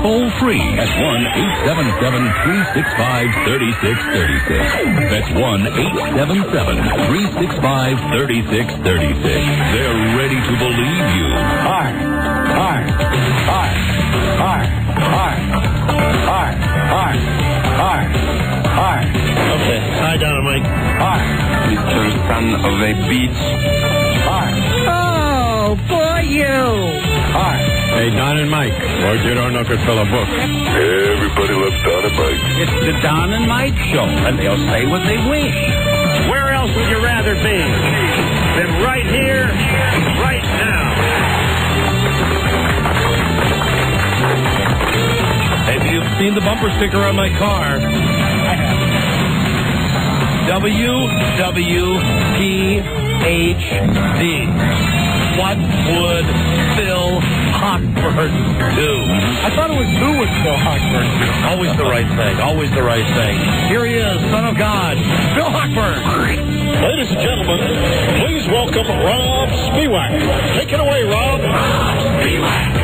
toll-free at 1-877-365-3636. That's 1-877-365-3636. They're ready to believe you. Hi. Okay, hi, Dynamite. Hi. Mr. Son of a Beach. Hi. Oh, for you. Hi. Hey, Don and Mike, wrote your own Rockefeller book. Everybody loves Don and Mike. It's the Don and Mike Show, and they'll say what they wish. Where else would you rather be than right here, right now? Have you seen the bumper sticker on my car? I have. WWPHD. What would Phil Hochberg do? I thought it was who would Phil Hochberg do. Always the right thing. Always the right thing. Here he is, Son of God, Phil Hochberg. Ladies and gentlemen, please welcome Rob Spiewak. Take it away, Rob.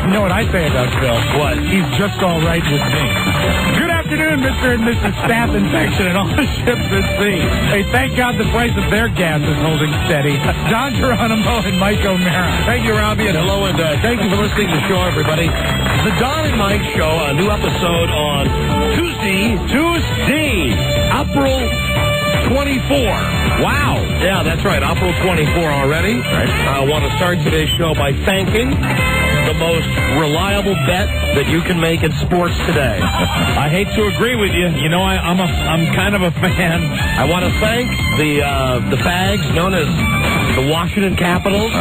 You know what I say about Phil? What? He's just all right with me. Good afternoon, Mr. and Mrs. Staph Infection and all the ships at sea. Hey, thank God the price of their gas is holding steady. Don Geronimo and Mike O'Mara. Thank you, Robbie, and hello, and thank you for listening to the show, everybody. The Don and Mike Show, a new episode on Tuesday, April 24. Wow. Yeah, that's right, April 24 already. Right. I want to start today's show by thanking the most reliable bet that you can make in sports today. I hate to agree with you. You know, I'm kind of a fan. I want to thank the fags known as the Washington Capitals.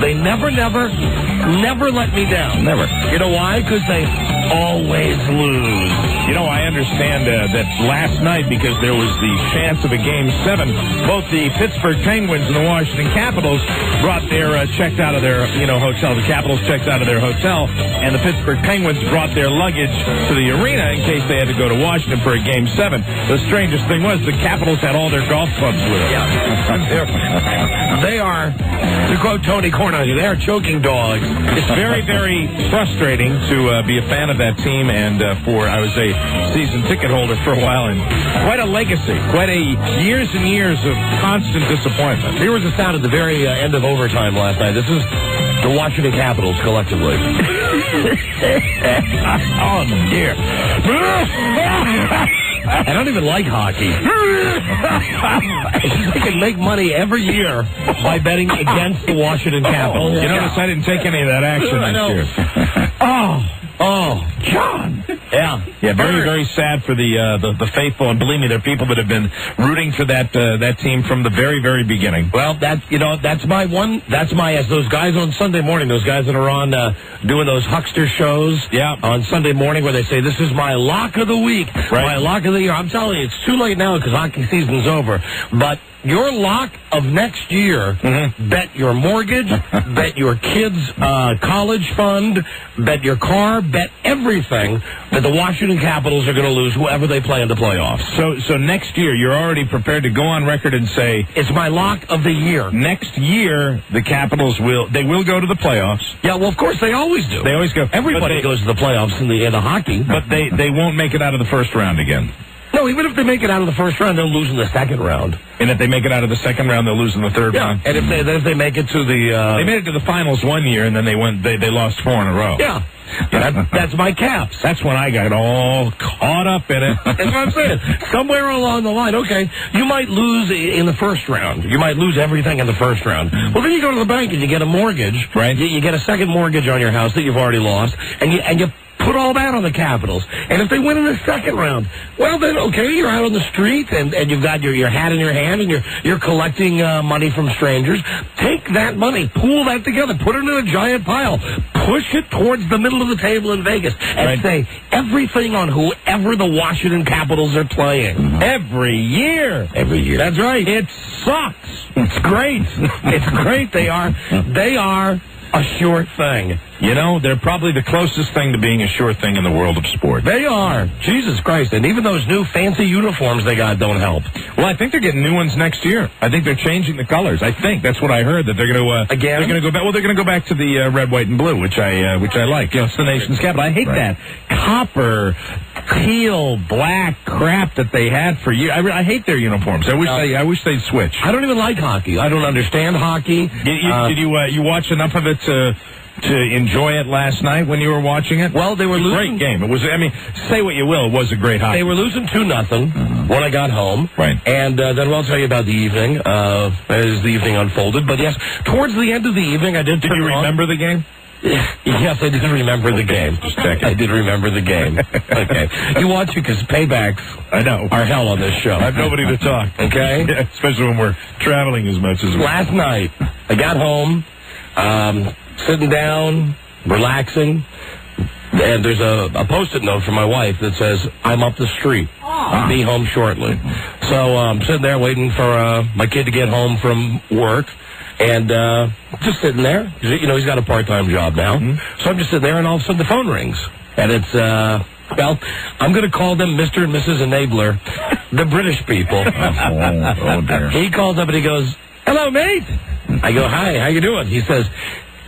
They never let me down. Never. You know why? Because they always lose. You know, I understand that last night, because there was the chance of a Game 7, both the Pittsburgh Penguins and the Washington Capitals brought their checked out of their hotel. The Capitals checked out of their hotel, and the Pittsburgh Penguins brought their luggage to the arena in case they had to go to Washington for a Game 7. The strangest thing was the Capitals had all their golf clubs with them. Yeah. They are, to quote Tony Cornell, they are choking dogs. It's very, very frustrating to be a fan of that team, and I was a season ticket holder for a while, and quite a legacy, quite a years and years of constant disappointment. Here was the sound at the very end of overtime last night. This is the Washington Capitals collectively. Oh, dear. I don't even like hockey. They can make money every year by betting against the Washington Capitals. You notice I didn't take any of that action this year. Oh, John. Yeah, very, very sad for the faithful, and believe me, there are people that have been rooting for that team from the very, very beginning. Well, as those guys on Sunday morning, those guys that are on doing those huckster shows on Sunday morning where they say, this is my lock of the week, my lock of the year. I'm telling you, it's too late now because hockey season's over, but your lock of next year, bet your mortgage, bet your kids' college fund, bet your car, bet everything that the Washington Capitals are going to lose whoever they play in the playoffs. So next year, you're already prepared to go on record and say, it's my lock of the year. Next year, the Capitals will go to the playoffs. Yeah, well, of course, they always do. They always go. Everybody goes to the playoffs in the hockey. But they won't make it out of the first round again. No, even if they make it out of the first round, they'll lose in the second round. And if they make it out of the second round, they'll lose in the third round. And if they make it to the they made it to the finals one year, and then they lost 4 in a row. Yeah. That's my Caps. That's when I got all caught up in it. That's what I'm saying. Somewhere along the line, okay, you might lose in the first round. You might lose everything in the first round. Well, then you go to the bank and you get a mortgage. Right. You get a second mortgage on your house that you've already lost, and you put all that on the Capitals. And if they win in the second round, well, then, okay, you're out on the street, and you've got your hat in your hand, and you're collecting money from strangers. Take that money, pool that together, put it in a giant pile, push it towards the middle of the table in Vegas, and say everything on whoever the Washington Capitals are playing. Every year. That's right. It sucks. It's great. It's great. They are a sure thing. You know, they're probably the closest thing to being a sure thing in the world of sport. They are. Jesus Christ. And even those new fancy uniforms they got don't help. Well, I think they're getting new ones next year. I think they're changing the colors. I think that's what I heard, that they're going to go back to the red, white, and blue, which I like. You know, it's the nation's capital. I hate that copper, teal, black crap that they had for years. I hate their uniforms. I wish they'd switch. I don't even like hockey. I don't understand hockey. Did you watch enough of it to enjoy it last night when you were watching it? Well, they were losing. Great game. It was. I mean, say what you will, it was a great hockey. They were losing 2-0 when I got home. Right. And then I'll tell you about the evening as the evening unfolded. But yes, towards the end of the evening, I did. Did you remember the game? Yes, I did remember the game. Just checking. I did remember the game. Okay. You watch it because paybacks are hell on this show. I have nobody to talk. Okay? Yeah, especially when we're traveling as much as we Last night, I got home, sitting down, relaxing, and there's a Post-it note from my wife that says, "I'm up the street. I'll be home shortly." So I'm sitting there waiting for my kid to get home from work. And just sitting there. You know, he's got a part-time job now. Mm-hmm. So I'm just sitting there, and all of a sudden the phone rings. And it's, well, I'm going to call them Mr. and Mrs. Enabler, the British people. Oh, dear. He calls up and he goes, "Hello, mate." I go, "Hi, how you doing?" He says,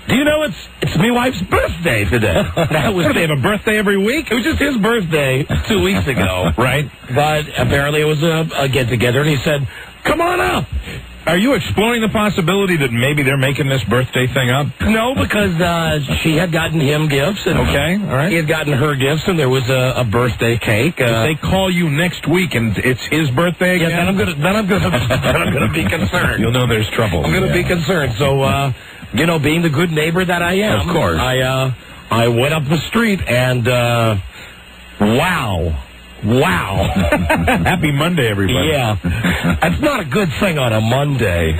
"Do you know it's my wife's birthday today?" That was, they have a birthday every week? It was just his birthday 2 weeks ago. Right. But apparently it was a get-together, and he said, "Come on up." Are you exploring the possibility that maybe they're making this birthday thing up? No, because she had gotten him gifts. And okay, all right. He had gotten her gifts, and there was a birthday cake. If they call you next week and it's his birthday again? Yeah, then I'm gonna be concerned. You'll know there's trouble. I'm gonna be concerned. So, you know, being the good neighbor that I am, of course, I went up the street and wow. Happy Monday, everybody. Yeah. That's not a good thing on a Monday.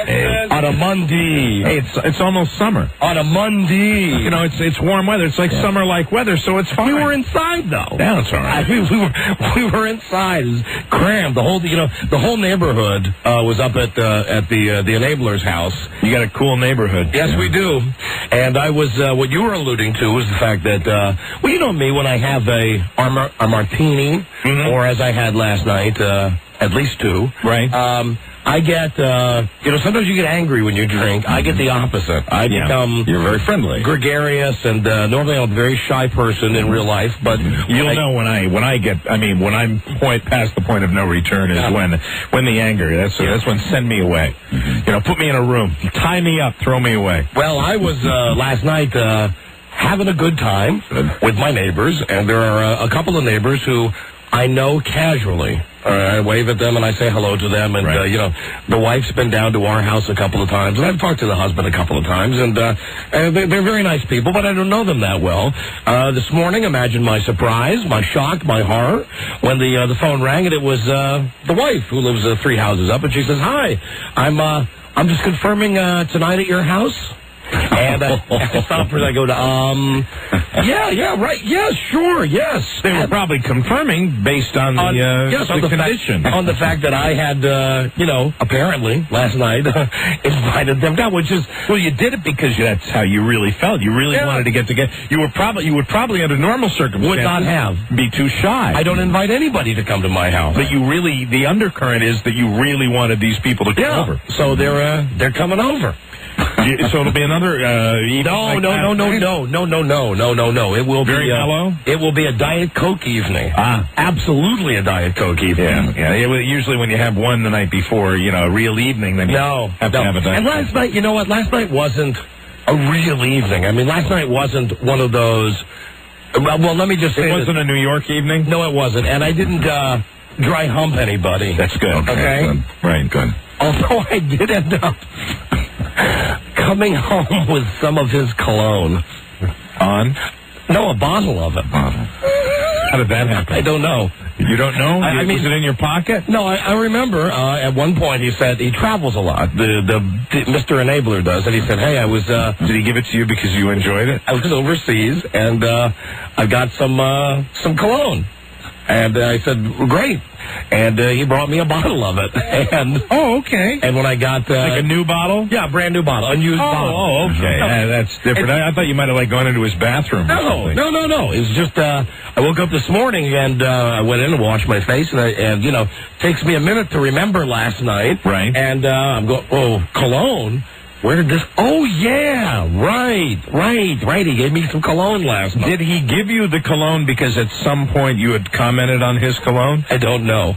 On a Monday. Hey, it's almost summer. On a Monday. You know, it's warm weather. It's like summer-like weather, so it's fine. We were inside, though. Yeah, that's all right. We were inside. It was crammed. The whole neighborhood was up at the Enabler's house. You got a cool neighborhood. Yes, we do. And I was, what you were alluding to was the fact that, well, you know me, when I have a martini, or as I had last night, at least two. Right. I get, sometimes you get angry when you drink. I get the opposite. I become... You're very friendly. Gregarious, and normally I'm a very shy person in real life, but... You'll know when I'm past the point of no return is when the anger, that's when send me away. Put me in a room. Tie me up, throw me away. Well, I was, last night, having a good time with my neighbors, and there are a couple of neighbors who I know casually. I wave at them and I say hello to them, and the wife's been down to our house a couple of times, and I've talked to the husband a couple of times, and they're very nice people, but I don't know them that well. This morning, imagine my surprise, my shock, my horror when the phone rang, and it was the wife who lives 3 houses up, and she says, "Hi, I'm just confirming tonight at your house." And I stop her and I go to, yeah, right, yes, sure, yes. They were probably confirming based on the condition. On the fact that I had, apparently, last night, invited them down, which is... Well, you did it because that's how you really felt. You really wanted to get together. You would probably, under normal circumstances... Would not have. Be too shy. I don't invite anybody to come to my house. But the undercurrent is that you really wanted these people to come over. So they're coming over. So it'll be another No. It will very mellow. It will be a Diet Coke evening. Absolutely a Diet Coke evening. Yeah. Usually when you have one the night before, a real evening, then you have to have a Diet Coke. And last night, you know what? Last night wasn't a real evening. I mean, last night wasn't one of those. Well, let me just say it wasn't a New York evening. No, it wasn't, and I didn't dry hump anybody. That's good. Okay. Good. Right. Good. Although I did end up coming home with some of his cologne. No, a bottle of it. How did that happen? I don't know. You don't know? I mean, was it in your pocket? No, I remember at one point he said he travels a lot. The Mr. Enabler does, and he said, "Hey, I was." Did he give it to you because you enjoyed it? I was overseas, and I got some cologne. And I said, "Great." And he brought me a bottle of it. And okay. And when I got like a new bottle, yeah, brand new bottle, unused bottle. Oh, okay. That's different. I thought you might have gone into his bathroom. No. It was just I woke up this morning and I went in and washed my face, and it takes me a minute to remember last night. Right. And I'm going, cologne. Where did this? Oh, yeah. Right. He gave me some cologne last month. Did he give you the cologne because at some point you had commented on his cologne? I don't know.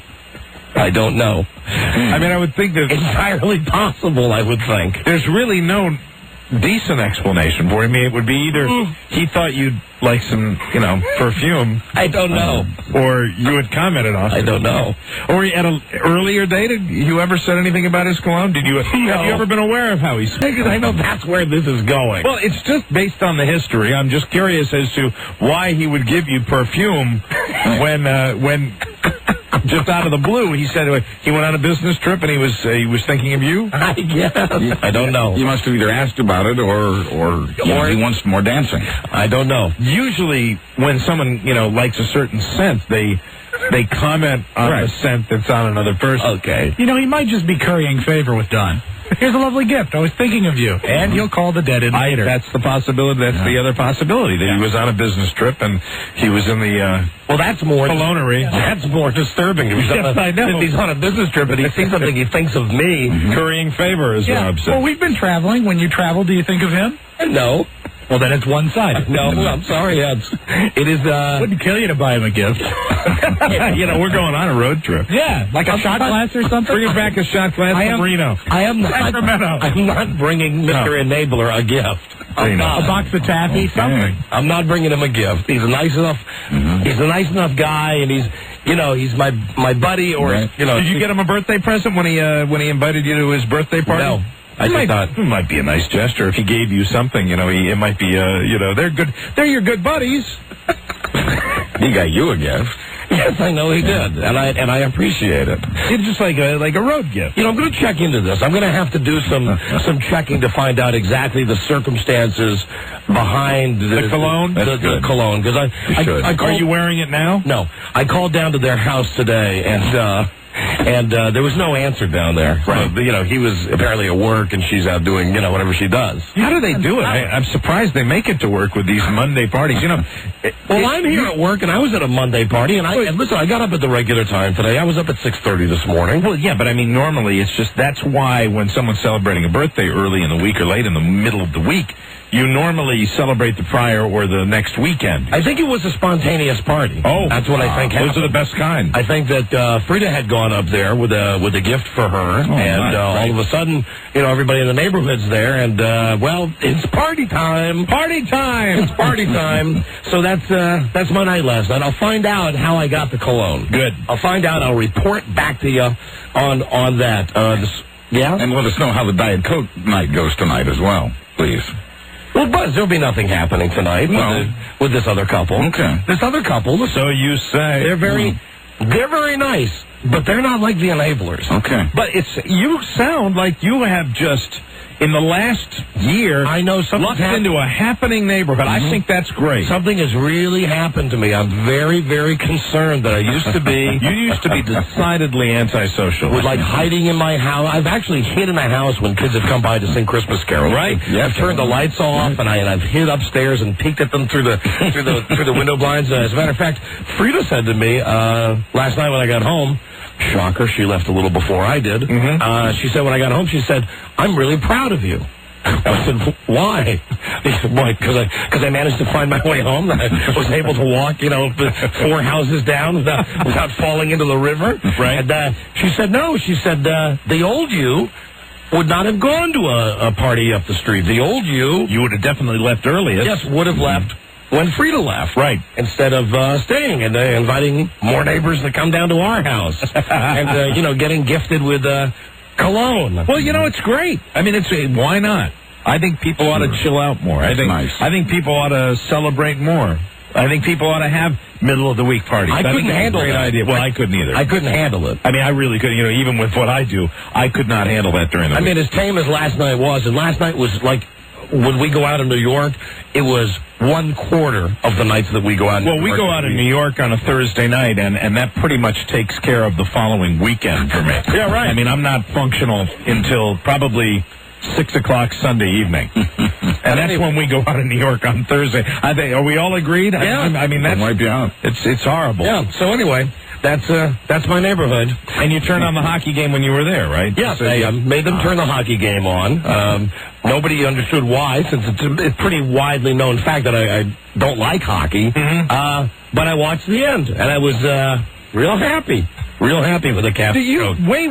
I mean, I would think that entirely possible, I would think. There's really no decent explanation for it. I mean, it would be either he thought you'd like some, perfume. I don't know. Or you had commented on it. I don't know. Or at an earlier date, did you ever said anything about his cologne? Have you ever been aware of how he smells? Because I know that's where this is going. Well, it's just based on the history. I'm just curious as to why he would give you perfume when just out of the blue, he said he went on a business trip and he was thinking of you. I guess. I don't know. You must have either asked about it or he wants more dancing. I don't know. Usually, when someone likes a certain scent, they comment on a scent that's on another person. Okay. He might just be currying favor with Don. Here's a lovely gift. I was thinking of you. And he'll call the dead in later. That's the possibility. That's the other possibility, that he was on a business trip and he was in the well, that's more colognery. That's more disturbing. If he's on a business trip and he sees something, he thinks of me. Currying favor is Rob said. Well, we've been traveling. When you travel, do you think of him? No. Well, then it's one side. No, I'm sorry. It is. Wouldn't kill you to buy him a gift. We're going on a road trip. Yeah, like a shot glass or something. Bring back a shot glass from Reno. I'm not bringing Mr. Enabler a gift. A box of taffy, something. I'm not bringing him a gift. He's a nice enough. He's a nice enough guy, and he's my buddy. Or Did you get him a birthday present when he invited you to his birthday party? No. I did not. It might be a nice gesture if he gave you something. It might be. They're good. They're your good buddies. He got you a gift. Yes, I know he did, and I appreciate it. It's just like a road gift. I'm going to check into this. I'm going to have to do some checking to find out exactly the circumstances behind the cologne. The cologne, because I Are you wearing it now? No, I called down to their house today, and there was no answer down there. Right. He was apparently at work, and she's out doing, whatever she does. How do they do it? I'm surprised they make it to work with these Monday parties. Well, I'm here at work, and I was at a Monday party, and listen, I got up at the regular time today. I was up at 6:30 this morning. Well, yeah, but I mean, normally it's just, that's why when someone's celebrating a birthday early in the week or late in the middle of the week, you normally celebrate the prior or the next weekend. I think it was a spontaneous party. Oh, that's what I think happened. Those are the best kind. I think that Frida had gone up there with a gift for her, all of a sudden, everybody in the neighborhood's there, and it's party time. Party time. It's party time. So that's my night last night. I'll find out how I got the cologne. Good. I'll find out. I'll report back to you on that. Yeah. And let us know how the Diet Coke night goes tonight as well, please. Well, Buzz, there'll be nothing happening tonight with this other couple. Okay. This other couple. So you say. They're very nice, but they're not like the Enablers. Okay. But you sound like you have just, in the last year, I know lucked into a happening neighborhood. I think that's great. Something has really happened to me. I'm very, very concerned that I used to be. You used to be decidedly antisocial. With hiding in my house. I've actually hid in a house when kids have come by to sing Christmas carols. Right. I've turned the lights off and I've hid upstairs and peeked at them through the window blinds. As a matter of fact, Frida said to me last night when I got home. Shocker, she left a little before I did. She said when I got home, she said, "I'm really proud of you." I said, "Why?" Why? Because I managed to find my way home. I was able to walk, 4 houses down without falling into the river. Right. And she said, "No." She said, "The old you would not have gone to a party up the street. The old you would have definitely left earliest. Yes, would have left." When Frida left. Right. Instead of staying and inviting more neighbors to come down to our house. And, getting gifted with cologne. Well, it's great. I mean, why not? I think people ought to chill out more. I think people ought to celebrate more. I think people ought to have middle-of-the-week parties. I couldn't handle that. Great idea. Well, I couldn't either. I couldn't handle it. I mean, I really couldn't. Even with what I do, I could not handle that during the week. I mean, as tame as last night was, and last night was like... When we go out in New York, it was 1/4 of the nights that we go out in New York. Well, we go out in New York on a Thursday night, and that pretty much takes care of the following weekend for me. Yeah, right. I mean, I'm not functional until probably 6 o'clock Sunday evening. And that's when we go out in New York on Thursday. Are we all agreed? Yeah. I mean, that's... I'll wipe you out. It's horrible. Yeah, so anyway... that's my neighborhood. And you turned on the hockey game when you were there, right? Yes, I made them turn the hockey game on. Nobody understood why, since it's a pretty widely known fact that I don't like hockey. But I watched the end, and I was real happy. Real happy with the cast. Way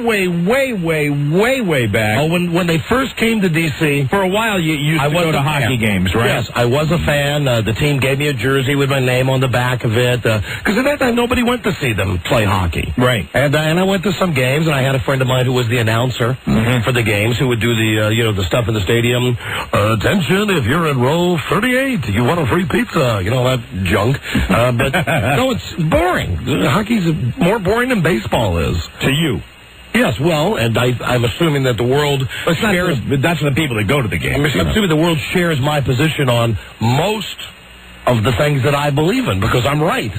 back. Oh, when they first came to D.C. For a while, you used to go to hockey games, right? Yes, I was a fan. The team gave me a jersey with my name on the back of it. Because at that time, nobody went to see them play hockey. Right. And I went to some games, and I had a friend of mine who was the announcer for the games, who would do the the stuff in the stadium. Attention, if you're in row 38, you want a free pizza. You know, that junk. But no, it's boring. Hockey's more boring than baseball is. To you. Yes, well, and I'm assuming that the world shares... That's for the people that go to the game. I'm assuming the world shares my position on most of the things that I believe in, because I'm right.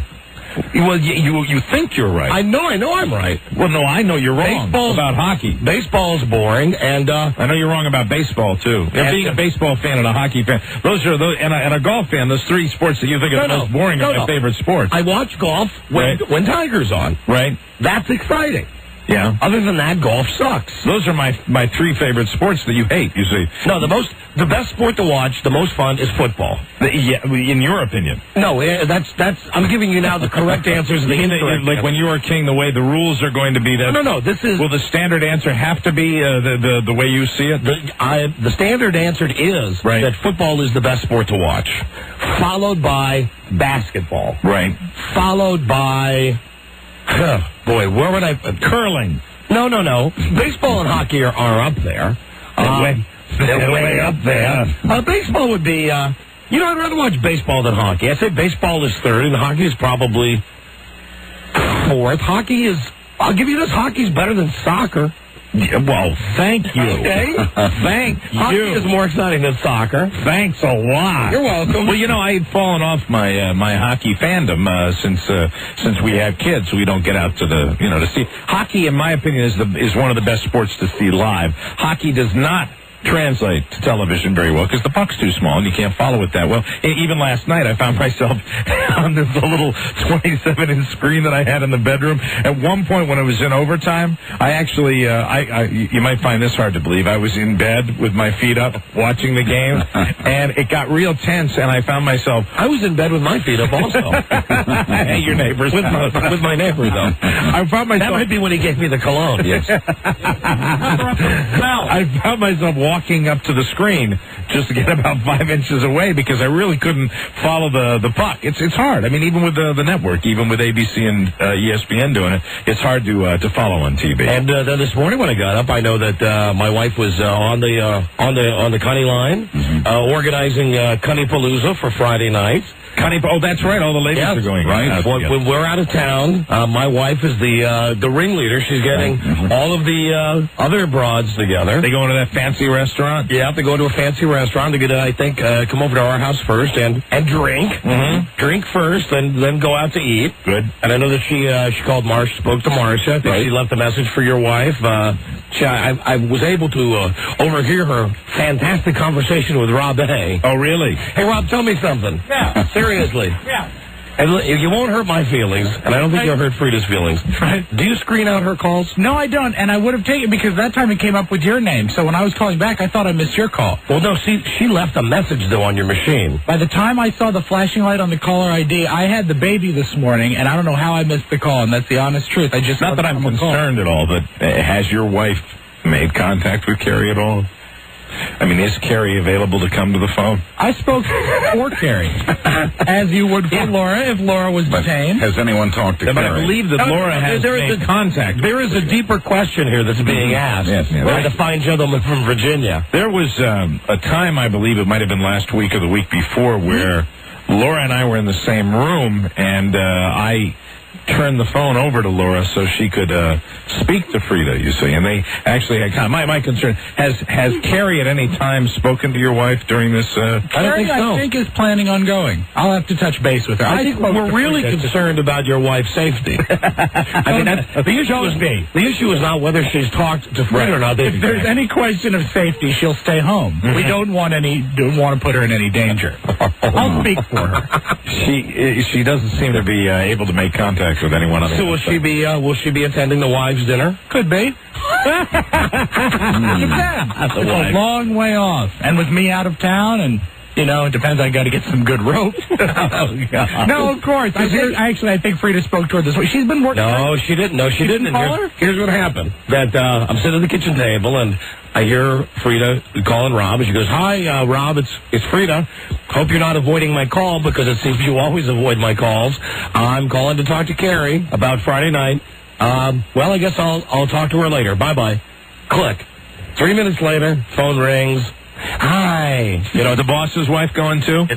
Well, you think you're right. I know I'm right. Well, no, I know you're wrong about hockey. Baseball's boring, and I know you're wrong about baseball too. And being a baseball fan and a hockey fan, and a golf fan. Those three sports that you think are the most boring are my favorite sports. I watch golf when Tiger's on. Right. That's exciting. Yeah. Other than that, golf sucks. Those are my three favorite sports that you hate, you see. No, the best sport to watch, the most fun, is football. In your opinion. No, that's I'm giving you now the correct answers and the incorrect. Like when you are king, the way the rules are going to be that. No, this is. Will the standard answer have to be the way you see it? The standard answer is that football is the best sport to watch, followed by basketball. Right. Followed by. Boy, where would I... curling. No. Baseball and hockey are up there. They're way up there. Baseball would be... I'd rather watch baseball than hockey. I'd say baseball is third, and hockey is probably fourth. Hockey is... I'll give you this, hockey's better than soccer. Well, thank you. Okay. Thank you. Hockey is more exciting than soccer. Thanks a lot. You're welcome. Well, I had fallen off my hockey fandom since we have kids. We don't get out to to see. Hockey, in my opinion, is one of the best sports to see live. Hockey does not translate to television very well because the puck's too small and you can't follow it that well. Even last night, I found myself on this little 27-inch screen that I had in the bedroom. At one point, when it was in overtime, I actually, you might find this hard to believe, I was in bed with my feet up watching the game, and it got real tense, and I found myself... I was in bed with my feet up also. Hey, your neighbors. With my neighbors, though. I found myself... That might be when he gave me the cologne, yes. I found myself walking up to the screen just to get about 5 inches away because I really couldn't follow the puck. It's hard. I mean, even with the network, even with ABC and ESPN doing it, it's hard to follow on TV. And then this morning when I got up, I know that my wife was on the Cunny line, organizing Cunny-palooza for Friday night. Oh, that's right. All the ladies are going. Right. When we're out of town, my wife is the ringleader. She's getting all of the other broads together. They go into that fancy restaurant? Yeah, they go to a fancy restaurant. They're going to, come over to our house first and drink. Drink first, then go out to eat. Good. And I know that she called Marcia, spoke to Marcia. I think she left a message for your wife. I was able to overhear her fantastic conversation with Rob A. Oh, really? Hey, Rob, tell me something. Yeah. Seriously. Yeah. And you won't hurt my feelings, and I don't think you'll hurt Frida's feelings. Right. Do you screen out her calls? No, I don't, and I would have taken because that time it came up with your name. So when I was calling back, I thought I missed your call. Well, no, she left a message, though, on your machine. By the time I saw the flashing light on the caller ID, I had the baby this morning, and I don't know how I missed the call, and that's the honest truth. I just Not that I'm concerned at all, but has your wife made contact with Carrie at all? I mean, is Carrie available to come to the phone? I spoke for Carrie, as you would for Laura if Laura was detained. Has anyone talked to But Carrie? I believe that Laura has made contact. There is a deeper question here that's being asked by the fine gentleman from Virginia. There was a time, I believe it might have been last week or the week before, where Laura and I were in the same room, and I turned the phone over to Laura so she could speak to Frida, you see. And they actually had my concern. Has Carrie at any time spoken to your wife during this? Carrie, I think, is planning on going. I'll have to touch base with her. I think we're really concerned about your wife's safety. I mean, the issue is not whether she's talked to Frida or not. If there's any question of safety, she'll stay home. We don't want to put her in any danger. I'll speak for her. She doesn't seem to be able to make contact contact with anyone on the So will she be attending the wives' dinner? Could be. It's a long way off. And with me out of town, and, it depends. I got to get some good rope. No, of course. I think Frida spoke to her this way. She's been working. No, she didn't. No, she didn't. And here's what happened. That I'm sitting at the kitchen table, and I hear Frida calling Rob, and she goes, "Hi, Rob, it's Frida. Hope you're not avoiding my call, because it seems you always avoid my calls. I'm calling to talk to Carrie about Friday night. Well, I guess I'll talk to her later. Bye-bye." Click. 3 minutes later, phone rings. "Hi." The boss's wife going too?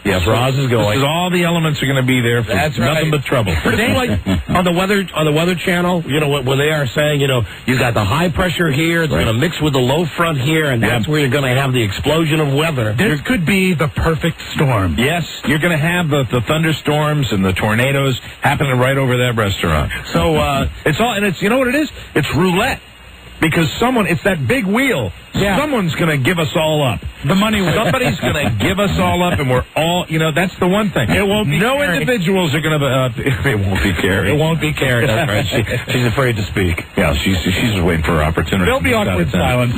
Yes, Roz is going. All the elements are going to be there for nothing but trouble. They like on the Weather Channel, when they are saying, you got the high pressure here, it's going to mix with the low front here, and that's where you're going to have the explosion of weather. This could be the perfect storm. Yes, you're going to have the thunderstorms and the tornadoes happening right over that restaurant. So it's all, and it's, you know what it is? It's roulette. Because it's that big wheel. Yeah. Someone's going to give us all up. The money wheel. Somebody's going to give us all up, and we're all, that's the one thing. It won't be Carrie. Individuals are going to, it won't be Carrie. It won't be Carrie, that's right. She's afraid to speak. Yeah, she's just waiting for her opportunity. There'll be awkward silence.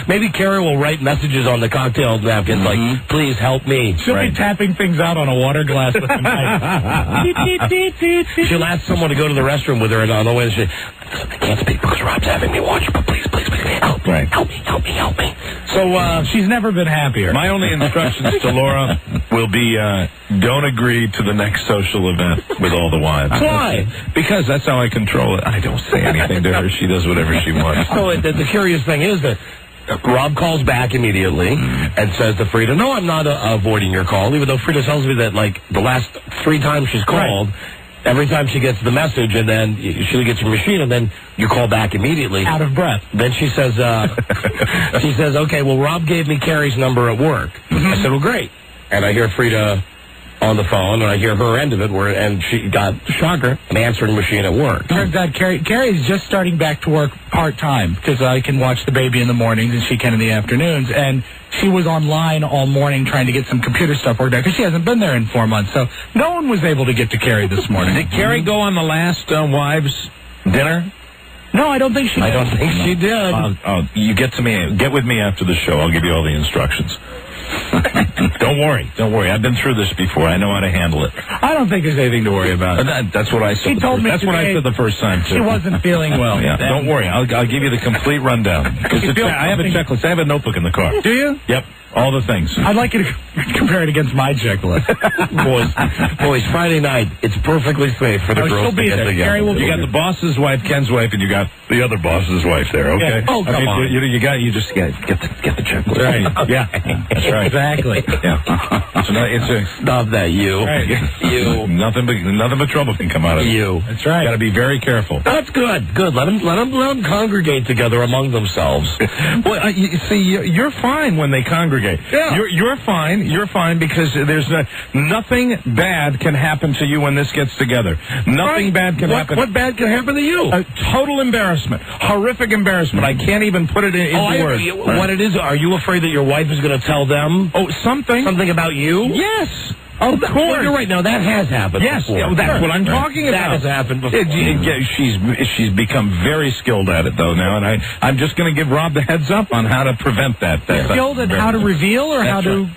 Maybe Carrie will write messages on the cocktail napkins like, "Please help me." She'll be tapping things out on a water glass with a knife. She'll ask someone to go to the restroom with her, and on the way, "I can't speak because Rob's having me watch, but please, help me. So, she's never been happier. My only instructions to Laura will be, don't agree to the next social event with all the wives. Why? Because that's how I control it. I don't say anything to her. She does whatever she wants. So the curious thing is that Rob calls back immediately and says to Frida, "No, I'm not avoiding your call," even though Frida tells me that, the last 3 times she's called, every time she gets the message, and then she gets your machine, and then you call back immediately. Out of breath. Then she says, "Okay, well, Rob gave me Carrie's number at work." I said, "Well, great." And I hear Frida on the phone, and I hear her end of it, and she got, shocker, an answering machine at work. Turns out Carrie's just starting back to work part-time, because I can watch the baby in the mornings and she can in the afternoons, and she was online all morning trying to get some computer stuff worked out, because she hasn't been there in 4 months, so no one was able to get to Carrie this morning. Did Carrie go on the last wives' dinner? No, I don't think she did. I don't think she did. You get with me after the show. I'll give you all the instructions. Don't worry. I've been through this before. I know how to handle it. I don't think there's anything to worry about. That's what I said. She told me that's what I said the first time, too. She wasn't feeling well. Yeah, don't worry. I'll give you the complete rundown. Because I have a checklist. I have a notebook in the car. Do you? Yep. All the things. I'd like you to compare it against my checklist. Boys, Friday night, it's perfectly safe for the girls to get together. You got the boss's wife, Ken's wife, and you got the other boss's wife there, okay? Yeah. Oh, come on. You just get the checklist. Right. Yeah. That's right. Exactly. Yeah. Stop that, you. Right. You. Nothing but trouble can come out of it. You. That's right. Got to be very careful. That's good. Good. Let them congregate together among themselves. Well, you see, you're fine when they congregate. Yeah. You're fine because there's nothing bad can happen to you when this gets together. Nothing bad can happen. What bad can happen to you? Total embarrassment. Horrific embarrassment. I can't even put it into words. What it is, are you afraid that your wife is going to tell them? Oh, something about you? Yes. Of course. Well, you're right. No, that has happened before. Yes, that's what I'm talking about. That has happened before. She's become very skilled at it, though, now, and I'm just going to give Rob the heads up on how to prevent that. Skilled at how to reveal or how to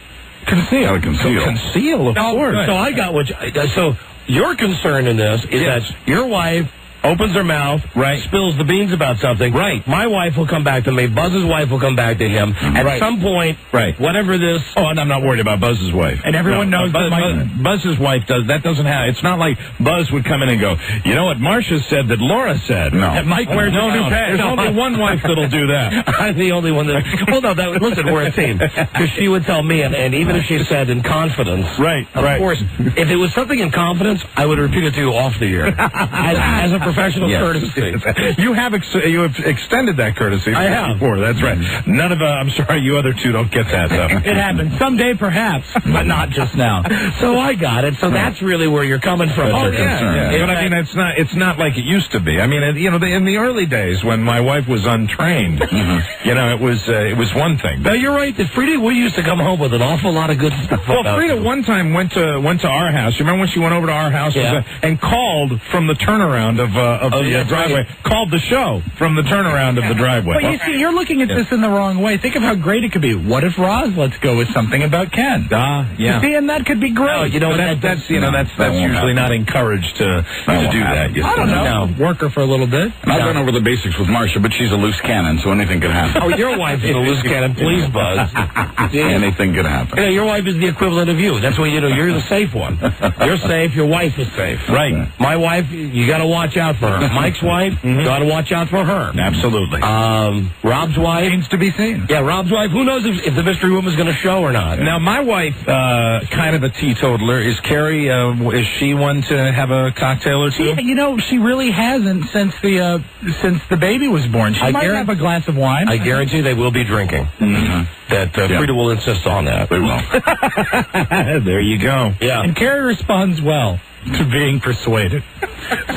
conceal? How to conceal. Conceal, of course. So I got what so your concern in this is that your wife opens her mouth, spills the beans about something. Right. My wife will come back to me. Buzz's wife will come back to him. At some point, whatever this... Oh, and I'm not worried about Buzz's wife. And everyone knows that Buzz's wife does. That doesn't happen. It's not like Buzz would come in and go, you know what Marcia said that Laura said. No. That Mike wears no new pants. There's only one wife that'll do that. I'm the only one that... Well, no, listen, we're a team. Because she would tell me, and even if she said in confidence... Of course, if it was something in confidence, I would repeat it to you off the air. As a professional courtesy. You have extended that courtesy. I have. Before. That's right. None of I'm sorry, you other two don't get that though. It happens someday, perhaps, but not just now. So I got it. So that's really where you're coming from. But I mean, it's not like it used to be. I mean, in the early days when my wife was untrained, it was one thing. No, you're right. Frida, we used to come home with an awful lot of good stuff. Well, Frida one time went to our house. You remember when she went over to our house and called from the turnaround of the driveway? Right. Called the show from the turnaround of the driveway. But you see, you're looking at this in the wrong way. Think of how great it could be. What if Roz lets go with something about Ken? Yeah. You see, and that could be great. No, that's usually not encouraged to do that. I don't know. Work her for a little bit. And I've gone over the basics with Marcia, but she's a loose cannon, so anything could happen. Oh, your wife is a loose cannon. Please, Buzz. Anything could happen. Your wife is the equivalent of you. That's why you're the safe one. You're safe. Your wife is safe. Right. My wife, you got to watch out for her. Mike's wife, got to watch out for her. Absolutely. Rob's wife needs to be seen. Yeah, Rob's wife. Who knows if the mystery woman's going to show or not? Now, my wife, kind of a teetotaler. Is Carrie? Is she one to have a cocktail or two? She really hasn't since the baby was born. She might have a glass of wine. I guarantee they will be drinking. That Frida will insist on that. They will. There you go. Yeah. And Carrie responds well to being persuaded.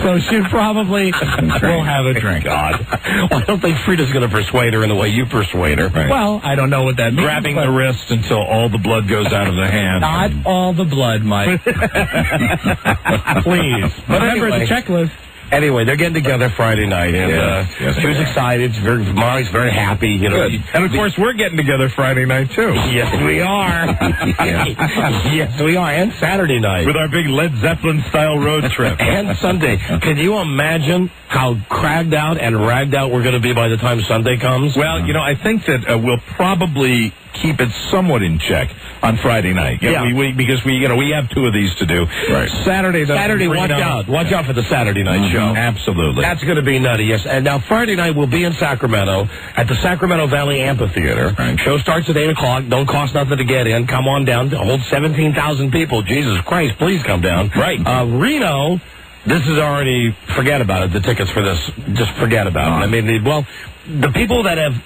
So she probably will have a drink. God. Well, I don't think Frida's going to persuade her in the way you persuade her. Right. Well, I don't know what that means. Grabbing the wrist until all the blood goes out of the hand. Not all the blood, Mike. Please. But remember the checklist. Anyway, they're getting together Friday night, and she was excited. Molly's very happy. Good. And, of course, we're getting together Friday night, too. Yes, we are. Yes, we are. And Saturday night. With our big Led Zeppelin-style road trip. And Sunday. Can you imagine how cragged out and ragged out we're going to be by the time Sunday comes? Well, I think that we'll probably keep it somewhat in check on Friday night. Because we have two of these to do. Right. Saturday, watch out. Watch out for the Saturday night show. Absolutely. That's going to be nutty, yes. And now Friday night we'll be in Sacramento at the Sacramento Valley Amphitheater. Right. Show starts at 8 o'clock. Don't cost nothing to get in. Come on down. Hold 17,000 people. Jesus Christ, please come down. Right. Reno, this is already, forget about it. The tickets for this, just forget about it. I mean, the people that have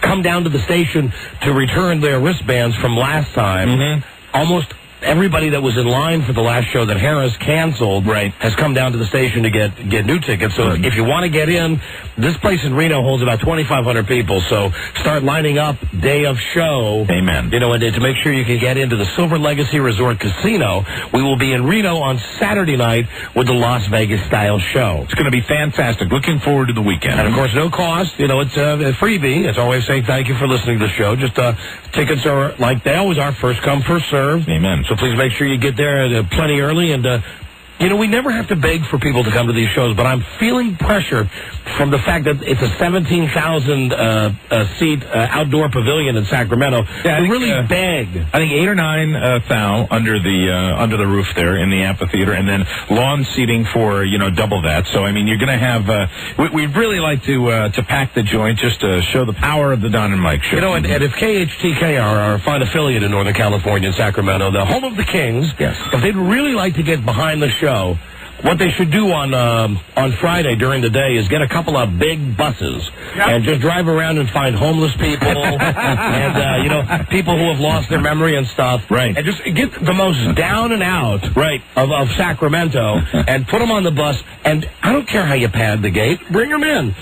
come down to the station to return their wristbands from last time, almost everybody that was in line for the last show that Harris canceled has come down to the station to get new tickets. So if you want to get in, this place in Reno holds about 2,500 people. So start lining up day of show. Amen. And to make sure you can get into the Silver Legacy Resort Casino. We will be in Reno on Saturday night with the Las Vegas style show. It's going to be fantastic. Looking forward to the weekend. And of course, no cost. It's a freebie. It's always saying thank you for listening to the show. Just tickets are like they always are, first come, first serve. Amen. So please make sure you get there plenty early. And, we never have to beg for people to come to these shows, but I'm feeling pressure from the fact that it's a 17,000-seat outdoor pavilion in Sacramento. Yeah, to really beg. I think 8 or 9 thou under the roof there in the amphitheater, and then lawn seating for double that. So I mean, you're going to have. We'd really like to pack the joint just to show the power of the Don and Mike show. And if KHTK are our fine affiliate in Northern California and Sacramento, the home of the Kings, if they'd really like to get behind the show, what they should do on Friday during the day is get a couple of big buses and just drive around and find homeless people and people who have lost their memory and stuff, and just get the most down and out of Sacramento and put them on the bus. And I don't care how you pad the gate, bring them in.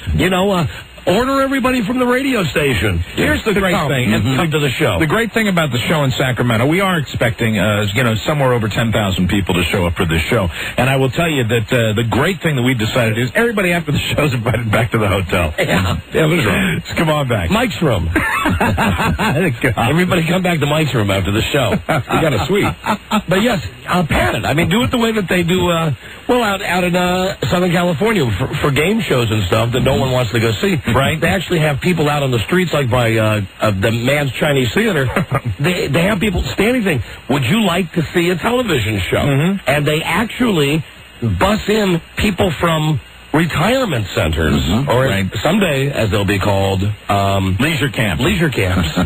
Order everybody from the radio station. Here's the great thing. And come to the show. The great thing about the show in Sacramento, we are expecting, somewhere over 10,000 people to show up for this show. And I will tell you that the great thing that we've decided is everybody after the show is invited back to the hotel. Yeah, what's wrong? Just come on back. Mike's room. Everybody come back to Mike's room after the show. We got a suite. But yes, pad it. I mean, do it the way that they do, out in Southern California for game shows and stuff that no one wants to go see. Right? They actually have people out on the streets, like by the Man's Chinese Theater. They have people standing saying, would you like to see a television show? And they actually bus in people from retirement centers, or someday, as they'll be called, leisure camps. Leisure camps.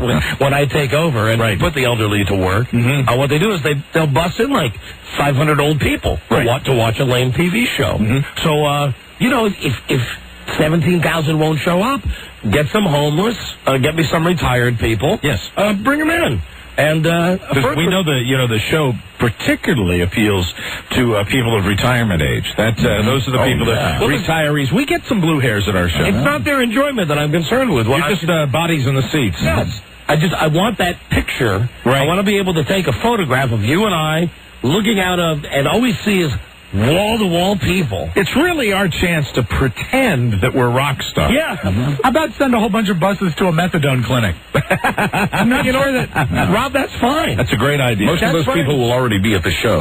when I take over and put the elderly to work, what they do is they'll bus in like 500 old people to watch a lame TV show. So if 17,000 won't show up, get some homeless, get me some retired people. Yes. Bring them in. And we know the show particularly appeals to people of retirement age. Those are the people that retirees. We get some blue hairs at our show. It's not their enjoyment that I'm concerned with. You're just bodies in the seats. Yes. I want that picture. Right. I want to be able to take a photograph of you and I looking out of, and all we see is wall-to-wall people. It's really our chance to pretend that we're rock stars. Yeah. How about send a whole bunch of buses to a methadone clinic? I'm not sure that, Rob, that's fine. That's a great idea. Most of those people will already be at the show.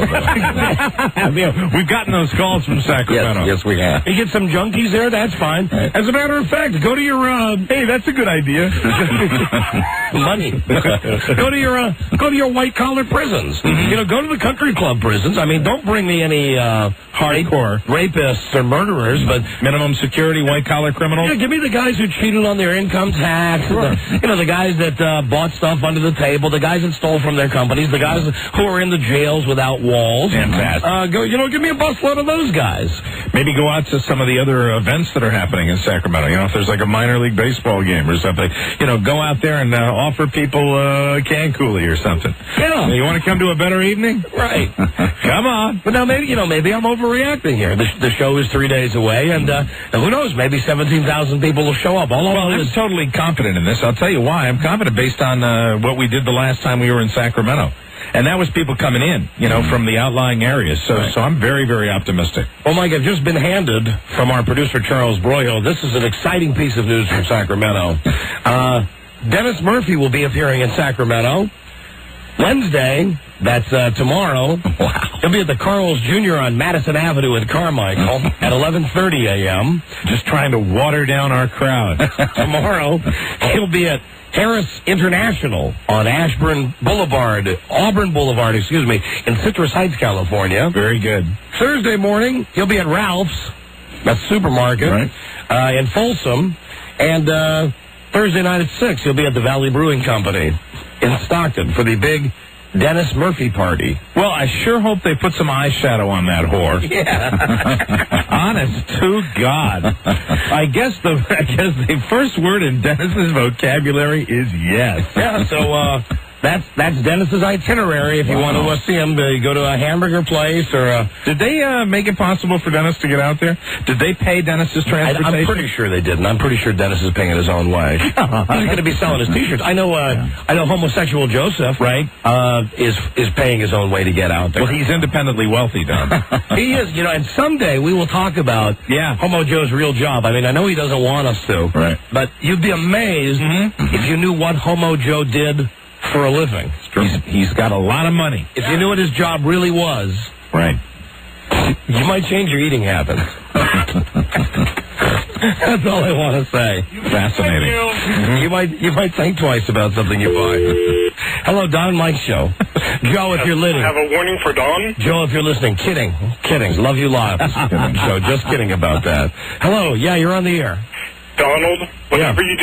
We've gotten those calls from Sacramento. Yes, we have. You get some junkies there, that's fine. As a matter of fact, go to your, Hey, that's a good idea. money. Go to your white-collar prisons. Mm-hmm. Go to the country club prisons. I mean, don't bring me any, hardcore rapists or murderers, but minimum security white-collar criminals. Give me the guys who cheated on their income tax. Sure. The guys that bought stuff under the table, the guys that stole from their companies, the guys who are in the jails without walls. Fantastic. Give me a busload of those guys. Maybe go out to some of the other events that are happening in Sacramento. If there's like a minor league baseball game or something, go out there and offer people can coolie or something. Yeah. You want to come to a better evening? Right. Come on. But now maybe I'm overreacting here. The show is 3 days away, and who knows? Maybe 17,000 people will show up. I'm totally confident in this. I'll tell you why. I'm confident based on what we did the last time we were in Sacramento. And that was people coming in, from the outlying areas. So I'm very, very optimistic. Well, Mike, I've just been handed from our producer, Charles Broyhill. This is an exciting piece of news from Sacramento. Dennis Murphy will be appearing in Sacramento Wednesday. That's tomorrow. Wow. He'll be at the Carl's Jr. on Madison Avenue in Carmichael at 11:30 a.m. Just trying to water down our crowd. Tomorrow, he'll be at Harris International on Auburn Boulevard, in Citrus Heights, California. Very good. Thursday morning, he'll be at Ralph's, that's supermarket, in Folsom. And Thursday night at 6, he'll be at the Valley Brewing Company in Stockton for the big Dennis Murphy party. Well, I sure hope they put some eyeshadow on that whore. Yeah. Honest to God. I guess the first word in Dennis's vocabulary is yes. Yeah, so that's Dennis's itinerary. If you want to see him, go to a hamburger place or Did they make it possible for Dennis to get out there? Did they pay Dennis's transportation? I'm pretty sure they didn't. I'm pretty sure Dennis is paying it his own way. He's going to be selling his T-shirts. I know homosexual Joseph, right, is paying his own way to get out there. Well, he's independently wealthy, Don. He is, and someday we will talk about Homo Joe's real job. I mean, I know he doesn't want us to, right? But you'd be amazed if you knew what Homo Joe did for a living. He's got a lot of money. If you knew what his job really was, right, you might change your eating habits. That's all I want to say. Fascinating. You might think twice about something you buy. Hello, Don Mike Show. Joe, if you're listening. Have a warning for Don? Joe, if you're listening. Kidding. Love you live. Joe, just kidding about that. Hello, you're on the air. Donald, whatever you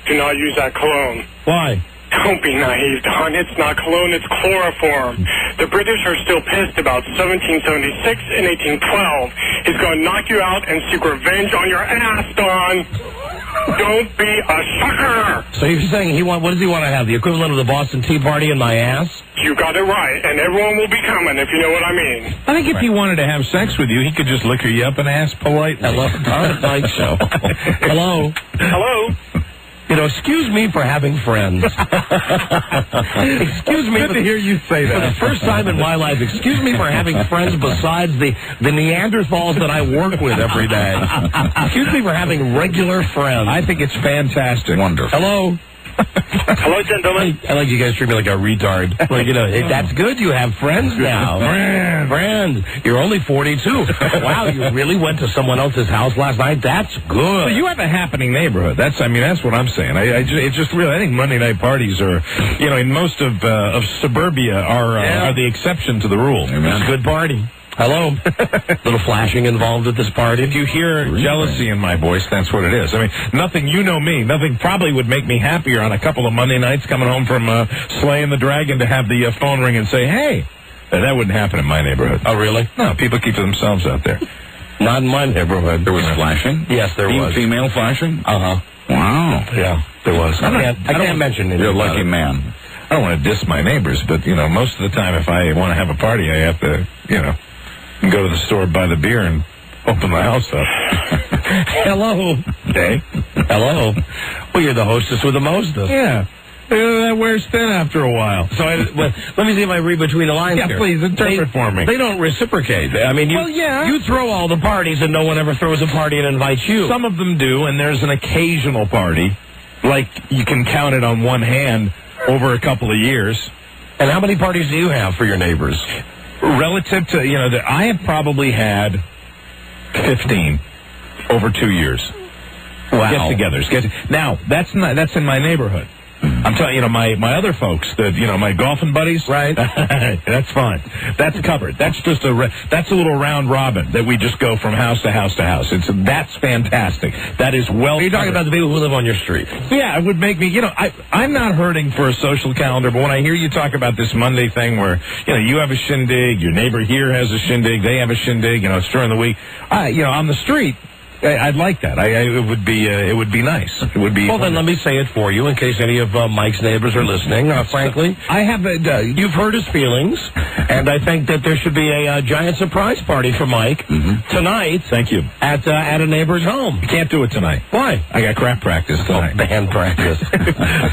do not use that cologne. Why? Don't be naive, Don. It's not cologne, it's chloroform. The British are still pissed about 1776 and 1812. He's going to knock you out and seek revenge on your ass, Don. Don't be a sucker. So you're saying what does he want to have? The equivalent of the Boston Tea Party in my ass? You got it right, and everyone will be coming, if you know what I mean. I think if he wanted to have sex with you, he could just liquor you up and ask politely. Hello, Don Mike Show. Hello. Hello. Excuse me for having friends. Excuse me. Good to hear you say that. For the first time in my life, excuse me for having friends besides the Neanderthals that I work with every day. Excuse me for having regular friends. I think it's fantastic. Wonderful. Hello. Hello, gentlemen. I like you guys treat me like a retard. Hey, that's good. You have friends now. Friends. You're only 42. Wow, you really went to someone else's house last night? That's good. Well, you have a happening neighborhood. That's what I'm saying. I think Monday night parties are, in most of suburbia are the exception to the rule. It's a good party. Hello. Little flashing involved at this party. If you hear jealousy in my voice, that's what it is. I mean, nothing probably would make me happier on a couple of Monday nights coming home from slaying the dragon to have the phone ring and say, hey, that wouldn't happen in my neighborhood. Oh, really? No, people keep to themselves out there. Not in my neighborhood. There was flashing? Yes, there was. Female flashing? Uh-huh. Wow. Yeah, there was. I can't mention anything. You're a lucky man. I don't want to diss my neighbors, but, most of the time if I want to have a party, I have to, go to the store, buy the beer, and open the house up. Hello. Okay. Hello. Well, you're the hostess with the mostest. Yeah. That wears thin after a while. So let me see if I read between the lines here. Please, interpret for me. They don't reciprocate. I mean, you throw all the parties and no one ever throws a party and invites you. Some of them do, and there's an occasional party. Like, you can count it on one hand over a couple of years. And how many parties do you have for your neighbors? Relative to, I have probably had 15 over 2 years. Wow. Get-togethers. Now, that's in my neighborhood. I'm telling you, my other folks, my golfing buddies, right? That's fine. That's covered. That's just that's a little round robin that we just go from house to house to house. That's fantastic. That is well. You're talking about the people who live on your street. Yeah, it would make me. I'm not hurting for a social calendar, but when I hear you talk about this Monday thing where you have a shindig, your neighbor here has a shindig, they have a shindig, it's during the week. On the street. I'd like that. It would be nice. It would be. Well, then let me say it for you in case any of Mike's neighbors are listening. Frankly, I have. You've hurt his feelings, and I think that there should be a giant surprise party for Mike tonight. Thank you. At a neighbor's home. You can't do it tonight. Why? I got crap practice tonight. Band practice.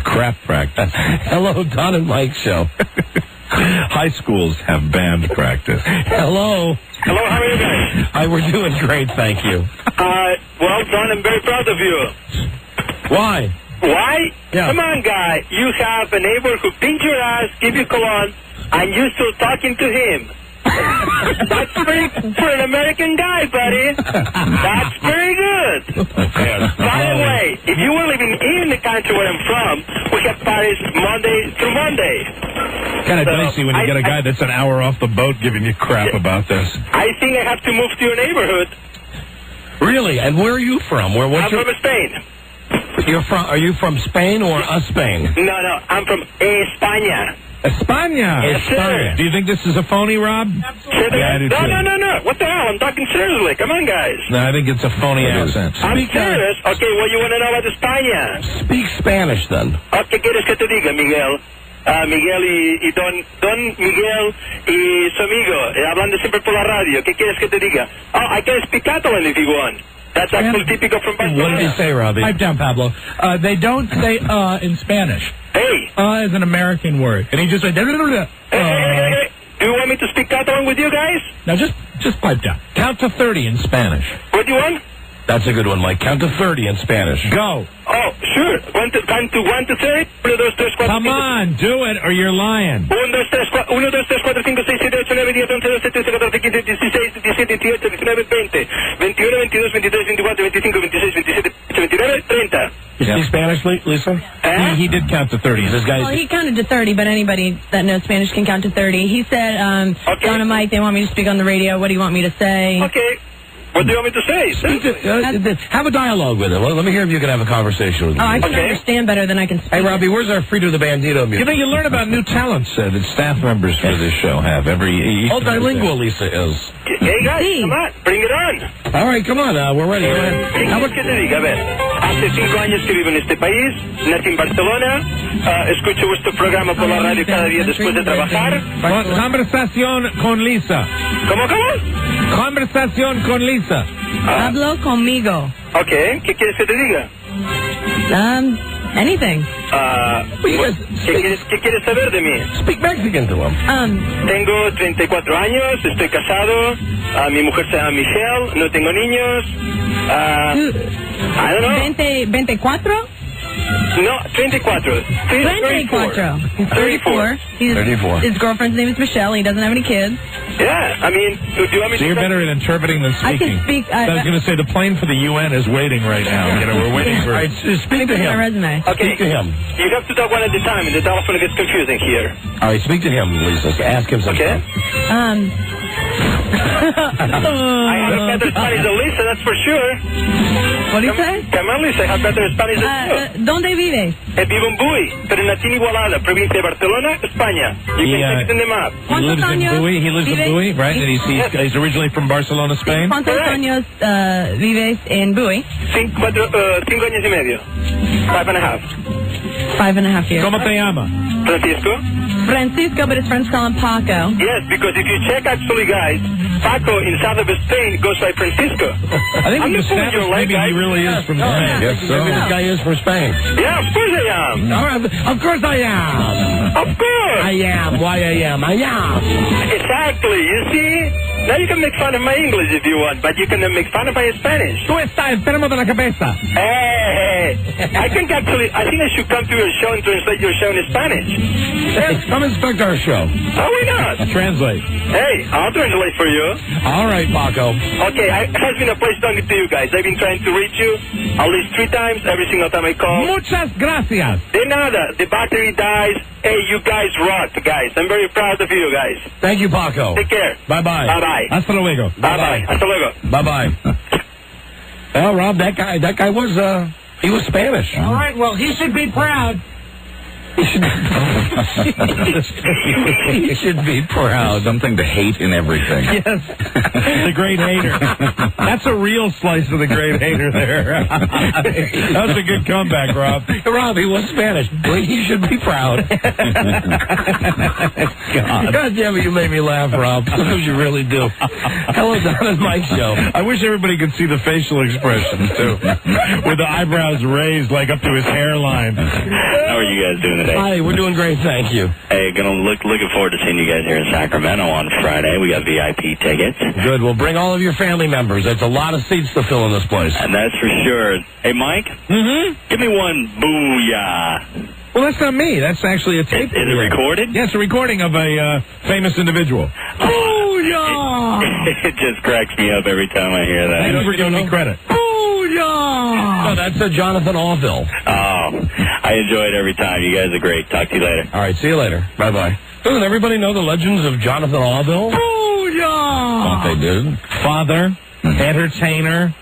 Crap practice. Hello, Don and Mike show. High schools have band practice. Hello. Hello, how are you guys? We're doing great, thank you. Well, Don, I'm very proud of you. Why? Why? Yeah. Come on, guy. You have a neighbor who pinched your ass, give you cologne, and you're still talking to him. That's pretty for an American guy, buddy. That's very good. By the way, if you were living in the country where I'm from, we have parties Monday through Monday. Kind of dicey when you get a guy that's an hour off the boat giving you crap about this. I think I have to move to your neighborhood. Really? And where are you from? I'm from Spain. Are you from Spain or Spain? No, I'm from España. España. Yes, do you think this is a phony, Rob? Absolutely. Yeah, I do too. No. What the hell? I'm talking seriously. Come on, guys. No, I think it's a phony accent. I'm serious. Okay, what you want to know about España? Speak Spanish, then. ¿Qué quieres que te diga, Miguel? Miguel y Don Miguel y su amigo, hablando siempre por la radio. ¿Qué quieres que te diga? I can speak Catalan if you want. That's actually typical from Barcelona. What did you say, Robbie? Pipe down, Pablo. They don't say in Spanish. Hey. Is an American word. And he just went... Hey. Do you want me to speak Catalan with you guys? No, just pipe down. Count to 30 in Spanish. What do you want? That's a good one, Mike. Count to 30 in Spanish. Go. Oh, sure. One to 30. 1, 2, 3, 4, Come on, do it or you're lying. 1, 2, 3, 4, 1, 2, 3, 4, 5, 6, 7, 8, 9, 10, 11, 12, 13, 14, 15, 16, 17, 18, 19, 20, 21, 22, 23, 24, 25, 26, 27, 29, 30. You speak Spanish, Lisa? He did count to 30. This guy's... Well, he counted to 30, but anybody that knows Spanish can count to 30. He said, Don and Mike, they want me to speak on the radio. What do you want me to say? Okay. What do you want me to say? Have a dialogue with him. Let me hear if you can have a conversation with him. I can understand better than I can speak. Hey, Robbie, where's our Frito the Bandito music? You learn about new talents that staff members for this show have every... Multilingual, Lisa is. Hey, guys, come on. Bring it on. All right, come on. We're ready. Go ahead. ¿Qué quieres que te diga? A ver, hace 5 años que vivo en este país, nací en Barcelona, escucho vuestro programa por la radio cada día después de trabajar. Conversación con Lisa. ¿Cómo? Conversación con Lisa. Hablo conmigo. Okay, ¿qué quieres que te diga? Anything. ¿Qué quieres saber de mí? Speak Mexican to him. Tengo 34 años, estoy casado, mi mujer se llama Michelle, no tengo niños. I don't know. 24? No, 24. 24. 34. 34. His girlfriend's name is Michelle. He doesn't have any kids. Yeah, I mean, do you want me to... So you're better at interpreting than speaking. I can speak... I was going to say, the plane for the UN is waiting right now. We're waiting for... All right, speak to him. My resume. Okay. Speak to him. You have to talk one at a time, and the telephone gets confusing here. All right, speak to him, Lisa. Ask him something. Okay. I have better Spanish than Lisa, that's for sure. What do you say? Come on, Lisa, I have better Spanish than you. ¿Dónde vives? Vivo en Buey, Trinidad Igualada, provincia de Barcelona, España. You can take it in the map. He lives in Buey. He lives in Buey, right? And he's originally from Barcelona, Spain. ¿Cuántos años vives en Buey? 5 años y medio. 5.5. 5.5 years. ¿Cómo te llama? Francisco? Francisco, but his friends call him Paco. Yes, because if you check actually, guys, Paco in south of Spain goes by Francisco. I think you established maybe he really is from Spain. Yes, so. Maybe this guy is from Spain. Yeah, of course I am. All right, of course I am. Of course. I am. Why I am. I am. Exactly. You see? Now you can make fun of my English if you want, but you can make fun of my Spanish. Tú estás enfermo de la cabeza. Hey, I think I should come to your show and translate your show in Spanish. Yes, come inspect our show. How we not? Translate. Hey, I'll translate for you. All right, Paco. Okay, it has been a pleasure talking to you guys. I've been trying to reach you at least 3 times every single time I call. Muchas gracias. De nada. The battery dies. Hey, you guys rock, guys. I'm very proud of you guys. Thank you, Paco. Take care. Bye-bye. Bye-bye. Hasta luego. Bye-bye. Hasta luego. Bye-bye. Well, Rob, that guy was, he was Spanish. All right, well, he should be proud. He should be proud. Something to hate in everything. Yes. The great hater. That's a real slice of the great hater there. That was a good comeback, Rob. Rob, he was Spanish. He should be proud. God damn it, you made me laugh, Rob. Sometimes you really do. Hello, Don and Mike show. I wish everybody could see the facial expressions, too. With the eyebrows raised, like up to his hairline. How are you guys doing today? Hi, we're doing great, thank you. Hey, looking forward to seeing you guys here in Sacramento on Friday. We got VIP tickets. Good. We'll bring all of your family members. There's a lot of seats to fill in this place. And that's for sure. Hey, Mike? Mm-hmm. Give me one booyah. Well, that's not me. That's actually a tape. Is it recorded? Yeah, it's a recording of a famous individual. Booyah! It just cracks me up every time I hear that. Thank you for giving me credit. Oh, that's Jonathan Orville. Oh, I enjoy it every time. You guys are great. Talk to you later. All right, see you later. Bye-bye. Doesn't everybody know the legends of Jonathan Orville? Booyah! Thought they did. Father, entertainer,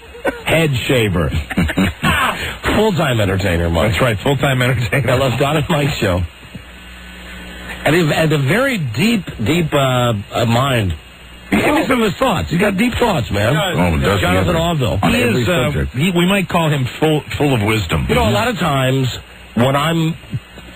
head shaver. Full-time entertainer, Mike. That's right, full-time entertainer. I love Don and Mike's show. And a very deep mind. Give me some of his thoughts. He's got deep thoughts, man. Jonathan Orville. He is, we might call him full of wisdom. You know, a lot of times when I'm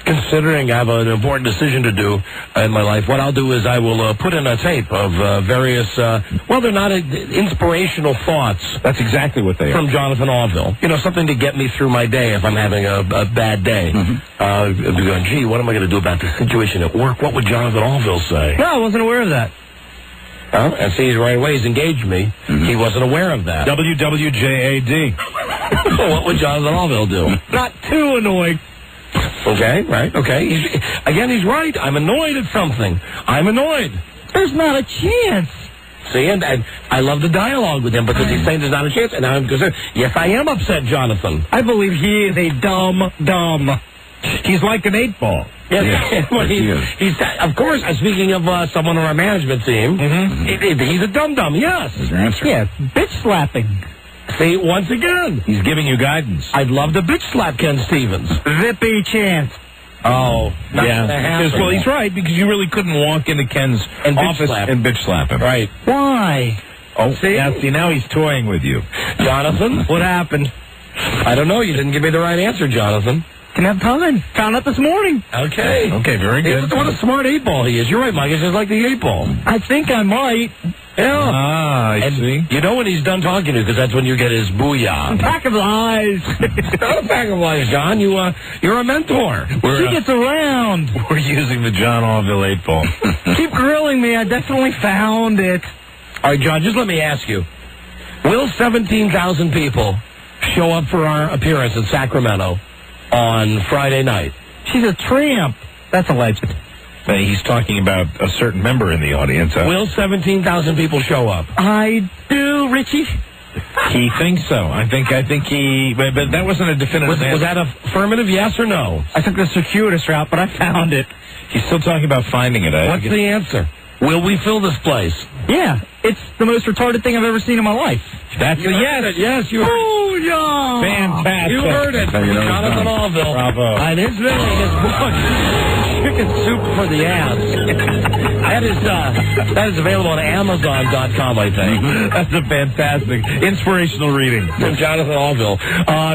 considering I have an important decision to do in my life, what I'll do is I will put in a tape of various, they're not inspirational thoughts. That's exactly what they are. From Jonathan Orville. You know, something to get me through my day if I'm having a bad day. Mm-hmm. Going, gee, what am I going to do about this situation at work? What would Jonathan Orville say? No, I wasn't aware of that. And see, right away, he's engaged me. Mm-hmm. He wasn't aware of that. WWJAD. So what would Jonathan Orville do? Not too annoyed. Okay, right, okay. He's right. I'm annoyed at something. I'm annoyed. There's not a chance. See, and I love the dialogue with him because he's saying there's not a chance. And I'm concerned. Yes, I am upset, Jonathan. I believe he is a dumb. He's like an 8-ball. Yes. Well, he's of course, speaking of someone on our management team, he's a dum-dum, yes. Is your answer? Yes, bitch slapping. See, once again. He's giving you guidance. I'd love to bitch slap Ken Stevens. Zippy chance. Oh, not gonna happen. Well, he's right, because you really couldn't walk into Ken's office and bitch slap him. Right. Why? Oh, see, now he's toying with you. Jonathan, what happened? I don't know. You didn't give me the right answer, Jonathan. Can have time. Found out this morning. Okay. Okay, very good. What a smart 8-ball he is. You're right, Mike. It's just like the 8-ball. I think I might. Yeah. I see. You know when he's done talking to you, because that's when you get his booyah. A pack of lies. Not a pack of lies, John. You're a mentor. She gets around. We're using the John Orville 8-ball. Keep grilling me. I definitely found it. All right, John, just let me ask you. Will 17,000 people show up for our appearance in Sacramento on Friday night? She's a tramp. That's a legend. He's talking about a certain member in the audience. Will 17,000 people show up? I do, Richie. He thinks so. I think he... But that wasn't a definitive answer. Was that affirmative, yes or no? I took the circuitous route, but I found it. He's still talking about finding it. What's the answer? Will we fill this place? Yeah, it's the most retarded thing I've ever seen in my life. That's a yes. Yes, you heard it. Booyah! Fantastic. You heard it. Jonathan Allville. Bravo. And his book, Chicken Soup for the Ass. That is available on Amazon.com, I think. That's a fantastic inspirational reading From Jonathan Allville.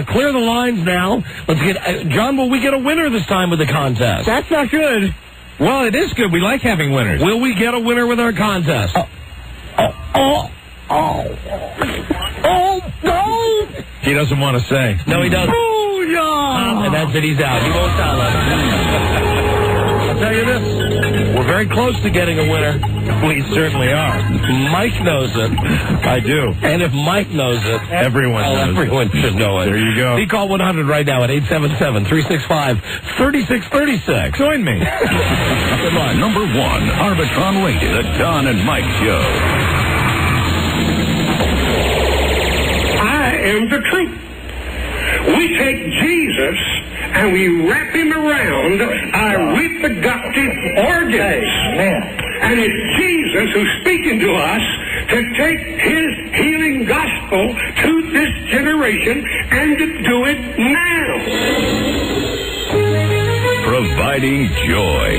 Clear the lines now. Let's get John. Will we get a winner this time with the contest? That's not good. Well, it is good. We like having winners. Will we get a winner with our contest? Oh, no! He doesn't want to say. No, he doesn't. Booyah! And that's it. He's out. He won't tell us. I'll tell you this. We're very close to getting a winner. We certainly are. Mike knows it. I do. And if Mike knows it, Everyone knows everyone should know it. There you go. He called 100 right now at 877-365-3636. Join me. Good luck. Number 1, Arbitron rated, The Don and Mike Show. I am the truth. We take Jesus and we wrap him around our reproductive organs. And it's Jesus who's speaking to us to take his healing gospel to this generation and to do it now. Providing joy,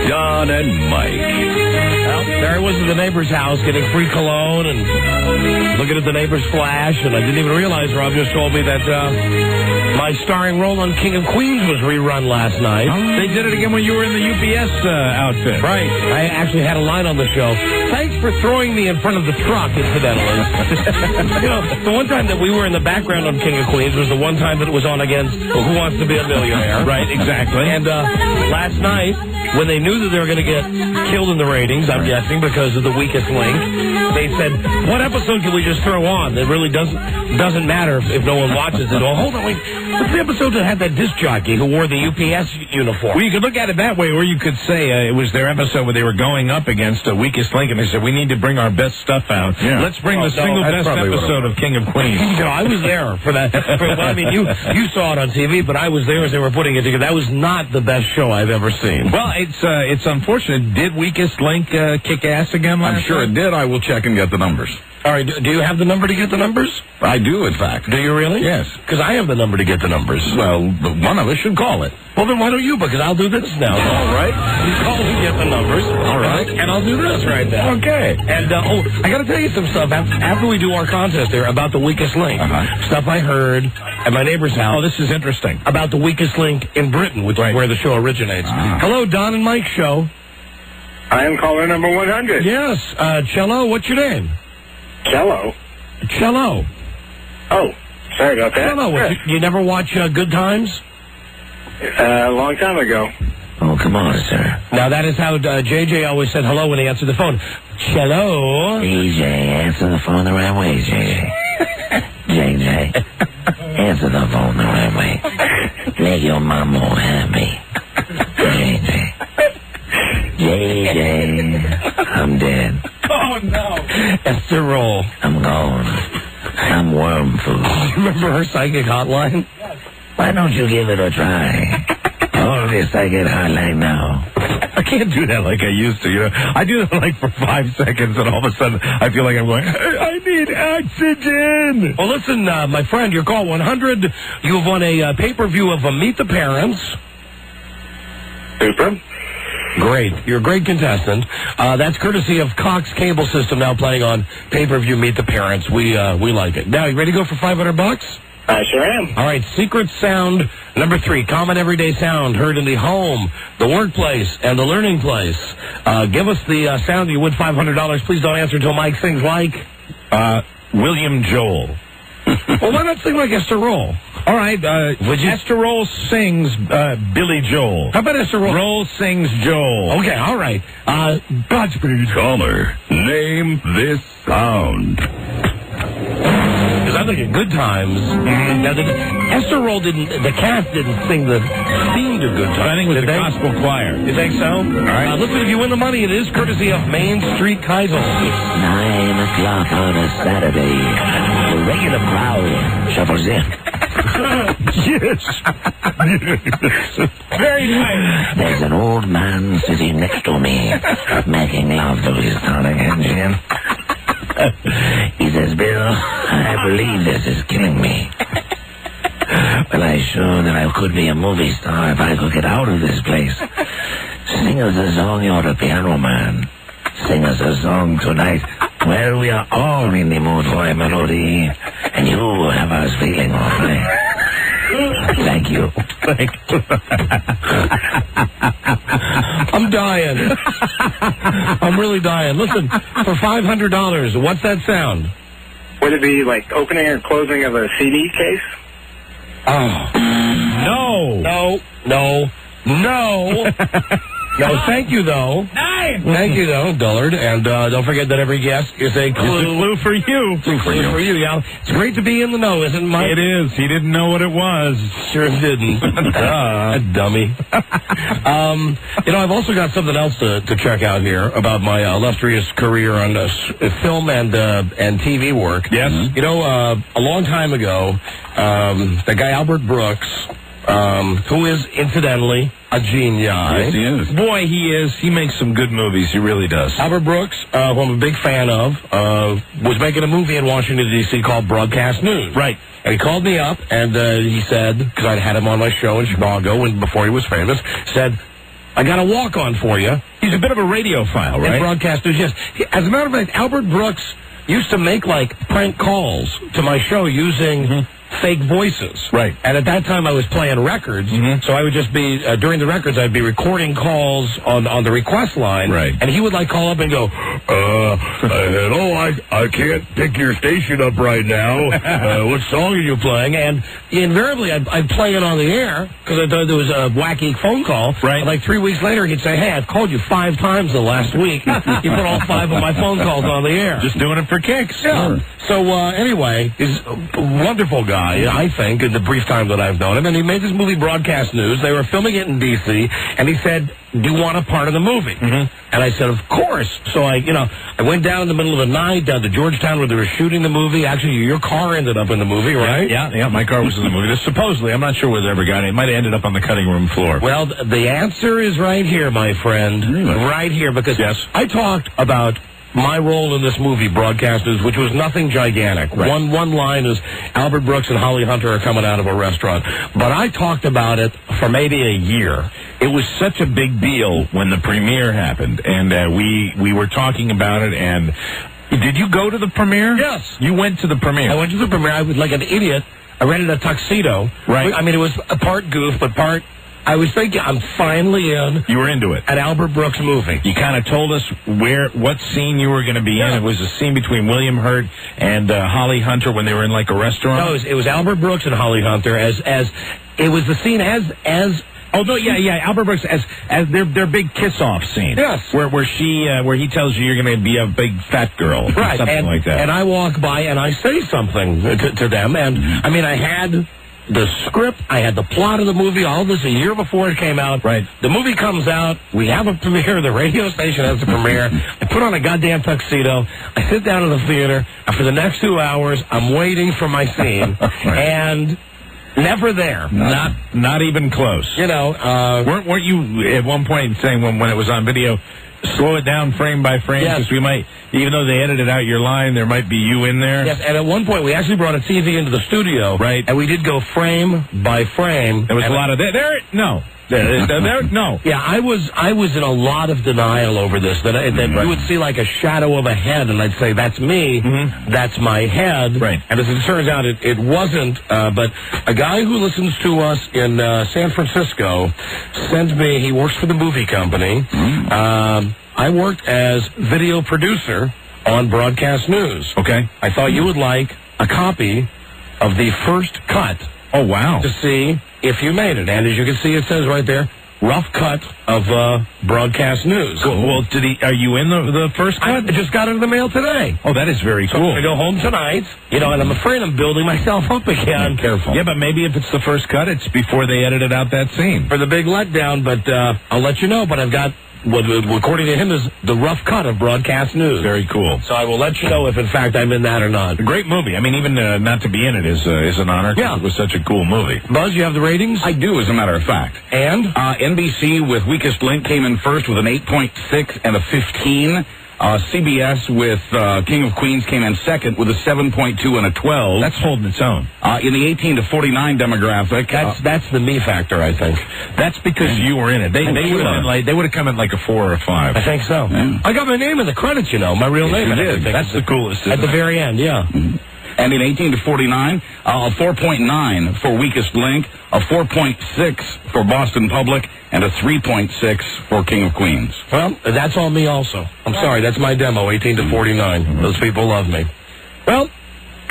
Don and Mike. Well, there I was at the neighbor's house getting free cologne and looking at the neighbor's flash, and I didn't even realize Rob just told me that my starring role on King of Queens was rerun last night. They did it again when you were in the UPS outfit. Right. I actually had a line on the show. Thanks for throwing me in front of the truck, incidentally. The one time that we were in the background on King of Queens was the one time that it was on against Who Wants to Be a Millionaire. Right, exactly. And last night, when they knew that they were going to get killed in the ratings, I'm guessing, because of the weakest link, they said, what episode can we just throw on? It really doesn't matter if no one watches it. Oh, hold on, wait. What's the episode that had that disc jockey who wore the UPS uniform? Well, you could look at it that way, or you could say it was their episode where they were going up against the weakest link, and they said, we need to bring our best stuff out. Yeah. Let's bring the single best episode of King of Queens. I was there for that. I mean, you saw it on TV, but I was there as they were putting it together. That was not the best show I've ever seen. Well, it's unfortunate. Did weakest link kick ass again last I'm sure night? it did. I will check and get the numbers. All right, do you have the number to get the numbers? I do, in fact. Do you really? Yes. Because I have the number to get the numbers. Well, one of us should call it. Well, then why don't you? Because I'll do this now. All right. You call and get the numbers. All right. And I'll do this right now. Okay. And, I got to tell you some stuff after we do our contest there about the weakest link. Stuff I heard at my neighbor's house. Oh, this is interesting. About the weakest link in Britain, which is where the show originates. Hello, Don and Mike Show. I am caller number 100. Yes. Cello, what's your name? Cello? Cello. Oh, sorry about that. Cello. You never watch Good Times? A long time ago. Oh, come on, sir. Now, that is how JJ always said hello when he answered the phone. Cello. DJ, answer the phone the right way, JJ. JJ, answer the phone the right way. Make your mama happy. JJ. JJ, I'm dead. Oh, no. Esther Roll. I'm gone. I'm worm food. You remember her psychic hotline? Why don't you give it a try? Call this psychic hotline now. I can't do that like I used to, I do that like for 5 seconds, and all of a sudden I feel like I'm going, I need oxygen. Well, listen, my friend, your call 100. You have won a pay-per-view of Meet the Parents. Super. Great. You're a great contestant. That's courtesy of Cox Cable System, now playing on pay-per-view Meet the Parents. We like it. Now, you ready to go for $500? I sure am. All right. Secret sound number 3. Common everyday sound heard in the home, the workplace, and the learning place. Give us the sound. You win $500. Please don't answer until Mike sings like William Joel. Well, why not sing like Esther Roll? All right, Esther Roll sings Billy Joel. How about Esther Roll? Roll sings Joel. Okay, all right. Godspeed. Caller, name this sound. Because I'm thinking Good Times. Now, Esther Roll the cast didn't sing the theme to Good Times. I think it was the gospel choir. You think so? All right. Listen, if you win the money, it is courtesy of Main Street Kaiser. It's 9 o'clock on a Saturday. The regular crowd shuffles in. Yes. Very nice. There's an old man sitting next to me, making love to his tonic engine. He says, Bill, I believe this is killing me. Well, I'm sure that I could be a movie star if I could get out of this place. Sing us a song, you're a piano man. Sing us a song tonight. Well, we are all in the mood for a melody, and you have us feeling all right. Thank you. I'm dying. I'm really dying. Listen, for $500, what's that sound? Would it be like opening or closing of a CD case? Oh. No. No, thank you, though. Nice. Thank you, though, Dullard. And don't forget that every guest is a clue. It's a clue for you. Clue for you, yeah. It's great to be in the know, isn't it, Mike? It is. He didn't know what it was. Sure didn't. Dummy. I've also got something else to check out here about my illustrious career on film and TV work. Yes. A long time ago, the guy Albert Brooks, who is, incidentally, a genius. Yes, he is. Boy, he is. He makes some good movies. He really does. Albert Brooks, who I'm a big fan of, was making a movie in Washington, D.C. called Broadcast News. Right. And he called me up, and he said, because I'd had him on my show in Chicago before he was famous, said, I got a walk-on for you. He's a bit of a radiophile, right? In Broadcast News, yes. As a matter of fact, Albert Brooks used to make, prank calls to my show using fake voices. Right. And at that time, I was playing records, so I would just be, during the records, I'd be recording calls on the request line. Right. And he would, call up and go, hello, I can't pick your station up right now. What song are you playing? And invariably, I'd play it on the air, because I thought there was a wacky phone call. Right. And 3 weeks later, he'd say, hey, I've called you 5 times the last week. You put all 5 of my phone calls on the air. Just doing it for kicks. Yeah. Sure. So, anyway, he's a wonderful guy, I think, in the brief time that I've known him. And he made this movie, Broadcast News. They were filming it in D.C., and he said, do you want a part of the movie? And I said, of course. So I went down in the middle of the night, down to Georgetown, where they were shooting the movie. Actually, your car ended up in the movie, right? Yeah, my car was in the movie. Supposedly, I'm not sure where it ever got it. It might have ended up on the cutting room floor. Well, the answer is right here, my friend. Really? Right here, because I talked about my role in this movie, Broadcast News, which was nothing gigantic. Right. One line is Albert Brooks and Holly Hunter are coming out of a restaurant. But I talked about it for maybe a year. It was such a big deal when the premiere happened, and we were talking about it, and did you go to the premiere? Yes. You went to the premiere. I went to the premiere. I was like an idiot. I rented a tuxedo. Right. I mean, it was a part goof, but part... I was thinking, I'm finally in. You were into it. An Albert Brooks movie. You kind of told us what scene you were going to be in. It was a scene between William Hurt and Holly Hunter when they were in a restaurant. No, it was Albert Brooks and Holly Hunter as it was the scene as. Oh no, yeah, Albert Brooks as their big kiss-off scene. Yes, where he tells you you're going to be a big fat girl, right? Something like that. And I walk by and I say something to them, and I mean I had the script, I had the plot of the movie, all this a year before it came out. Right. The movie comes out, we have a premiere, the radio station has a premiere, I put on a goddamn tuxedo, I sit down in the theater, and for the next 2 hours, I'm waiting for my scene, and never there. Not even close. Weren't you at one point saying when it was on video, slow it down frame by frame, because we might, even though they edited out your line, there might be you in there. Yes, and at one point we actually brought a TV into the studio, right? And we did go frame by frame. There was a lot of no. Yeah, I was in a lot of denial over this. That you would see like a shadow of a head, and I'd say, "That's me. That's my head." Right. And as it turns out, it wasn't. But a guy who listens to us in San Francisco sent me. He works for the movie company. I worked as video producer on Broadcast News. Okay. I thought you would like a copy of the first cut. Oh, wow. To see if you made it. And as you can see, it says right there, rough cut of Broadcast News. Cool. Well, are you in the first cut? I just got it in the mail today. Oh, that is very cool. I'm going to go home tonight, and I'm afraid I'm building myself up again. Careful. Yeah, but maybe if it's the first cut, it's before they edited out that scene. For the big letdown, but I'll let you know. But I've got what according to him is the rough cut of broadcast news. Very cool. So I will let you know if, in fact, I'm in that or not. A great movie. I mean, even not to be in it is an honor. Yeah. It was such a cool movie. Buzz, you have the ratings? I do, as a matter of fact. And? NBC with Weakest Link came in first with an 8.6 and a 15. CBS with King of Queens came in second with a 7.2 and a 12. That's holding its own. In the 18 to 49 demographic, That's the me factor, I think. That's because you were in it. They would have come in like a 4 or a 5. I think so. Yeah. I got my name in the credits, you know, my real name. You did. That's the coolest. At the very end, yeah. Mm-hmm. And in 18 to 49, a 4.9 for Weakest Link, a 4.6 for Boston Public, and a 3.6 for King of Queens. Well, that's on me also. I'm sorry, that's my demo, 18 to 49. Those people love me. Well,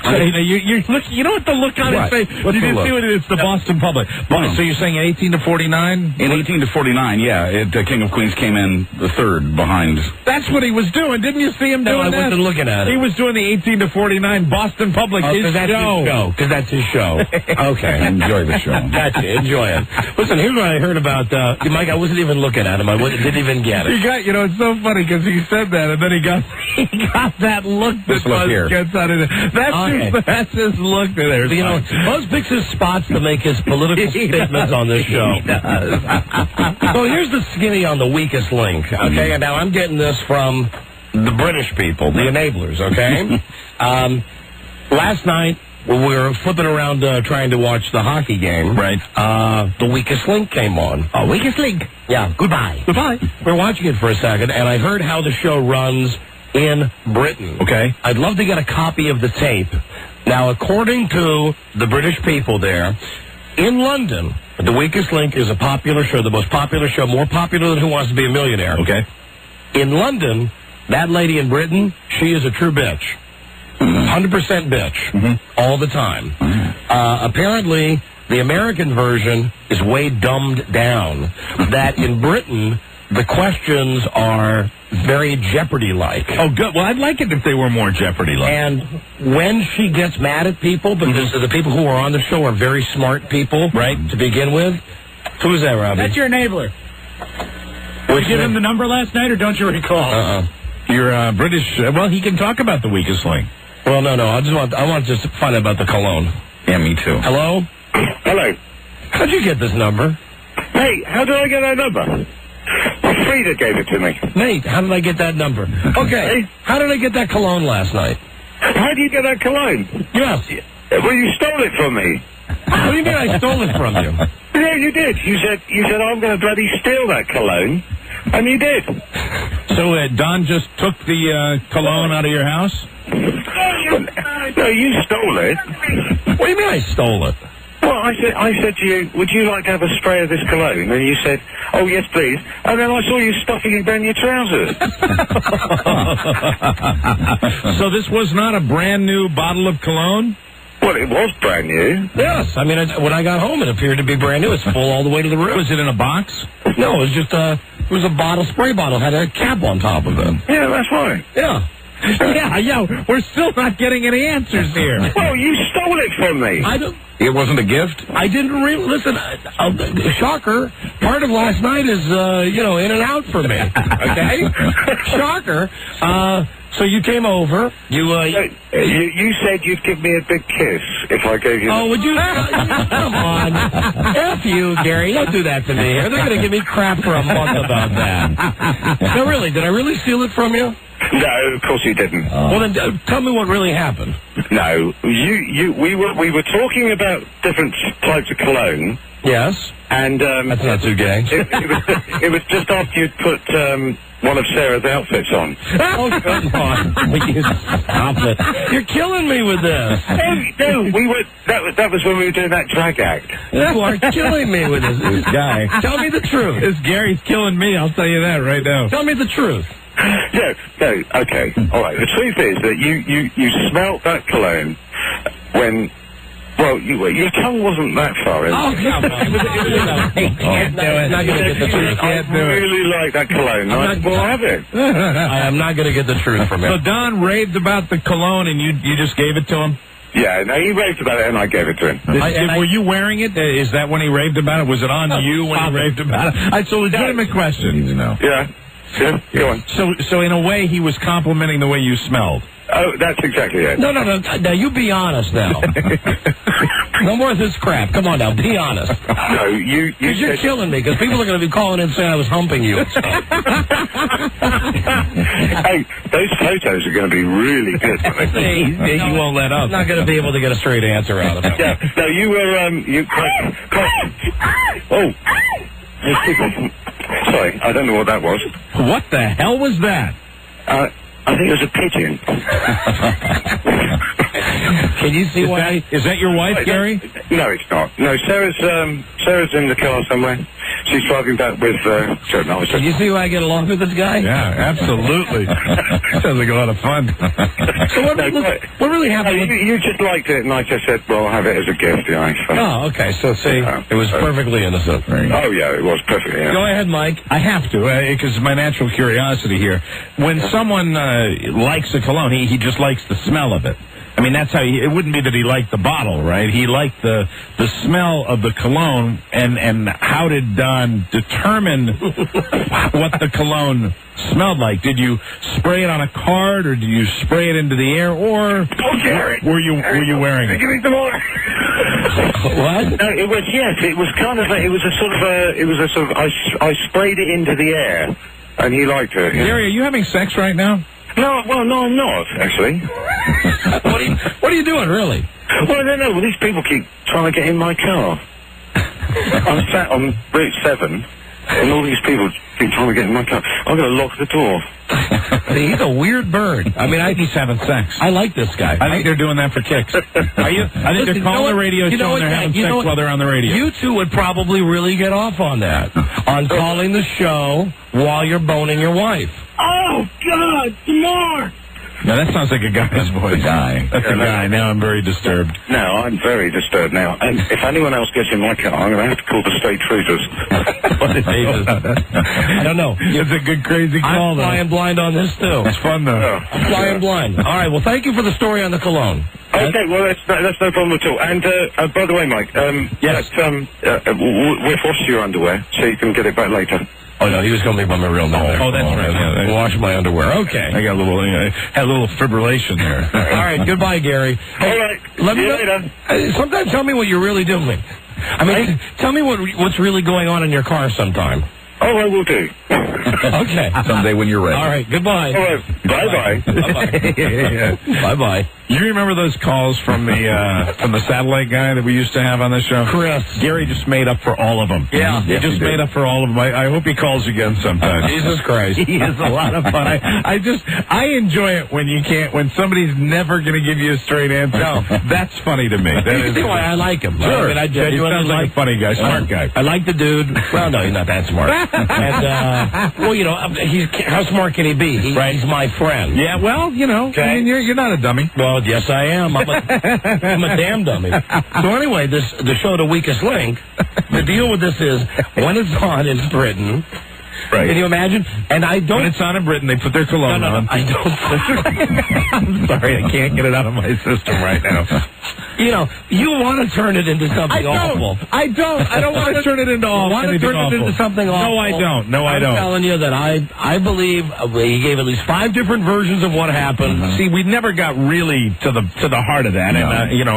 you know what the look on his face? What's you the didn't look? see what it is, the Boston Public. So you're saying 18 to 49? In 18 to 49, yeah, King of Queens came in the third behind. That's what he was doing. Didn't you see him doing that? I wasn't looking at it. He was doing the 18 to 49 Boston Public, his show. Because that's his show. Okay. Enjoy the show. Gotcha. Enjoy it. Listen, here's what I heard about, Mike, I wasn't even looking at him. I didn't even get it. It's so funny because he said that, and then he got that look that Buzz gets out of it. That's his look there. Buzz picks his spots to make his political statements on this show. He does. So here's the skinny on the Weakest Link, okay? And now I'm getting this from the British people, the enablers, okay? Last night, when we were flipping around trying to watch the hockey game, right? The Weakest Link came on. Oh, Weakest Link. Yeah, goodbye. Goodbye. We're watching it for a second, and I heard how the show runs in Britain. Okay. I'd love to get a copy of the tape. Now, according to the British people there, in London, The Weakest Link is a popular show, the most popular show, more popular than Who Wants to Be a Millionaire. Okay. In London, that lady in Britain, she is a true bitch. 100% bitch. All the time. Apparently, the American version is way dumbed down. That in Britain, the questions are very Jeopardy-like. Oh, good. Well, I'd like it if they were more Jeopardy-like. And when she gets mad at people, because the people who are on the show are very smart people, right, to begin with. Who's that, Robbie? That's your enabler. Did you give him the number last night, or don't you recall? You're British. Well, he can talk about the Weakest Link. Well, no. I want to just find out about the cologne. Yeah, me too. Hello? Hello. How'd you get this number? Hey, how did I get that number? Frida gave it to me. Nate, how did I get that number? Okay, how did I get that cologne last night? How did you get that cologne? Yes. Well, you stole it from me. What do you mean I stole it from you? Yeah, you did. You said I'm going to bloody steal that cologne, and you did. So Don just took the cologne out of your house? No, you stole it. What do you mean I stole it? Well, I said to you, would you like to have a spray of this cologne? And you said, oh, yes, please. And then I saw you stuffing it down your trousers. So this was not a brand new bottle of cologne? Well, it was brand new. Yes. I mean, when I got home, it appeared to be brand new. It's full all the way to the roof. Was it in a box? No, it was just it was a bottle, spray bottle, had a cap on top of it. Yeah, that's right. Yeah. Yeah, we're still not getting any answers here. Well, you stole it from me. It wasn't a gift? I didn't really listen. Shocker. Part of last night is, in and out for me. Okay? Shocker. So you came over. You said you'd give me a big kiss if I gave you... Oh, would you? Come on. F you, Gary. Don't do that to me. They're going to give me crap for a month about that. No, really. Did I really steal it from you? No, of course you didn't. Well, then tell me what really happened. No, we were talking about different types of cologne. Yes. And that's not too gay. It was just after you'd put one of Sarah's outfits on. Oh, come on! Stop it! You're killing me with this. No, we were. That was when we were doing that drag act. You are killing me with this guy. Tell me the truth. This Gary's killing me. I'll tell you that right now. Tell me the truth. No, okay. All right. The truth is that you smelt that cologne when... Well, your tongue wasn't that far in. Oh, come on. It was can't do it. Not going to get the truth. I really like that cologne. We'll have it. I am not going to get the truth from him. So Don raved about the cologne, and you just gave it to him? Yeah, no, he raved about it, and I gave it to him. Were you wearing it? Is that when he raved about it? Was it on you when he raved about it? It's a legitimate question. Need to know. Yeah. Go on. So in a way, he was complimenting the way you smelled. Oh, that's exactly it. No. Now, you be honest now. No more of this crap. Come on now, be honest. No, You're killing me, because people are going to be calling in saying I was humping you. Hey, those photos are going to be really good. You won't let up. I'm not going to be able to get a straight answer out of it. Yeah. No, you were, Oh. Sorry, I don't know what that was. What the hell was that? I think it was a pigeon. Can you see why? Is that your wife, Gary? No, it's not. No, Sarah's in the car somewhere. She's driving back with, Can you see why I get along with this guy? Yeah, absolutely. Sounds like a lot of fun. So what really happened? You just liked it, and I just said, well, I'll have it as a gift, yeah. So. Oh, okay. So, see, it was perfectly innocent. Oh, yeah, it was perfectly innocent. Go ahead, Mike. I have to, because my natural curiosity here. When someone likes a cologne, he just likes the smell of it. I mean, that's how it wouldn't be that he liked the bottle, right? He liked the smell of the cologne, and how did Don determine what the cologne smelled like? Did you spray it on a card, or did you spray it into the air, or were you wearing it? Give me some more. What? No, it was, yes, it was kind of I sprayed it into the air, and he liked it. Gary, are you having sex right now? No, well, no, I'm not, actually. What are you doing, really? Well, I don't know. Well, these people keep trying to get in my car. I'm sat on Route 7, and all these people keep trying to get in my car. I'm going to lock the door. He's a weird bird. I mean, he's having sex. I like this guy. I think they're doing that for kicks. Are you? I think they're calling the radio show and they're having sex while they're on the radio. You two would probably really get off on that. On calling the show while you're boning your wife. Oh, God, more! Now, that sounds like a guy's voice. That's a guy. Now I'm very disturbed. No, I'm very disturbed now. And if anyone else gets in my car, I'm going to have to call the state troopers. What is Jesus? I don't know. It's a good, crazy call, I'm flying blind on this, too. It's fun, though. I'm flying blind. All right, well, thank you for the story on the cologne. Okay, well, that's no problem at all. And, by the way, Mike, yes. we've washed your underwear, so you can get it back later. Oh, no, he was going to leave my real name. Oh, that's right. Yeah, wash my underwear. Okay. I got had a little fibrillation there. All right, goodbye, Gary. Hey, all right, let me see you later. Sometimes tell me what you're really doing. I mean, tell me what's really going on in your car sometime. Oh, I will do. Okay. Someday when you're ready. All right, goodbye. All right, bye-bye. Bye-bye. Bye-bye. You remember those calls from the satellite guy that we used to have on the show? Chris. Gary just made up for all of them. Yeah. He just made up for all of them. I hope he calls again sometime. Jesus Christ. He is a lot of fun. I enjoy it when somebody's never going to give you a straight answer. No. That's funny to me. You can see why I like him. Sure. I mean, he sounds like a funny guy, smart guy. I like the dude. Well, no, he's not that smart. And, well, you know, how smart can he be? He's my friend. Yeah, well, you know, okay. I mean, you're not a dummy. Well, yes, I am. I'm a damn dummy. So anyway, the show, The Weakest Link, the deal with this is when it's on in Britain. Right. Can you imagine? And I don't. When it's on in Britain, they put their cologne on. I don't. I'm sorry, I can't get it out of my system right now. You know, you want to turn it into something awful. I don't want to turn it into awful. Want to turn it into something awful? No, I don't. I'm telling you that I believe he gave at least 5 different versions of what happened. Mm-hmm. See, we never got really to the heart of that. No.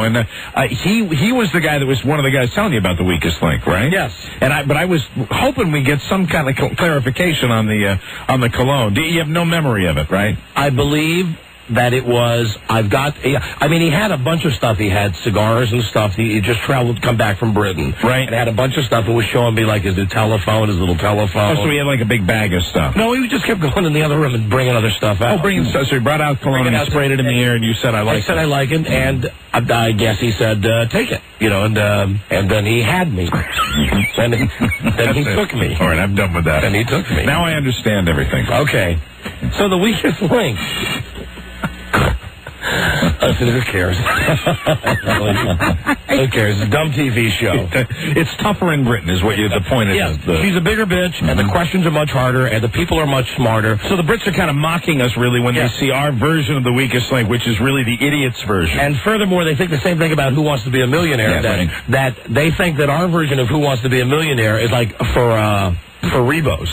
And he was the guy that was one of the guys telling you about The Weakest Link, right? Yes. But I was hoping we get some kind of clarification on the cologne. You have no memory of it, right? I believe that it was, I mean, he had a bunch of stuff. He had cigars and stuff. He just come back from Britain. Right. And had a bunch of stuff. It was showing me, like, his little telephone. Oh, so he had, like, a big bag of stuff. No, he just kept going in the other room and bringing other stuff out. Oh, bringing stuff. So he brought out cologne and he sprayed it in the air, and you said, I like it. I said, I like it, and I guess he said, take it. You know, and then he had me. then he took me. All right, I'm done with that. And he took me. Now I understand everything. Okay. So The Weakest Link. Who cares? Who cares? It's a dumb TV show. It's tougher in Britain, is what the point is. Yeah, she's a bigger bitch, and the questions are much harder, and the people are much smarter. So the Brits are kind of mocking us, really, when they see our version of the weakest link, which is really the idiot's version. And furthermore, they think the same thing about Who Wants to Be a Millionaire. That they think that our version of Who Wants to Be a Millionaire is like for Rebos.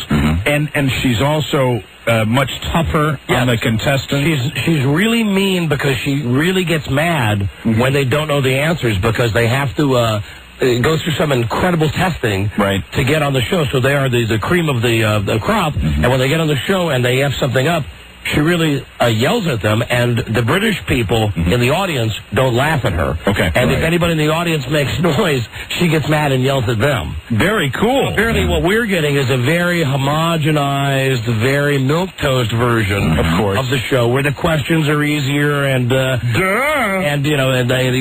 And she's also much tougher on the contestants. She's really mean because she really gets mad when they don't know the answers because they have to go through some incredible testing to get on the show. So they are the cream of the crop. And when they get on the show and they F something up, she really yells at them, and the British people in the audience don't laugh at her. And if anybody in the audience makes noise, she gets mad and yells at them. Very cool. Apparently what we're getting is a very homogenized, very milquetoast version, of the show, where the questions are easier and the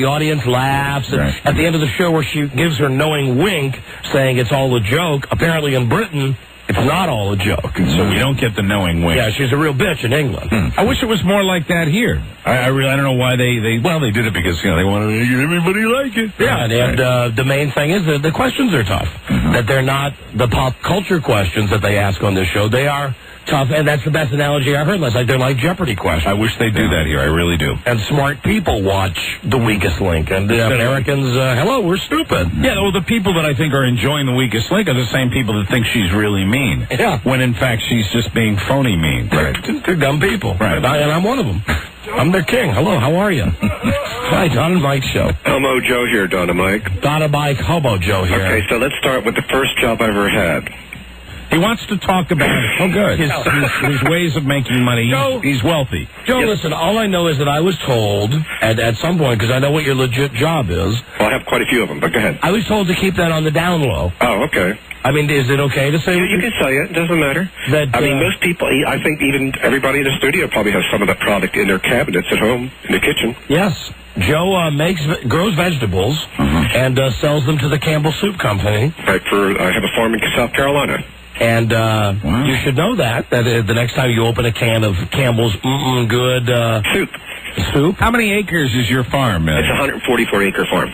audience laughs. And at the end of the show where she gives her knowing wink, saying it's all a joke, apparently in Britain, it's not all a joke. So we don't get the knowing wink. Yeah, she's a real bitch in England. I wish it was more like that here. I don't know why they did it because, they wanted to make everybody like it. Yeah, and the main thing is that the questions are tough. That they're not the pop culture questions that they ask on this show. They are tough, and that's the best analogy I heard last night. They're like Jeopardy questions. I wish they do that here. I really do. And smart people watch The Weakest Link, and the Americans, hello, we're stupid. Yeah, well, the people that I think are enjoying The Weakest Link are the same people that think she's really mean. Yeah. When, in fact, she's just being phony mean. They're dumb people. Right. And I'm one of them. I'm their king. Hello, how are you? Hi, Don and Mike show. Homo Joe here, Don and Mike. Don and Mike, Hobo Joe here. Okay, so let's start with the first job I ever had. He wants to talk about his ways of making money. He's wealthy. Joe, listen, all I know is that I was told at some point, because I know what your legit job is. Well, I have quite a few of them, but go ahead. I was told to keep that on the down low. Oh, okay. I mean, is it okay to say? You can say it. It doesn't matter. I mean, most people, I think even everybody in the studio probably has some of that product in their cabinets at home, in the kitchen. Yes. Joe grows vegetables and sells them to the Campbell Soup Company. I have a farm in South Carolina. And you should know that the next time you open a can of Campbell's good soup. How many acres is your farm? It's a 144-acre farm.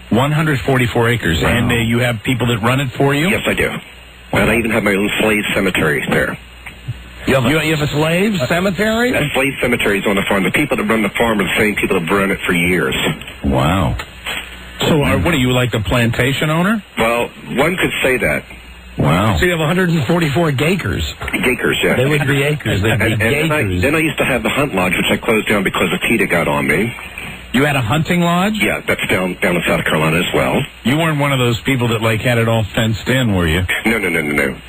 144 acres. Wow. And you have people that run it for you? Yes, I do. And I even have my own slave cemetery there. You have a slave cemetery? A slave cemetery is on the farm. The people that run the farm are the same people that have run it for years. Wow. So what are you, like the plantation owner? Well, one could say that. Wow. So you have 144 acres. Acres, yeah. They would be acres. They'd be acres. Then I used to have the hunt lodge, which I closed down because a PETA got on me. You had a hunting lodge? Yeah, that's down in South Carolina as well. You weren't one of those people that, had it all fenced in, were you? No.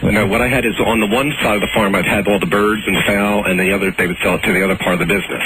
No, what I had is on the one side of the farm, I'd have all the birds and fowl, and the other, they would sell it to the other part of the business.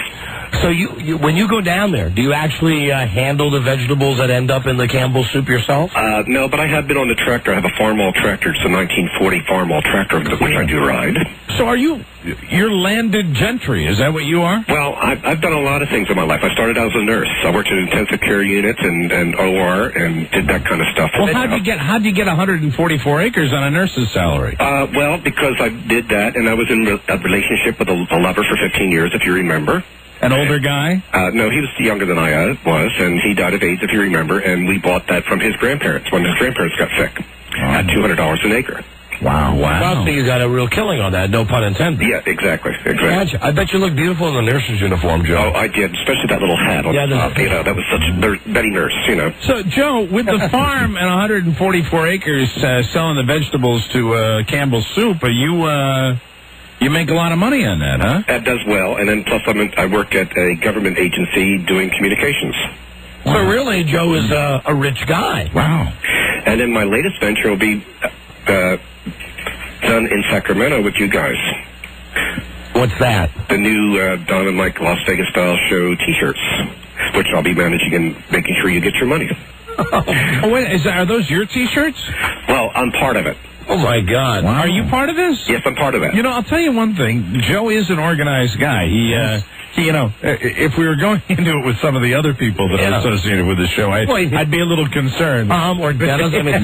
So when you go down there, do you actually handle the vegetables that end up in the Campbell soup yourself? No, but I have been on the tractor. I have a Farmall tractor. It's a 1940 Farmall tractor, which I do ride. So you're landed gentry, is that what you are? Well, I've done a lot of things in my life. I started out as a nurse. I worked in intensive care units and OR and did that kind of stuff. Well, how'd you get 144 acres on a nurse's salary? Well, because I did that, and I was in a relationship with a lover for 15 years, if you remember. An older guy? No, he was younger than I was, and he died of AIDS, if you remember, and we bought that from his grandparents when his grandparents got sick at $200 an acre. Wow. Well, you got a real killing on that, no pun intended. Yeah, exactly. I bet you look beautiful in the nurse's uniform, Joe. Oh, I did, especially that little hat on the top. That was such a Betty Nurse, So, Joe, with the farm and 144 acres selling the vegetables to Campbell's Soup, you make a lot of money on that, huh? That does well, and then plus I work at a government agency doing communications. Wow. So really, Joe is a rich guy. Wow. And then my latest venture will be done in Sacramento with you guys. What's that? The new Don and Mike Las Vegas style show T-shirts, which I'll be managing and making sure you get your money. Oh, wait, are those your T-shirts? Well, I'm part of it. Oh, my God. Wow. Are you part of this? Yes, I'm part of it. I'll tell you one thing. Joe is an organized guy. If we were going into it with some of the other people that are associated with the show, I'd be a little concerned. Or Dennis. I mean,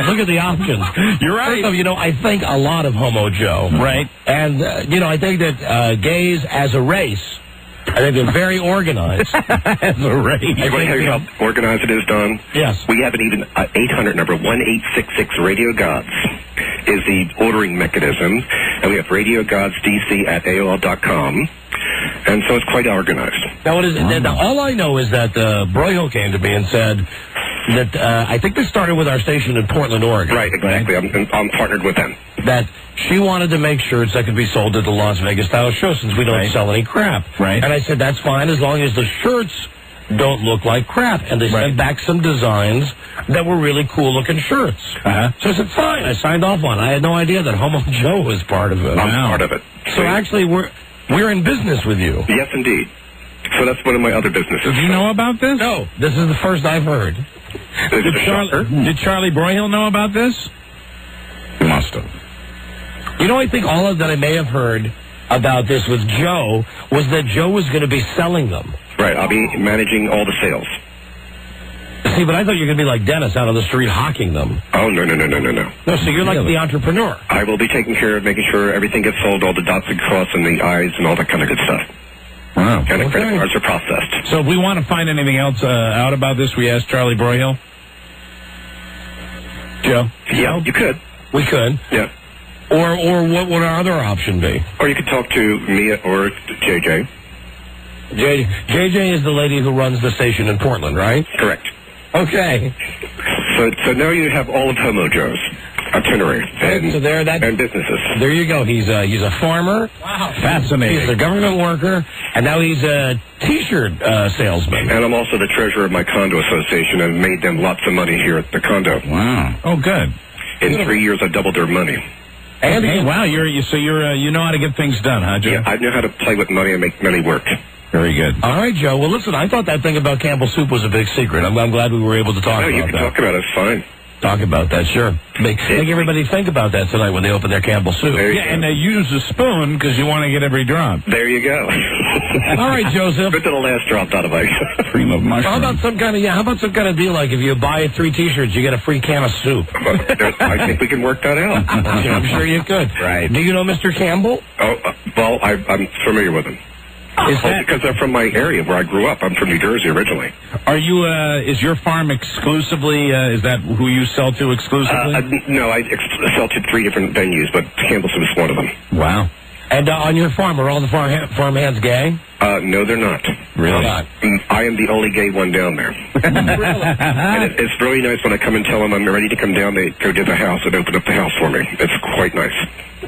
look at the options. You're right. First off, I think a lot of Homo Joe. Right. And, I think that gays as a race I think they're very organized. Right. You want to hear how organized it is, Don? Yes. We have an even 800 number, 1866 Radio Gods is the ordering mechanism. And we have radiogodsdc@AOL.com. And so it's quite organized. Now, what is it? Now, all I know is that Broyhill came to me and said that I think this started with our station in Portland, Oregon. Right, exactly. I'm partnered with them. That she wanted to make shirts that could be sold at the Las Vegas style show since we don't sell any crap. Right. And I said, that's fine as long as the shirts don't look like crap. And they sent back some designs that were really cool-looking shirts. Uh-huh. So I said, fine. I signed off on it. I had no idea that Homo Joe was part of it. I'm part of it. So actually, we're in business with you. Yes, indeed. So that's one of my other businesses. Did you know about this? No. This is the first I've heard. Did Charlie Broyhill know about this? He must have. You know, I think all of that I may have heard about this with Joe was that Joe was going to be selling them. Right, I'll be managing all the sales. See, but I thought you were going to be like Dennis out on the street hawking them. Oh, no. No, so you're like the entrepreneur. I will be taking care of making sure everything gets sold, all the dots and cross and the I's and all that kind of good stuff. Wow. And the credit cards are processed. So if we want to find anything else out about this, we ask Charlie Broyhill? Joe? Yeah, you could. We could. Yeah. Or what would our other option be? Or you could talk to me or JJ. JJ is the lady who runs the station in Portland, right? Correct. Okay. So now you have all of Homo Joe's itinerary and businesses. There you go. He's a farmer. Wow. Fascinating. He's a government worker, and now he's a T-shirt salesman. And I'm also the treasurer of my condo association and made them lots of money here at the condo. Wow. Oh, good. In 3 years, I doubled their money. And wow, you know how to get things done, huh, Joe? Yeah, I know how to play with money and make money work. Very good. All right, Joe. Well, listen, I thought that thing about Campbell Soup was a big secret. I'm glad we were able to talk about that. No, you can talk about it. It's fine. Talk about that, sure. Make everybody think about that tonight when they open their Campbell Soup. And they use a spoon because you want to get every drop. There you go. All right, Joseph. But to the last drop out of ice. Cream of mushroom. How about some kind of deal like if you buy 3 T-shirts, you get a free can of soup? I think we can work that out. I'm sure you could. Right. Do you know Mr. Campbell? Oh, well, I'm familiar with him. Because they're from my area where I grew up. I'm from New Jersey originally. Are you? Is your farm exclusively? Is that who you sell to exclusively? No, I sell to 3 different venues, but Campbell's is one of them. Wow. And on your farm, are all the farm hands gay? No, they're not. Really? Not. I am the only gay one down there. Really? And it's really nice when I come and tell them I'm ready to come down. They go to the house and open up the house for me. It's quite nice.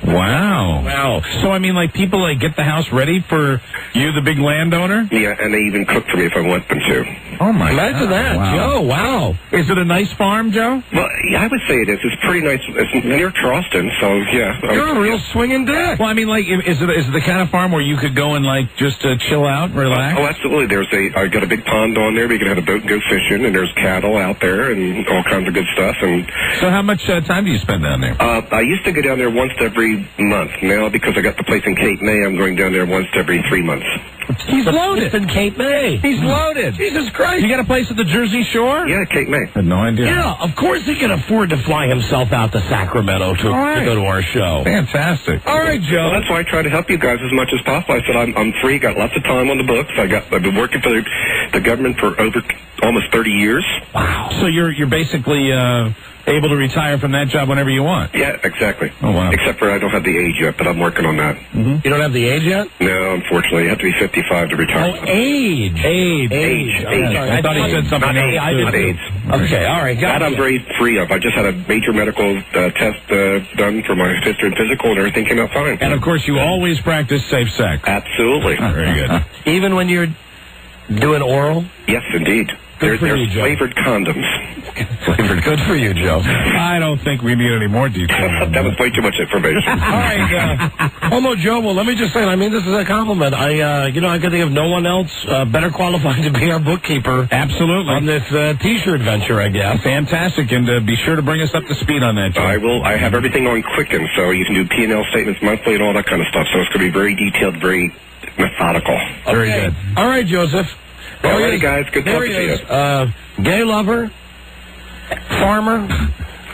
Wow. So, I mean, like, people, like, get the house ready for you, the big landowner? Yeah, and they even cook for me if I want them to. Oh, my God. Imagine that. Wow. Joe, wow. Is it a nice farm, Joe? Well, yeah, I would say it is. It's pretty nice. It's near Charleston, so, yeah. You're a real swinging dick. Well, I mean, like, is it the kind of farm where you could go and, like, just chill out, relax? Oh, absolutely. I got a big pond on there. We can have a boat and go fishing, and there's cattle out there and all kinds of good stuff. And so how much time do you spend down there? I used to go down there once every month. Now, because I got the place in Cape May, I'm going down there once every 3 months. He's loaded. It's in Cape May. He's loaded. Jesus Christ. You got a place at the Jersey Shore? Yeah, Cape May. I had no idea. Yeah, of course he can afford to fly himself out to Sacramento to go to our show. Fantastic. All right, Joe. Well, that's why I try to help you guys as much as possible. I said I'm free, got lots of time on the books. I've been working for the government for over almost 30 years. Wow. So you're basically able to retire from that job whenever you want? Yeah, exactly. Oh, wow. Except for I don't have the age yet, but I'm working on that. Mm-hmm. You don't have the age yet? No, unfortunately. You have to be 55 to retire. Oh, age. I thought he said something else. Not AIDS. Okay, all right. That I'm very free of. I just had a major medical test done for my history and physical, and everything came out fine. And, of course, you always practice safe sex. Absolutely. Very good. Even when you're doing oral? Yes, indeed. They're flavored condoms. Flavored. Good for you, Joe. I don't think we need any more details. That was way too much information. All right, Homo Joe. Well, let me just say, I mean, this is a compliment. I can think of no one else better qualified to be our bookkeeper. Absolutely. On this T-shirt venture, I guess. Fantastic, and be sure to bring us up to speed on that, Joe. I will. I have everything on Quicken, so you can do P&L statements monthly and all that kind of stuff. So it's going to be very detailed, very methodical. Very good. All right, Joseph. All right, guys. Good talking to you. Gay lover, farmer,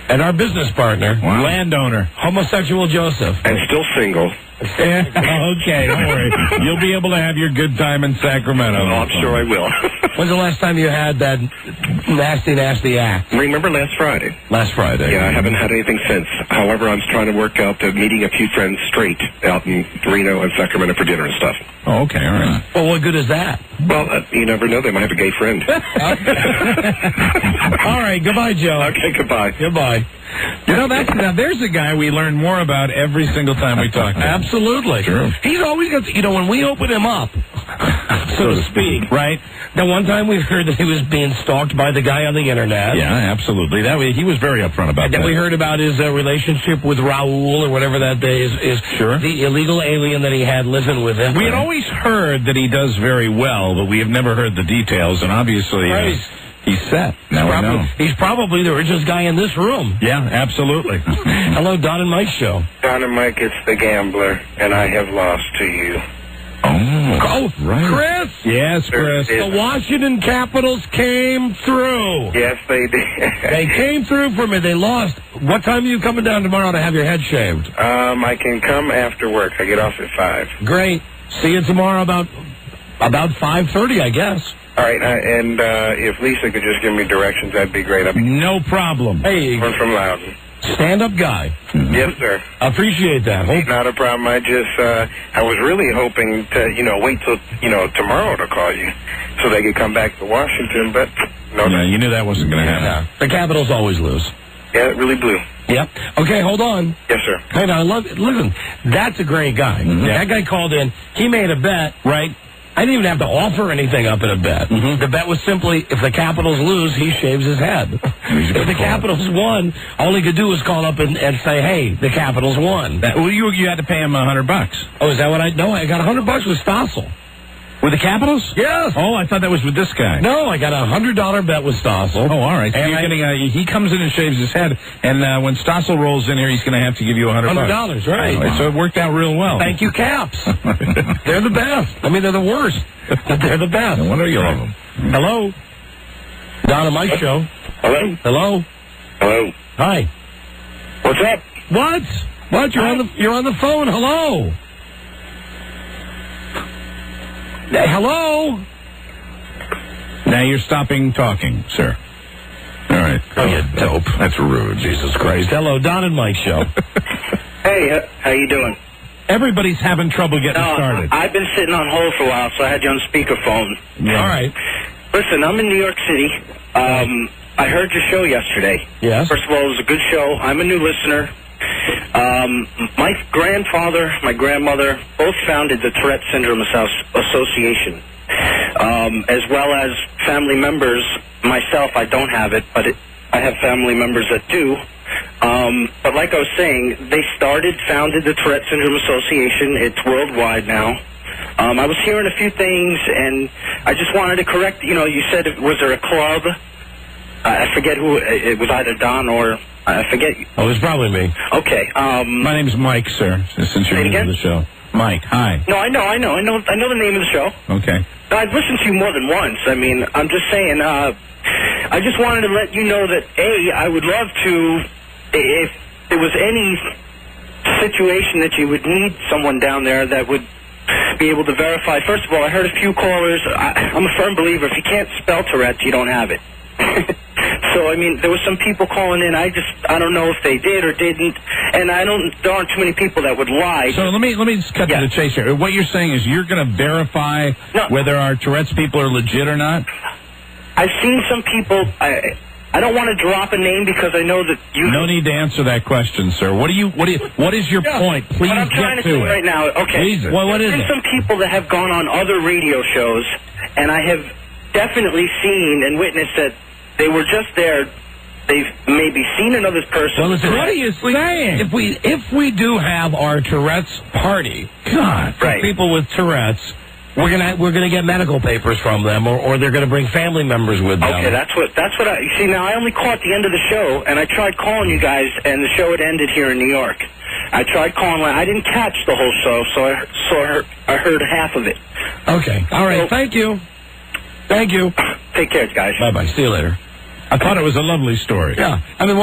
And our business partner, landowner, homosexual Joseph. And still single. Okay, don't worry. You'll be able to have your good time in Sacramento. Oh, I'm sure I will. When's the last time you had that nasty act? Remember last Friday? Last Friday. Yeah, I haven't had anything since. However, I'm trying to work out meeting a few friends straight out in Reno and Sacramento for dinner and stuff. Oh, okay, all right. Well, what good is that? Well, you never know. They might have a gay friend. All right, goodbye, Joe. Okay, goodbye. Goodbye. You know, now there's a guy we learn more about every single time we talk to him. Absolutely. True. He's always got, when we open him up, so to speak, right? The one time we heard that he was being stalked by the guy on the internet. Yeah, absolutely. He was very upfront about that. Then we heard about his relationship with Raul or whatever that day is. Sure. The illegal alien that he had living with him. We had always heard that he does very well, but we have never heard the details, and obviously he's set. Now we know. He's probably the richest guy in this room. Yeah, absolutely. Hello, Don and Mike show. Don and Mike, it's the gambler, and I have lost to you. Oh, right. Chris? Yes, Chris. The Washington Capitals came through. Yes, they did. They came through for me. They lost. What time are you coming down tomorrow to have your head shaved? I can come after work. I get off at 5. Great. See you tomorrow about 5:30, I guess. All right, and if Lisa could just give me directions, that'd be great. No problem. Hey, I'm from Loudon. Stand-up guy. Yes, sir. Appreciate that. Not a problem. I was really hoping to, wait till, tomorrow to call you so they could come back to Washington, but no. Yeah, you knew that wasn't going to happen. Yeah. The Capitals always lose. Yeah, it really blew. Yep. Okay, hold on. Yes, sir. Hey, now, listen, that's a great guy. Mm-hmm. That guy called in. He made a bet, right? I didn't even have to offer anything up in a bet. Mm-hmm. The bet was simply, if the Capitals lose, he shaves his head. If the Capitals won, all he could do was call up and say, hey, the Capitals won. You had to pay him $100. Oh, is that what I... No, I got $100 with Stossel. With the Capitals? Yes. Oh, I thought that was with this guy. No, I got a $100 bet with Stossel. Oh, all right. So and he comes in and shaves his head, and when Stossel rolls in here, he's going to have to give you $100. $100, right. Wow. So it worked out real well. Thank you, Caps. They're the best. I mean, they're the worst, but they're the best. No wonder you love them. Hello? Don and Mike show. Hello? Hello? Hello? Hi. What's up? What? You're on the phone. Hello? Hello? Now you're stopping talking, sir. All right. Oh, you dope. That's rude. Jesus Christ. Hello, Don and Mike show. Hey, how you doing? Everybody's having trouble getting started. I've been sitting on hold for a while, so I had you on speakerphone. Yeah. All right. Listen, I'm in New York City. I heard your show yesterday. Yes. First of all, it was a good show. I'm a new listener. My grandfather, my grandmother, both founded the Tourette Syndrome Association, as well as family members. Myself, I don't have it, but I have family members that do. But like I was saying, they founded the Tourette Syndrome Association. It's worldwide now. I was hearing a few things, and I just wanted to correct. You said, was there a club? I forget who. It was either Don or I forget. Oh, it was probably me. Okay. My name's Mike, sir. Since you're new to the show, Mike. Hi. No, I know the name of the show. Okay. I've listened to you more than once. I mean, I'm just saying. I just wanted to let you know that I would love to, if there was any situation that you would need someone down there that would be able to verify. First of all, I heard a few callers. I'm a firm believer. If you can't spell Tourette, you don't have it. So, I mean, there were some people calling in. I don't know if they did or didn't, and there aren't too many people that would lie. So let me just cut to the chase here. What you're saying is you're going to verify whether our Tourette's people are legit or not? I've seen some people. I don't want to drop a name because I know that you. No need to answer that question, sir. What is your point? Please what I'm trying to say right now. Okay. Jesus. What is it? There's some people that have gone on other radio shows, and I have definitely seen and witnessed that they were just there. They've maybe seen another person. Well, listen, what are you saying? If we do have our Tourette's party, for people with Tourette's, we're gonna get medical papers from them, or they're gonna bring family members with them. Okay, that's what I see. Now I only caught the end of the show, and I tried calling you guys, and the show had ended here in New York. I tried calling. I didn't catch the whole show, so I heard half of it. Okay, all right. So, thank you. Thank you. Take care, guys. Bye bye. See you later. I thought it was a lovely story. Yeah. I mean,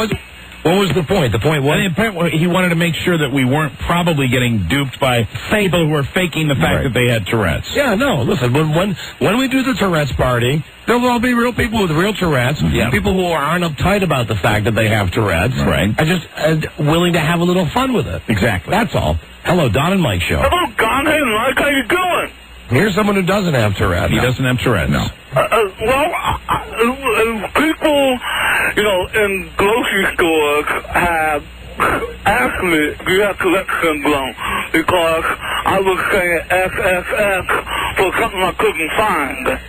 What was the point? The point was he wanted to make sure that we weren't probably getting duped by people who were faking the fact that they had Tourette's. Yeah, no. Listen, when we do the Tourette's party, there will all be real people with real Tourette's. Yeah. People who aren't uptight about the fact that they have Tourette's. Right. And just willing to have a little fun with it. Exactly. That's all. Hello, Don and Mike Show. Hello, Don. Hey, Mike. How you doing? Here's someone who doesn't have Tourette's. He doesn't have Tourette's. No. People, in grocery stores have asked me, do you have Tourette's syndrome? Because I was saying XXX for something I couldn't find.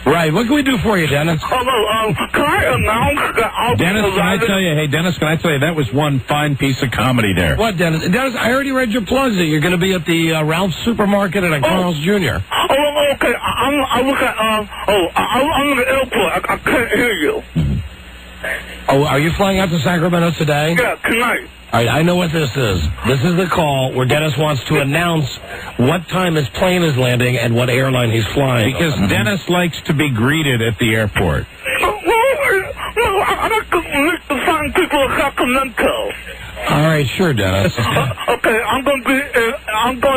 Right. What can we do for you, Dennis? Hello, can I announce that I'll Dennis, can I tell you, that was one fine piece of comedy there. What, Dennis? Dennis, I already read your plugs that you're going to be at the Ralph's Supermarket and at Carl's Jr. Oh, okay. I'm in the airport. I can't hear you. Oh, are you flying out to Sacramento today? Yeah, tonight. All right, I know what this is. This is the call where Dennis wants to announce what time his plane is landing and what airline he's flying. Because Dennis likes to be greeted at the airport. I like to find people in Sacramento. All right, sure, Dennis. Okay, I'm going to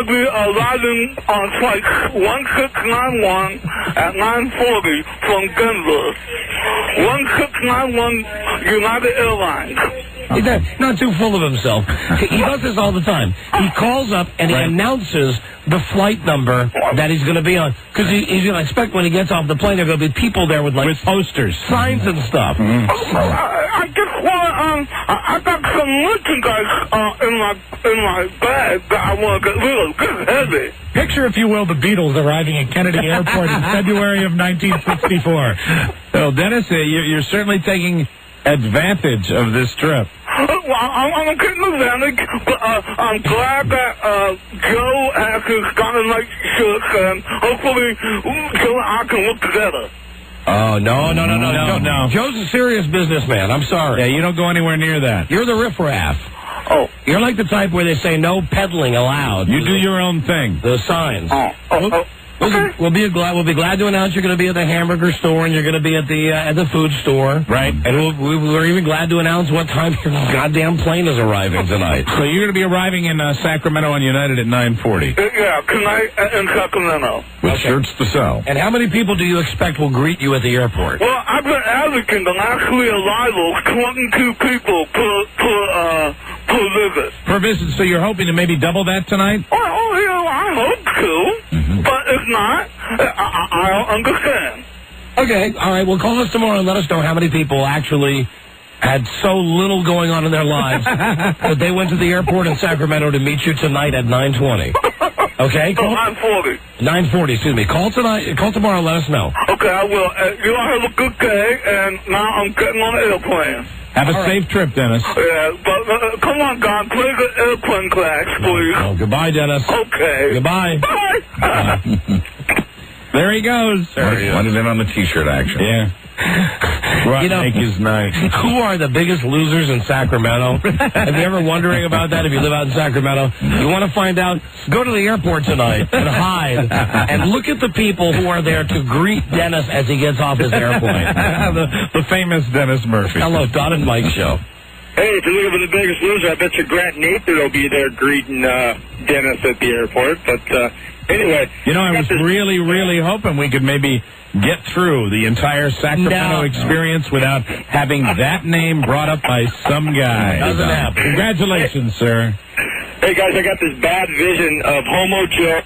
be arriving on flight 1691 at 9:40 from Denver. 1691 United Airlines. He's not too full of himself. He does this all the time. He calls up and he announces the flight number that he's going to be on. Because he's going to expect when he gets off the plane, there are going to be people there with posters, signs and stuff. I just want I got some merchandise in my bag that I want to get rid of. It's heavy. Picture, if you will, the Beatles arriving at Kennedy Airport in February of 1964. Well, Dennis, you're certainly taking advantage of this trip. Well, I'm getting advantage, but I'm glad that Joe has his dynamite shirts, and hopefully Joe and I can work together. Oh, no. Joe's a serious businessman. I'm sorry. Yeah, you don't go anywhere near that. You're the riffraff. Oh. You're like the type where they say no peddling allowed. You do your own thing. The signs. Okay. We'll be glad to announce you're going to be at the hamburger store and you're going to be at the food store. Right. And we're even glad to announce what time your goddamn plane is arriving tonight. So you're going to be arriving in Sacramento on United at 9:40. Yeah, tonight in Sacramento. With shirts to sell. And how many people do you expect will greet you at the airport? Well, I've been averaging the last 3 arrivals, 22 people per visit. Per visit, so you're hoping to maybe double that tonight? I hope so. Mm-hmm. But if not, I don't understand. Okay, all right. Well, call us tomorrow and let us know how many people actually had so little going on in their lives that they went to the airport in Sacramento to meet you tonight at 9:20. Okay? 9:40. 9:40, excuse me. Call tomorrow and let us know. Okay, I will. You all have a good day, and now I'm getting on the airplane. Have a safe trip, Dennis. Yeah, but come on, God, play the airplane class, please. Oh, goodbye, Dennis. Okay. Goodbye. Bye. There he goes. Wanted in on the T-shirt action. Yeah. Make his night. Who are the biggest losers in Sacramento? Have you ever wondering about that? If you live out in Sacramento, you want to find out? Go to the airport tonight and hide and look at the people who are there to greet Dennis as he gets off his airplane. the famous Dennis Murphy. Hello, Don and Mike Show. Hey, if you're looking for the biggest loser, I bet you Grant Nathan will be there greeting Dennis at the airport. But anyway, I was really hoping we could maybe get through the entire Sacramento experience without having that name brought up by some guy. Doesn't happen. Congratulations, sir. Hey, guys, I got this bad vision of Homo Joe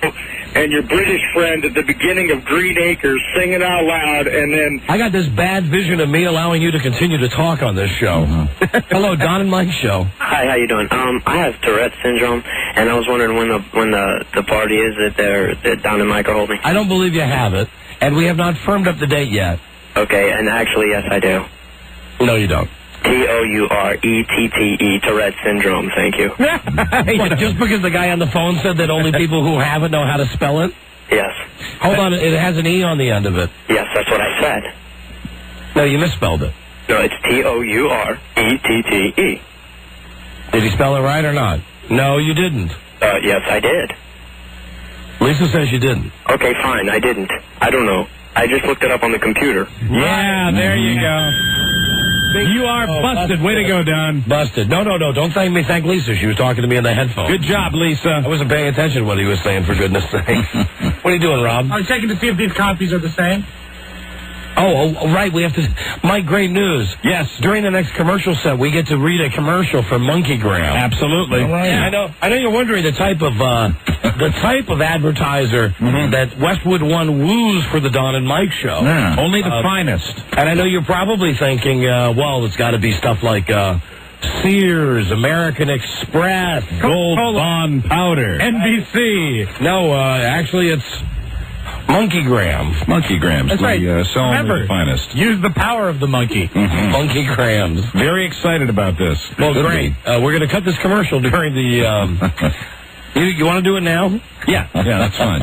and your British friend at the beginning of Green Acres singing out loud, and then... I got this bad vision of me allowing you to continue to talk on this show. Hello, Don and Mike Show. Hi, how you doing? I have Tourette's syndrome, and I was wondering when the party is that Don and Mike are holding. I don't believe you have it, and we have not firmed up the date yet. Okay, and actually, yes, I do. No, you don't. Tourette, Tourette syndrome, thank you. What, just because the guy on the phone said that only people who have it know how to spell it? Yes. Hold on, it has an E on the end of it. Yes, that's what I said. No, you misspelled it. No, it's Tourette. Did he spell it right or not? No, you didn't. Yes, I did. Lisa says you didn't. Okay, fine, I didn't. I don't know. I just looked it up on the computer. Yeah, there you go. You are busted. Way to go, Don. Busted. No. Don't thank me. Thank Lisa. She was talking to me in the headphones. Good job, Lisa. I wasn't paying attention to what he was saying, for goodness sake. What are you doing, Rob? I was checking to see if these copies are the same. Oh, right. We have to. Mike, great news. Yes. During the next commercial set, we get to read a commercial from MonkeyGram. Absolutely. I know you're wondering the type of advertiser that Westwood One woos for the Don and Mike show. Yeah. Only the finest. And I know you're probably thinking, well, it's got to be stuff like Sears, American Express, Gold Bond Powder, NBC. No, actually, it's MonkeyGrams. MonkeyGrams. That's right. Sell Remember, the finest. Use the power of the monkey. MonkeyGrams. Very excited about this. Well, great. We're going to cut this commercial during the... You want to do it now? Yeah, that's fine.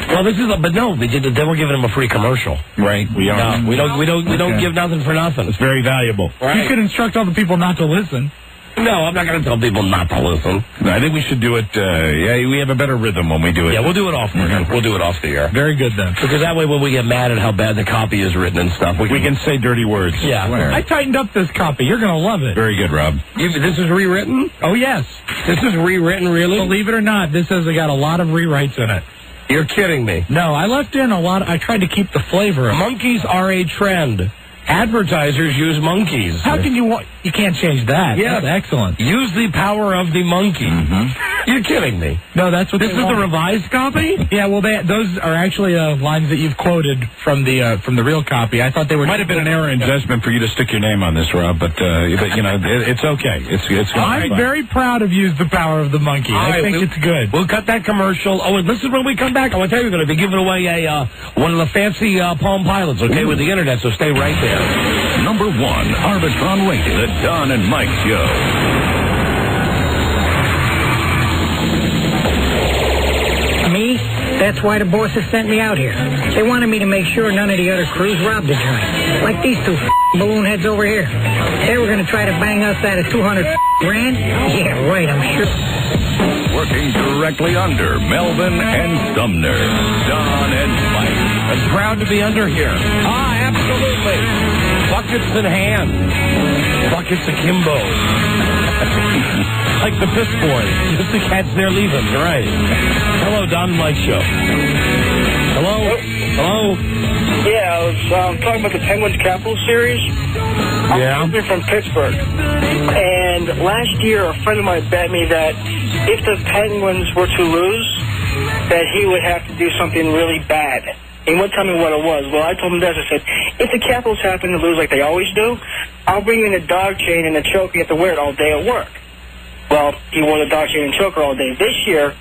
Well, this is but no, then we're giving him a free commercial. Right, we are. No, we don't give nothing for nothing. It's very valuable. Right. You could instruct all the people not to listen. No, I'm not going to tell people not to listen. No, I think we should do it. We have a better rhythm when we do it. Yeah, we'll do it off. We'll do it off the air. Very good then. Because that way, when we get mad at how bad the copy is written and stuff, we can say dirty words. Yeah. I tightened up this copy. You're going to love it. Very good, Rob. This is rewritten? Oh yes. This is rewritten, really? Believe it or not, this has got a lot of rewrites in it. You're kidding me. No, I left in a lot. I tried to keep the flavor of it. Monkeys are a trend. Advertisers use monkeys. How can you... You can't change that. Yeah. That's excellent. Use the power of the monkey. You're kidding me. No, that's what This is the revised copy? Yeah, well, those are actually lines that you've quoted from the real copy. I thought they were... Might have been an error in judgment for you to stick your name on this, Rob, but it's okay. It's I'm very proud of Use the Power of the Monkey. I think it's good. We'll cut that commercial. Oh, and listen, when we come back, I want to tell you, we're going to be giving away one of the fancy Palm Pilots, okay, with the internet, so stay right there. Number 1, Arbitron rated, the Don and Mike Show. Me? That's why the bosses sent me out here. They wanted me to make sure none of the other crews robbed the joint. Like these two balloon heads over here. They were going to try to bang us out of 200 grand? Yeah, right, I'm sure. Working directly under Melvin and Sumner, Don and Mike. I'm proud to be under here. Absolutely. Buckets in hand. Buckets akimbo. Like the piss boys. Just the cats there leaving. Right. Hello, Don and Mike Show. Hello? Hello? Yeah, I was talking about the Penguins Capitals series. I'm from Pittsburgh. And last year, a friend of mine bet me that if the Penguins were to lose, that he would have to do something really bad. He wouldn't tell me what it was. Well, I told him this. I said, if the Capitals happen to lose like they always do, I'll bring in a dog chain and a choker. You have to wear it all day at work. Well, he wore the dog chain and choker all day. This year,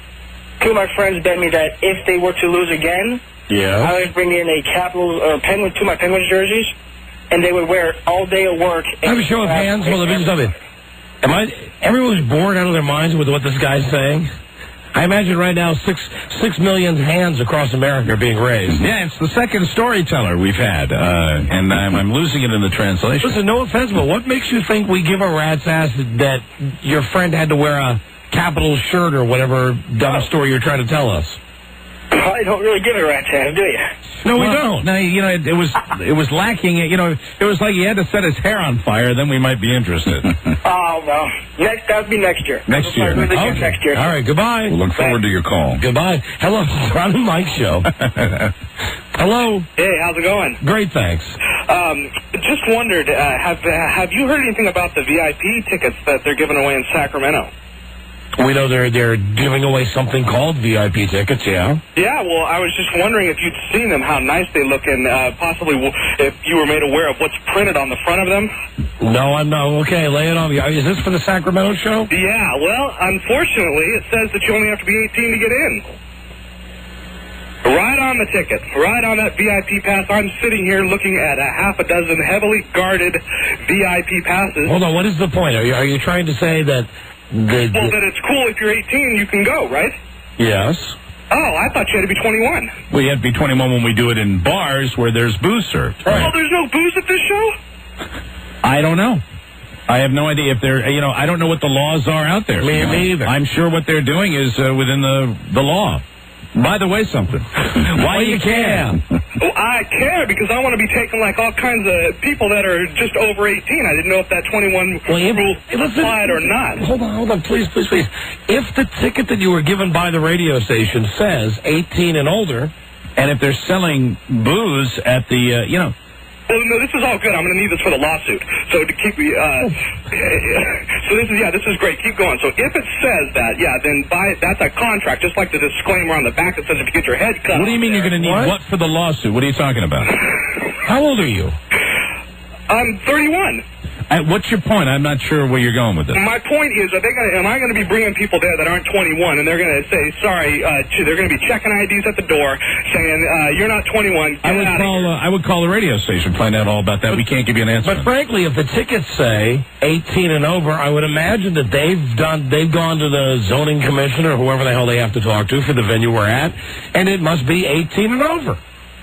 two of my friends bet me that if they were to lose again, I would bring in a Capitals or Penguins, two of my Penguins jerseys, and they would wear it all day at work. Have a show of hands. Well, let me tell you. Everyone's bored out of their minds with what this guy's saying. I imagine right now 6 million hands across America are being raised. Yeah, it's the second storyteller we've had, and I'm losing it in the translation. Listen, no offense, but what makes you think we give a rat's ass that your friend had to wear a Capital shirt or whatever dumb story you're trying to tell us? I don't really give a rat's ass, do you? No, we don't. No, it was lacking. It was like he had to set his hair on fire. Then we might be interested. Oh well, that would be next year. Next year. Okay. Next year. All right. Goodbye. We'll look forward to your call. Goodbye. Hello, Ron and Mike Show. Hello. Hey, how's it going? Great, thanks. Just wondered, have you heard anything about the VIP tickets that they're giving away in Sacramento? We know they're giving away something called VIP tickets, yeah? Yeah, well, I was just wondering if you'd seen them, how nice they look, and possibly if you were made aware of what's printed on the front of them. No, I'm not. Okay, lay it on me. Is this for the Sacramento show? Yeah, well, unfortunately, it says that you only have to be 18 to get in. Right on the ticket, right on that VIP pass. I'm sitting here looking at a half a dozen heavily guarded VIP passes. Hold on, what is the point? Are you trying to say that... Well, that it's cool if you're 18, you can go, right? Yes. Oh, I thought you had to be 21. We have to be 21 when we do it in bars where there's booze served. Right. Oh, there's no booze at this show? I don't know. I have no idea if they're, I don't know what the laws are out there. Me either. I'm sure what they're doing is within the law. By the way, something. Why you care? Well, I care because I want to be taking like all kinds of people that are just over 18. I didn't know if that 21 rule applied or not. Hold on, please. If the ticket that you were given by the radio station says 18 and older, and if they're selling booze at the, Well, no, this is all good. I'm going to need this for the lawsuit. So to keep me, so this is great. Keep going. So if it says that, then that's a contract, just like the disclaimer on the back that says if you get your head cut. What do you mean you're going to need what for the lawsuit? What are you talking about? How old are you? I'm 31. What's your point? I'm not sure where you're going with this. My point is, am I going to be bringing people there that aren't 21, and they're going to say, sorry, they're going to be checking IDs at the door, saying, you're not 21, I would call the radio station, find out all about that. We can't give you an answer. But frankly, if the tickets say 18 and over, I would imagine that they've gone to the zoning commissioner or whoever the hell they have to talk to for the venue we're at, and it must be 18 and over.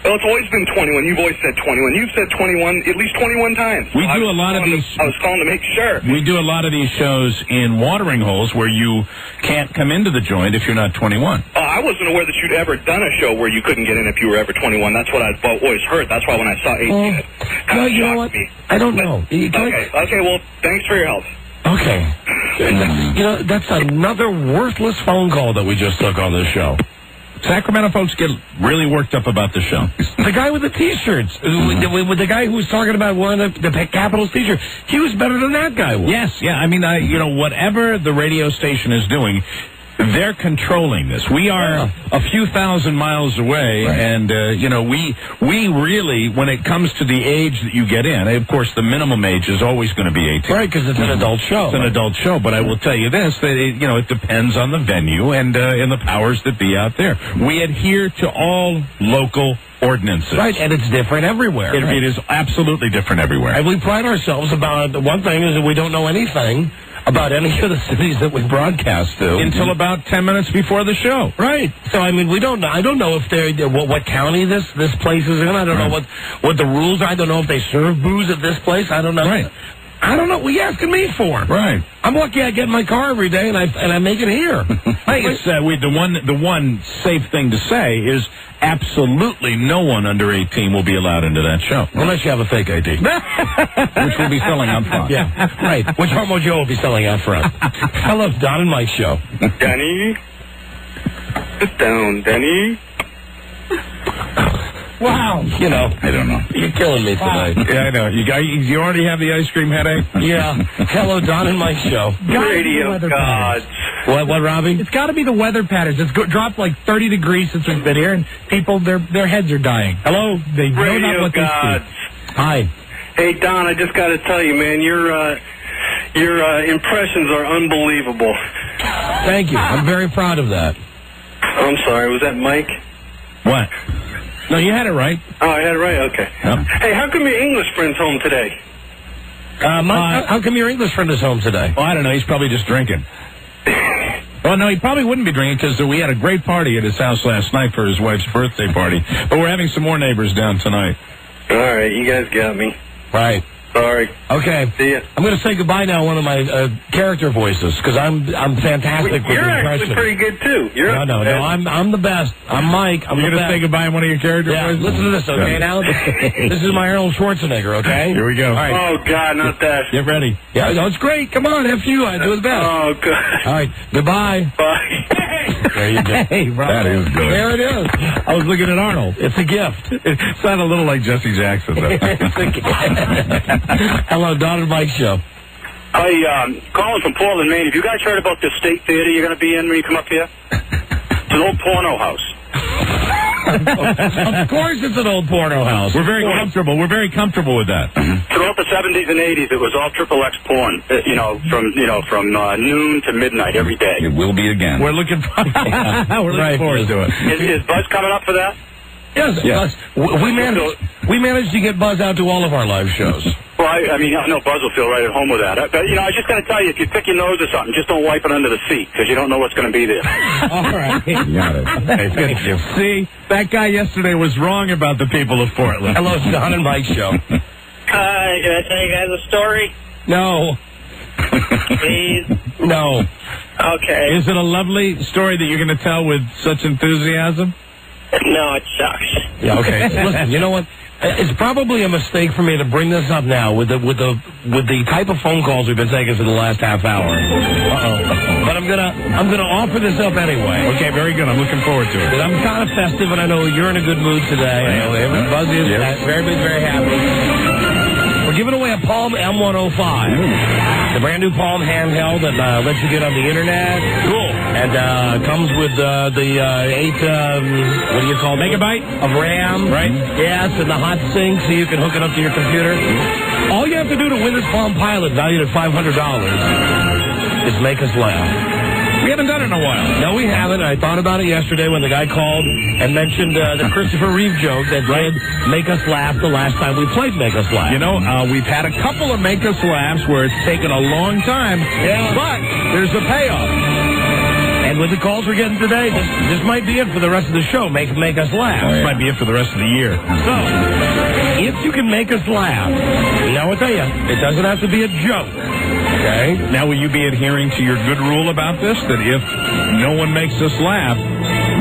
Well, it's always been 21. You've always said 21. You've said 21 at least 21 times. We do a lot of these. I was calling to make sure. We do a lot of these shows in watering holes where you can't come into the joint if you're not 21. I wasn't aware that you'd ever done a show where you couldn't get in if you were ever 21. That's what I've always heard. That's why when I saw 18, it kind of shocked me. I don't know. Okay, well, thanks for your help. Okay. That's another worthless phone call that we just took on this show. Sacramento folks get really worked up about the show. The guy with the T-shirts, with the guy who was talking about wearing the Capitals T-shirt, he was better than that guy was. Yes, I mean, whatever the radio station is doing, they're controlling this. We are a few thousand miles away, and, we really, when it comes to the age that you get in, of course, the minimum age is always going to be 18. Right, because it's an adult show. It's an adult show, but I will tell you this, that it depends on the venue and the powers that be out there. We adhere to all local ordinances. Right, and it's different everywhere. It is absolutely different everywhere. And we pride ourselves about, one thing is that we don't know anything about any of the cities that we broadcast to until about 10 minutes before the show. Right. So I mean, I don't know if they're what county this place is in. I don't know what the rules are. I don't know if they serve booze at this place. I don't know. Right. I don't know what you're asking me for. Right. I'm lucky I get in my car every day and I make it here. I think it's the one safe thing to say is absolutely no one under 18 will be allowed into that show. Unless you have a fake ID. Which will be selling out front. Yeah, right. Which Homo Joe will be selling out front. Hello, Don and Mike Show. Denny? Sit down, Denny. Wow. I don't know. You're killing me tonight. Yeah, I know. You already have the ice cream headache? Yeah. Hello, Don and Mike Show. Radio gods. What, Robbie? It's got to be the weather patterns. It's dropped like 30 degrees since we've been here, and people, their heads are dying. Hello? They know not what gods. they see. Hi. Hey, Don, I just got to tell you, man, your impressions are unbelievable. Thank you. I'm very proud of that. I'm sorry. Was that Mike? What? No, you had it right. Oh, I had it right? Okay. Yep. Hey, how come your English friend's home today? Mike, how come your English friend is home today? Well, I don't know. He's probably just drinking. Well, no, he probably wouldn't be drinking because we had a great party at his house last night for his wife's birthday party. But we're having some more neighbors down tonight. All right, you guys got me. Right. Sorry. Okay. See ya. I'm going to say goodbye now. One of my character voices because I'm fantastic with You're impressions. actually pretty good too. No. I'm the best. I'm Mike. You're going to say goodbye in one of your character voices? Listen to this, okay? Now this is my Arnold Schwarzenegger, okay? Here we go. All right. Oh God, not that. Get ready. Yeah, no, it's great. Come on, F you. I do the best. Oh God. All right. Goodbye. Bye. There you go. Hey, Rob. That is good. There it is. I was looking at Arnold. It's a gift. It sounded a little like Jesse Jackson, though. It's a gift. Hello, Don and Mike Show. Hi, calling from Portland, Maine. Have you guys heard about the State Theater you're going to be in when you come up here? It's an old porno house. Of course it's an old porno house. We're very comfortable. We're very comfortable with that. Throughout the 70s and 80s, it was all XXX porn, from noon to midnight every day. It will be again. We're looking forward to it. Is Buzz coming up for that? Yes. We managed to get Buzz out to all of our live shows. Well, I know Buzz will feel right at home with that. But, I was just going to tell you, if you pick your nose or something, just don't wipe it under the seat, because you don't know what's going to be there. All right. Got it. Hey, thank you. See, that guy yesterday was wrong about the people of Portland. Hello, Don and Mike Show. Hi, can I tell you guys a story? No. Please? No. Okay. Is it a lovely story that you're going to tell with such enthusiasm? No, it sucks. Yeah, okay. Listen, you know what? It's probably a mistake for me to bring this up now with the type of phone calls we've been taking for the last half hour. But I'm gonna offer this up anyway. Okay, very good. I'm looking forward to it. And I'm kind of festive, and I know you're in a good mood today. I know Buzzy is very happy. We're giving away a Palm M105. The brand new Palm handheld that lets you get on the internet. Cool. And comes with the 8, what do you call it? Megabyte of RAM. Right. Yes, and the hot sync so you can hook it up to your computer. All you have to do to win this Palm Pilot valued at $500 is make us laugh. We haven't done it in a while. No, we haven't. I thought about it yesterday when the guy called and mentioned the Christopher Reeve joke that did make us laugh the last time we played Make Us Laugh. You know, we've had a couple of Make Us Laughs where it's taken a long time, but there's a payoff. And with the calls we're getting today, this might be it for the rest of the show. Make us laugh. This might be it for the rest of the year. So, if you can make us laugh, now I'll tell you, it doesn't have to be a joke. Okay? Now, will you be adhering to your good rule about this, that if no one makes us laugh,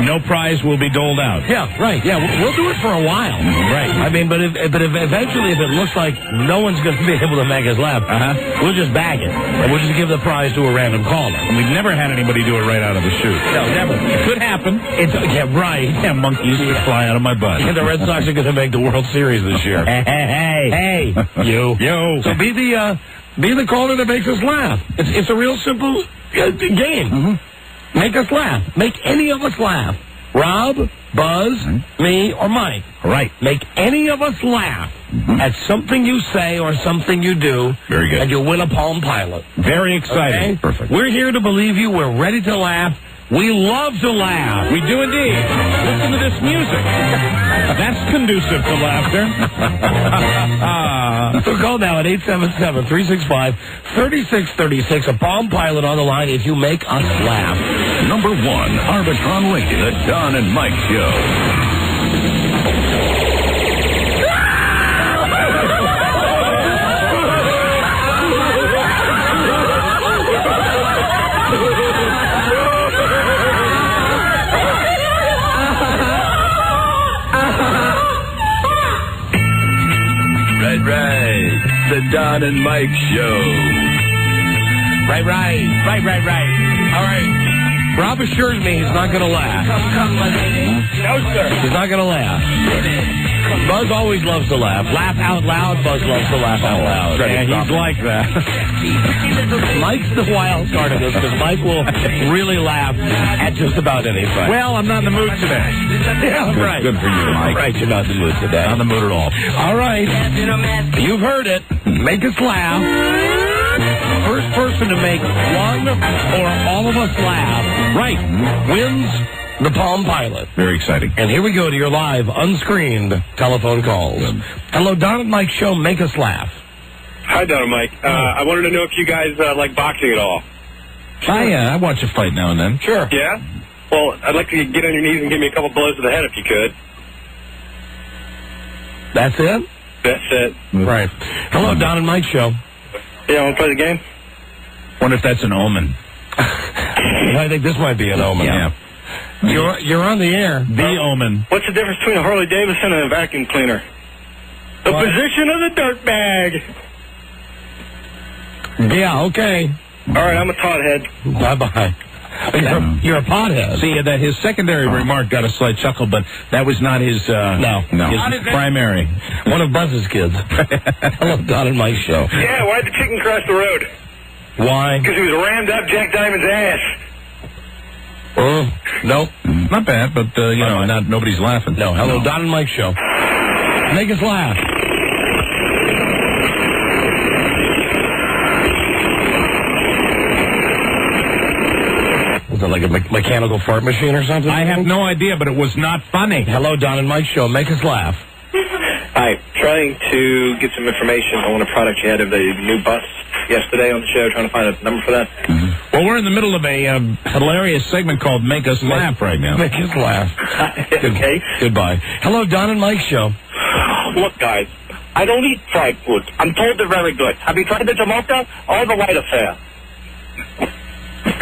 no prize will be doled out? Yeah, right. Yeah, we'll do it for a while. Right. I mean, but eventually, if it looks like no one's going to be able to make us laugh, we'll just bag it. And we'll just give the prize to a random caller. And we've never had anybody do it right out of the chute. No, never. It could happen. Right. Yeah, monkeys would fly out of my butt. And the Red Sox are going to make the World Series this year. Hey, you. So be the caller that makes us laugh. It's a real simple game. Make us laugh. Make any of us laugh. Rob, Buzz, me, or Mike. Right. Make any of us laugh at something you say or something you do. Very good. And you'll win a Palm Pilot. Very exciting. Okay? Perfect. We're here to believe you. We're ready to laugh. We love to laugh. We do indeed. Listen to this music. That's conducive to laughter. So call now at 877-365-3636. A Palm Pilot on the line if you make us laugh. Number 1, Arbitron Radio, the Don and Mike Show. Right. The Don and Mike Show. Right. All right. Rob assures me he's not going to laugh. No, sir. He's not going to laugh. Buzz always loves to laugh. Laugh out loud. Buzz loves to laugh out loud. And he's like that. Mike's the wild card of this because Mike will really laugh at just about anything. Well, I'm not in the mood today. Yeah, right. Good for you, Mike. Right, you're not in the mood today. Not in the mood at all. All right. You've heard it. Make us laugh. First person to make one or all of us laugh, wins the Palm Pilot. Very exciting. And here we go to your live, unscreened telephone calls. Hello, Don and Mike Show. Make us laugh. Hi, Don and Mike. I wanted to know if you guys like boxing at all. I watch a fight now and then. Sure. Yeah? Well, I'd like to get on your knees and give me a couple blows to the head if you could. That's it? That's it. Right. Hello, Don and Mike Show. Yeah, want to play the game? Wonder if that's an omen. I think this might be an omen. Yeah. You're on the air. The omen. What's the difference between a Harley Davidson and a vacuum cleaner? The position of the dirt bag. Yeah, okay. All right, I'm a Toddhead. Bye-bye. You're a pothead. See, that his secondary remark got a slight chuckle, but that was not his, his primary. One of Buzz's kids. Hello, Don and Mike Show. Yeah, why'd the chicken cross the road? Why? Because he was rammed up Jack Diamond's ass. Nope. Not bad, but, nobody's laughing. No, hello, Don and Mike Show. Make us laugh. Was it like a mechanical fart machine or something? I have no idea, but it was not funny. Hello, Don and Mike Show. Make us laugh. Hi, trying to get some information on a product you had of the new bus yesterday on the show, trying to find a number for that. Well, we're in the middle of a hilarious segment called Make Us Laugh right now. Make us laugh. Okay. Goodbye. Hello, Don and Mike Show. Look, guys, I don't eat fried food. I'm told they're very good. Have you tried the Jamocha or the White Affair?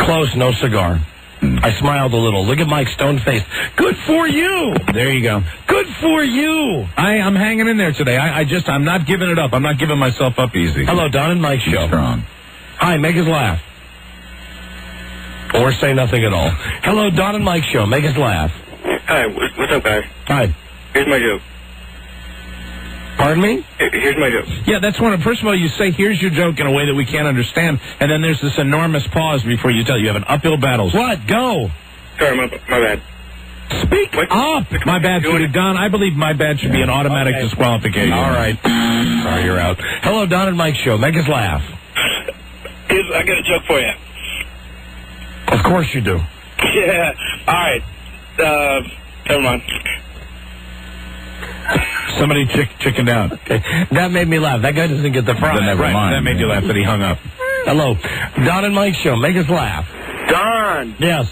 Close, no cigar. I smiled a little. Look at Mike's stone face. Good for you. There you go. Good for you. I'm hanging in there today. I'm not giving it up. I'm not giving myself up easy. Hello, Don and Mike show. Strong. Hi, make us laugh. Or say nothing at all. Hello, Don and Mike show. Make us laugh. Hi, what's up, guys? Hi. Here's my joke. Pardon me? Here's my joke. Yeah, that's one. First of all, you say, here's your joke in a way that we can't understand, and then there's this enormous pause before you tell. You have an uphill battle. What? Go. Sorry, my bad. Speak up. My bad, Don. I believe my bad should be an automatic disqualification. All right. Sorry, you're out. Hello, Don and Mike show. Make us laugh. I got a joke for you. Of course you do. Yeah. All right. Never mind. Somebody chickened out. Okay. That made me laugh. That guy doesn't get the prize. Never mind. That made you laugh that he hung up. Hello. Don and Mike show. Make us laugh. Don. Yes.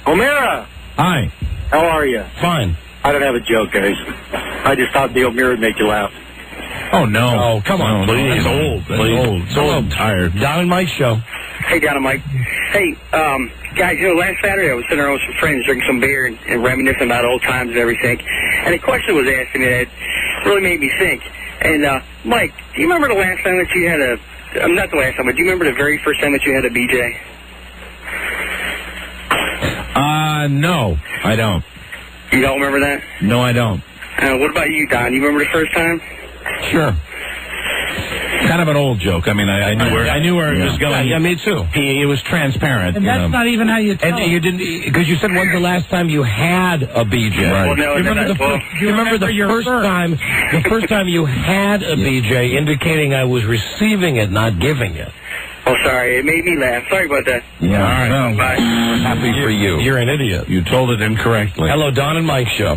O'Meara. Hi. How are you? Fine. I don't have a joke, guys. I just thought the O'Meara would make you laugh. Oh, no. Oh, come on, please. That's old. That's old. So I'm tired. Don and Mike show. Hey, Don and Mike. Hey, guys, last Saturday I was sitting around with some friends drinking some beer and reminiscing about old times and everything. And a question was asked to me that really made me think. And, Mike, do you remember the last time that you had not the last time, but do you remember the very first time that you had a BJ? No, I don't. You don't remember that? No, I don't. What about you, Don? You remember the first time? Sure. Kind of an old joke. I mean, I knew where it was going. Yeah, me too. It was transparent. And that's not even how you tell. And you didn't, because you said when's the last time you had a BJ? Right. Well, no, You remember the first time you had a BJ, indicating I was receiving it, not giving it. Oh, sorry. It made me laugh. Sorry about that. Yeah. All right. Well, bye. Happy for you. You're an idiot. You told it incorrectly. Hello, Don and Mike show.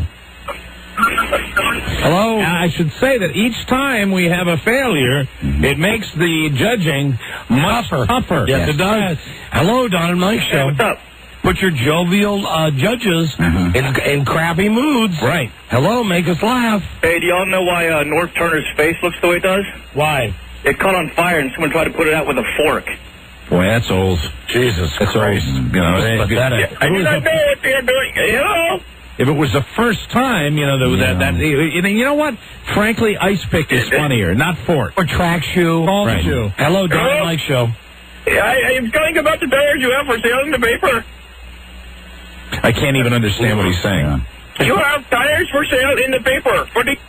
Hello. I should say that each time we have a failure, it makes the judging much tougher. Yes, it does. Hello, Don and Mike show. Hey, what's up? Put your jovial judges in crappy moods. Right. Hello, make us laugh. Hey, do y'all know why North Turner's face looks the way it does? Why? It caught on fire and someone tried to put it out with a fork. Boy, that's old. Jesus That's Christ. old. You know, That's pathetic. I do not know what they're doing. if it was the first time, you know, you know what? Frankly, ice pick is funnier, not fork. Or track shoe. Right. Shoe. Hello, Don and Mike show. I am telling about the tires you have for sale in the paper. I can't even understand what he's saying. You have tires for sale in the paper.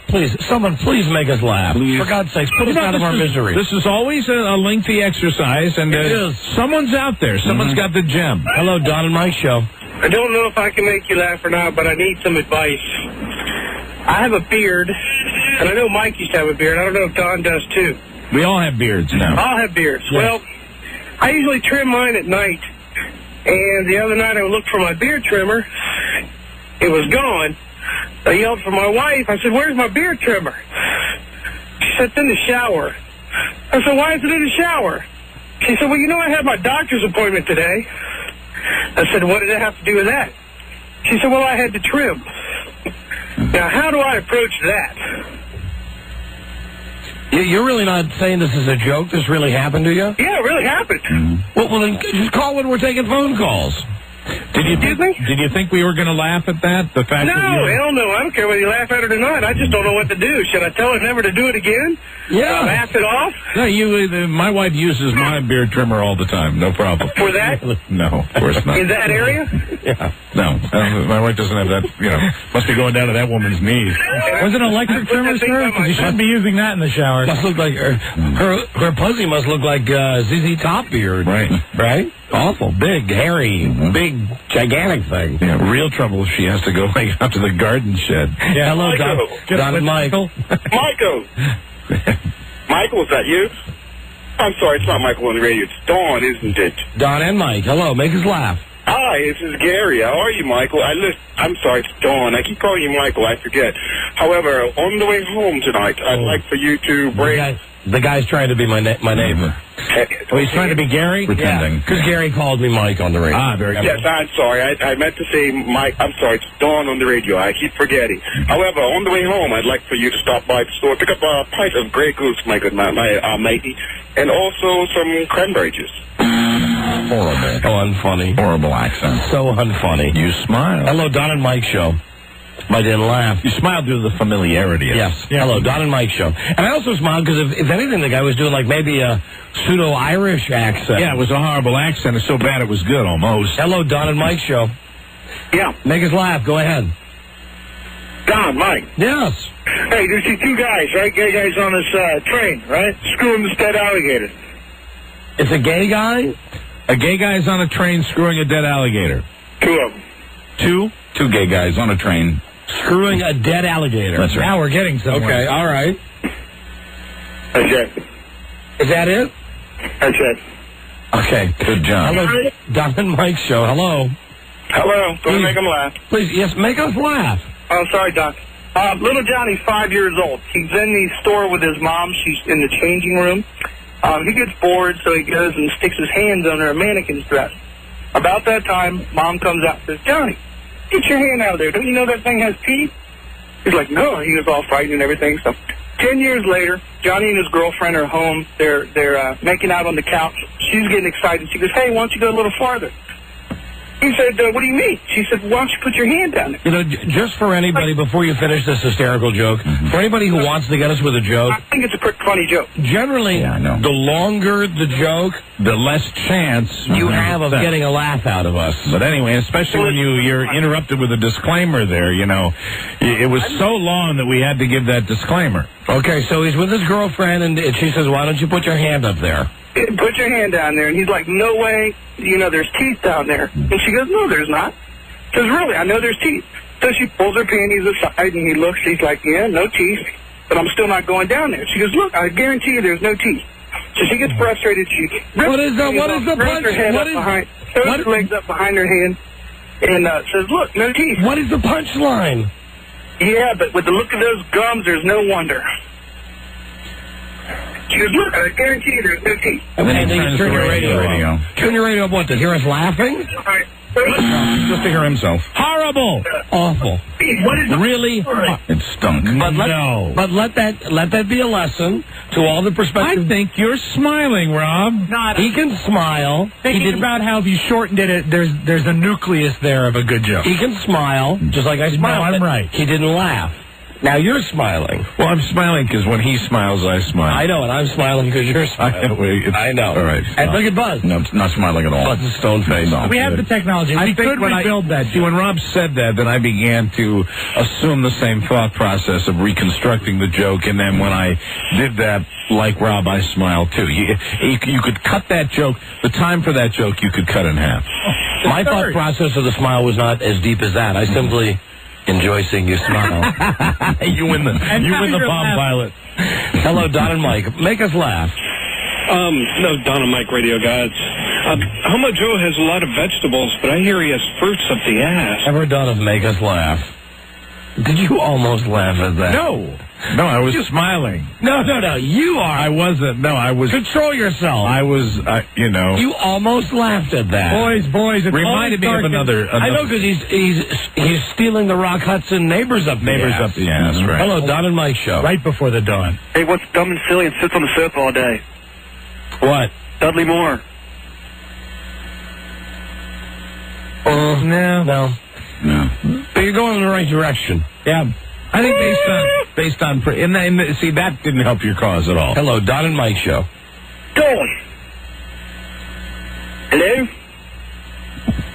Please, someone, please make us laugh. Please. For God's sakes, put us out of our misery. This is always a lengthy exercise, and It is. someone's out there. Someone's got the gem. Hello, Don and Mike show. I don't know if I can make you laugh or not, but I need some advice. I have a beard, and I know Mike used to have a beard. I don't know if Don does too. We all have beards now. I'll have beards. Yes. Well, I usually trim mine at night, and the other night I looked for my beard trimmer. It was gone. I yelled for my wife. I said, "Where's my beard trimmer?" She said, "It's in the shower." I said, "Why is it in the shower?" She said, "Well, you know I had my doctor's appointment today." I said, "What did it have to do with that?" She said, "Well, I had to trim." Now, how do I approach that? You're really not saying this is a joke? This really happened to you? Yeah, it really happened. Well, then just call when we're taking phone calls. Did you think we were going to laugh at that? The fact No, that you... hell no. I don't care whether you laugh at it or not. I just don't know what to do. Should I tell her never to do it again? Yeah. Laugh it off? No, my wife uses my beard trimmer all the time. No problem. For that? No, of course not. In that area? Yeah. No, my wife doesn't have that, must be going down to that woman's knees. Was it electric trimmer, sir? Because you shouldn't be using that in the shower. Must look like her pussy must look like ZZ Top beard. Right? Awful. Big, hairy, big, gigantic thing. Yeah, real trouble if she has to go out to the garden shed. Yeah, hello, Don and Michael. Michael! Michael, is that you? I'm sorry, it's not Michael on the radio. It's Dawn, isn't it? Don and Mike. Hello, make us laugh. Hi, this is Gary. How are you, Michael? I'm sorry, it's Dawn. I keep calling you Michael. I forget. However, on the way home tonight, I'd like for you to break... The guy's trying to be my neighbor. Oh, he's trying to be Gary? Pretending. Because Gary called me Mike on the radio. Ah, very good. Yes, I'm sorry. I meant to say Mike. I'm sorry, it's Dawn on the radio. I keep forgetting. However, on the way home, I'd like for you to stop by the store, pick up a pint of Grey Goose, my good matey, and also some cranberry juice. Horrible. Oh, unfunny. Horrible accent. So unfunny. You smile. Hello, Don and Mike show. I didn't laugh. You smiled due to the familiarity. Yes. Yeah. Hello, Don and Mike show. And I also smiled because if anything, the guy was doing like maybe a pseudo-Irish accent. Yeah, it was a horrible accent. It's so bad it was good almost. Hello, Don and Mike show. Yeah. Make us laugh. Go ahead. Don, Mike. Yes. Hey, there's these two guys, right? Gay guys on this train, right? Screwing this dead alligator. It's a gay guy? A gay guy's on a train screwing a dead alligator. Two of them. Two gay guys on a train. Screwing a dead alligator. That's right. Now we're getting somewhere. Okay, all right. That's it. Is that it? That's it. Okay. Good job. Hello, Don and Mike show. Hello. Hello. Don't make them laugh. Please, yes, make us laugh. Oh, sorry, Doc. Little Johnny's 5 years old. He's in the store with his mom. She's in the changing room. He gets bored, so he goes and sticks his hands under a mannequin's dress. About that time, Mom comes out and says, Johnny, get your hand out of there. Don't you know that thing has teeth? He's like, no. He was all frightened and everything. So 10 years later, Johnny and his girlfriend are home. They're making out on the couch. She's getting excited. She goes, hey, why don't you go a little farther? He said, what do you mean? She said, why don't you put your hand down there? You know, just for anybody, before you finish this hysterical joke, for anybody who wants to get us with a joke, I think it's a pretty funny joke. Generally, the longer the joke, the less chance you have of getting a laugh out of us. But anyway, especially when you're interrupted with a disclaimer there, you know. It was so long that we had to give that disclaimer. Okay, so he's with his girlfriend, and she says, why don't you put your hand up there? Put your hand down there. And he's like, no way. You know, there's teeth down there. And she goes, no, there's not. She says, really? I know there's teeth. So she pulls her panties aside, and he looks. He's like, yeah, no teeth. But I'm still not going down there. She goes, look, I guarantee you there's no teeth. So she gets frustrated. She what is the punch? Throws her legs up behind her head and says, look, no teeth. What is the punchline? Yeah, but with the look of those gums, there's no wonder. She goes, look, I guarantee you there's no teeth. And then you turn your radio. Turn your radio up, what, to hear us laughing? Just to hear himself. Horrible. Awful. Really? It stunk. But let that be a lesson to all the prospective. I think you're smiling, Rob. He can smile. Thinking about how if you shortened it, there's a nucleus there of a good joke. He can smile, just like I smile. No, I'm right. He didn't laugh. Now you're smiling. Well, I'm smiling because when he smiles, I smile. I know, and I'm smiling because you're smiling. I know. All right. And look at Buzz. No, it's not smiling at all. Buzz is stone faced. No. We have the technology. We could rebuild that. See, when Rob said that, then I began to assume the same thought process of reconstructing the joke, and then when I did that, like Rob, I smiled too. You could cut that joke. The time for that joke, you could cut in half. My thought process of the smile was not as deep as that. I simply enjoy seeing you smile. You win the Palm Pilot. Hello, Don and Mike. Make us laugh. No, Don and Mike radio guys. Homo Joe has a lot of vegetables, but I hear he has fruits up the ass. Ever done of Make Us Laugh? Did you almost laugh at that? No, I was smiling. No, you are. I wasn't. No, I was. Control yourself. I was, you know. You almost laughed at that. Boys, it reminded me of another. I know, because he's stealing the Rock Hudson neighbors up the ass. Yeah, that's right. Hello, Don and Mike show. Right before the dawn. Hey, what's dumb and silly and sits on the sofa all day? What? Dudley Moore. No. But you're going in the right direction. Yeah. I think based on see, that didn't help your cause at all. Hello, Don and Mike show. Dawn. Hello?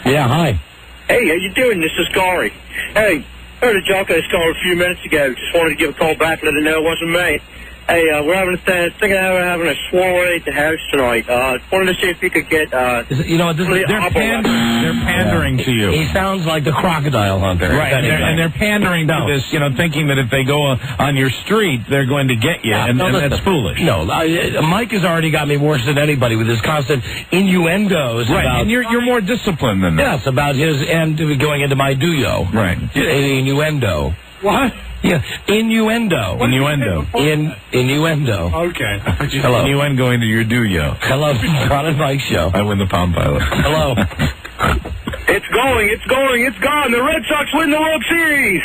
Yeah, hi. Hey, how you doing? This is Corey. Hey, heard a Jocko's call a few minutes ago. Just wanted to give a call back and let him know it wasn't me. Hey, we're having a swarm raid at the house tonight. Wanted to see if you could get, you know what, they're pandering to you. He sounds like the crocodile hunter. Right, and they're pandering to this, you know, thinking that if they go on your street, they're going to get you, and that's foolish. No, Mike has already got me worse than anybody with his constant innuendos. Right, about, and you're more disciplined than that. Yes, about his end going into my duo. Right. Innuendo. What? Yeah, innuendo. Innuendo. Innuendo. Okay. Hello. Innuendo into your do-yo. Hello, Don and Mike show. I win the Palm Pilot. Hello. It's gone. The Red Sox win the World Series.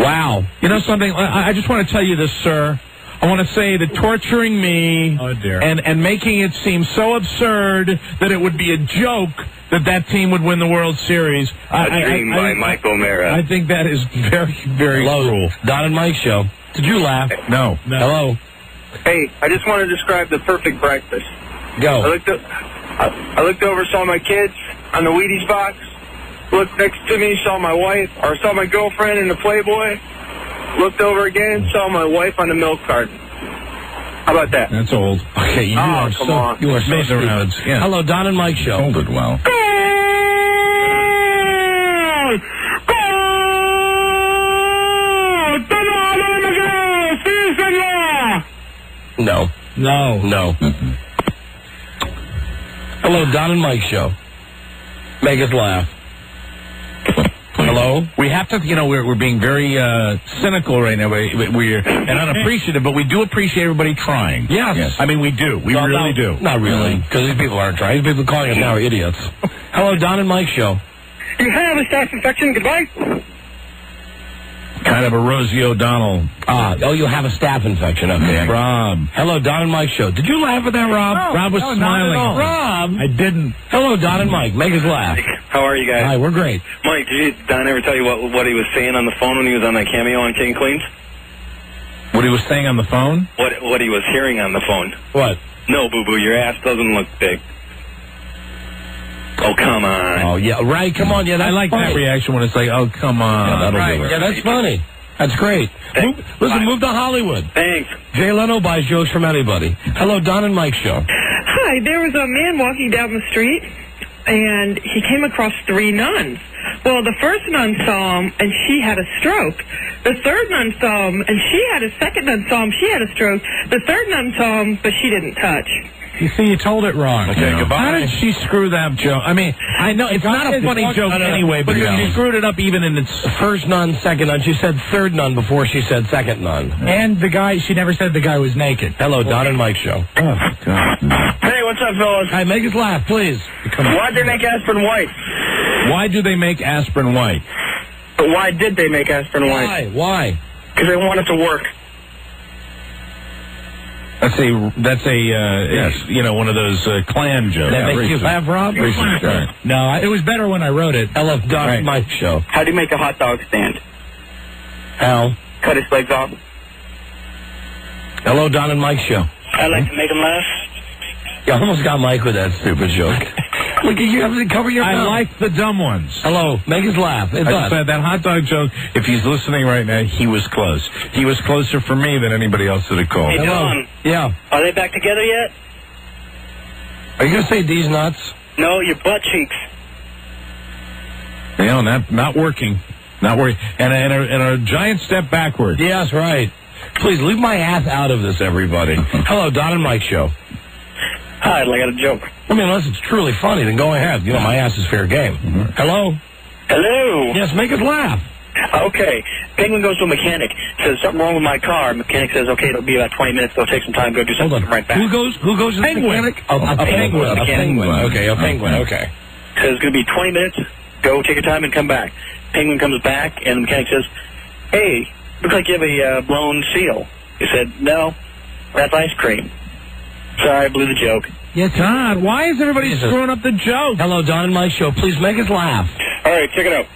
Wow. You know something? I just want to tell you this, sir. I want to say that torturing me and making it seem so absurd that it would be a joke that team would win the World Series. A dream by Mike O'Mara. I think that is very, very cruel. Don and Mike show. Did you laugh? No. Hello. Hey, I just want to describe the perfect breakfast. Go. I looked over, saw my kids on the Wheaties box. Looked next to me, saw my girlfriend in the Playboy. Looked over again, saw my wife on the milk carton. How about that? That's old. Okay, you are so stupid. Yeah. Hello, Don and Mike show. Hold it well. No. Hello, Don and Mike show. Make us laugh. Hello? We have to, we're being very cynical right now. We're and unappreciative, but we do appreciate everybody trying. Yes. I mean, we do. We really do. Not really, because these people aren't trying. These people calling us now are idiots. Hello, Don and Mike show. You have a staph infection. Goodbye. Kind of a Rosie O'Donnell. You have a staph infection. Okay. Rob. Hello, Don and Mike show. Did you laugh at that, Rob? No, Rob was smiling. Rob. I didn't. Hello, Don and Mike. Make us laugh. How are you guys? Hi, we're great. Mike, did Don ever tell you what he was saying on the phone when he was on that cameo on King Queens? What he was saying on the phone? What he was hearing on the phone. What? No, boo-boo, your ass doesn't look big. Oh, come on. Oh, yeah, right. Come on. Yeah, I like that reaction when it's like, oh, come on. Yeah, that'll do it. Yeah, that's funny. That's great. Move to Hollywood. Thanks. Jay Leno buys jokes from anybody. Hello, Don and Mike show. Hi, there was a man walking down the street, and he came across 3 nuns. Well, the first nun saw him, and she had a stroke. The third nun saw him, and second nun saw him, she had a stroke. The third nun saw him, but she didn't touch. You see, you told it wrong. Okay, goodbye. How did she screw that joke? I mean, I know it's not a funny joke anyway, but she screwed it up even in its first nun, second nun. She said third nun before she said second nun. And the guy, she never said the guy was naked. Hello, Don and Mike show. Oh, God. Hey, what's up, fellas? Hi, make us laugh, please. Why'd they make aspirin white? Why do they make aspirin white? But why did they make aspirin white? Why? Because they want it to work. That's one of those Klan jokes. That makes you laugh, Rob? No, it was better when I wrote it. I love Don and Mike show. How do you make a hot dog stand? How? Cut his legs off. Hello, Don and Mike show. I like to make him laugh. You almost got Mike with that stupid joke. Look, you have to cover your mouth. I like the dumb ones. Hello, make us laugh. I just said that hot dog joke, if he's listening right now, he was close. He was closer for me than anybody else that had called. Hey, Don. Yeah. Are they back together yet? Are you going to say these nuts? No, your butt cheeks. Not working. Not working. And a giant step backward. Yes, right. Please, leave my ass out of this, everybody. Hello, Don and Mike show. Hi, I got a joke. I mean, unless it's truly funny, then go ahead. My ass is fair game. Mm-hmm. Hello? Hello? Yes, make us laugh. Okay. Penguin goes to a mechanic, says, something wrong with my car. Mechanic says, okay, it'll be about 20 minutes. It'll take some time. Go do something. Come right back. Who goes to the mechanic? A penguin. A penguin. Okay, a penguin. Okay. Says it's going to be 20 minutes. Go, take your time, and come back. Penguin comes back, and the mechanic says, hey, looks like you have a blown seal. He said, no, that's ice cream. Sorry, I blew the joke. Yes, God, why is everybody screwing up the joke? Hello, Don and Mike show. Please make us laugh. All right, check it out.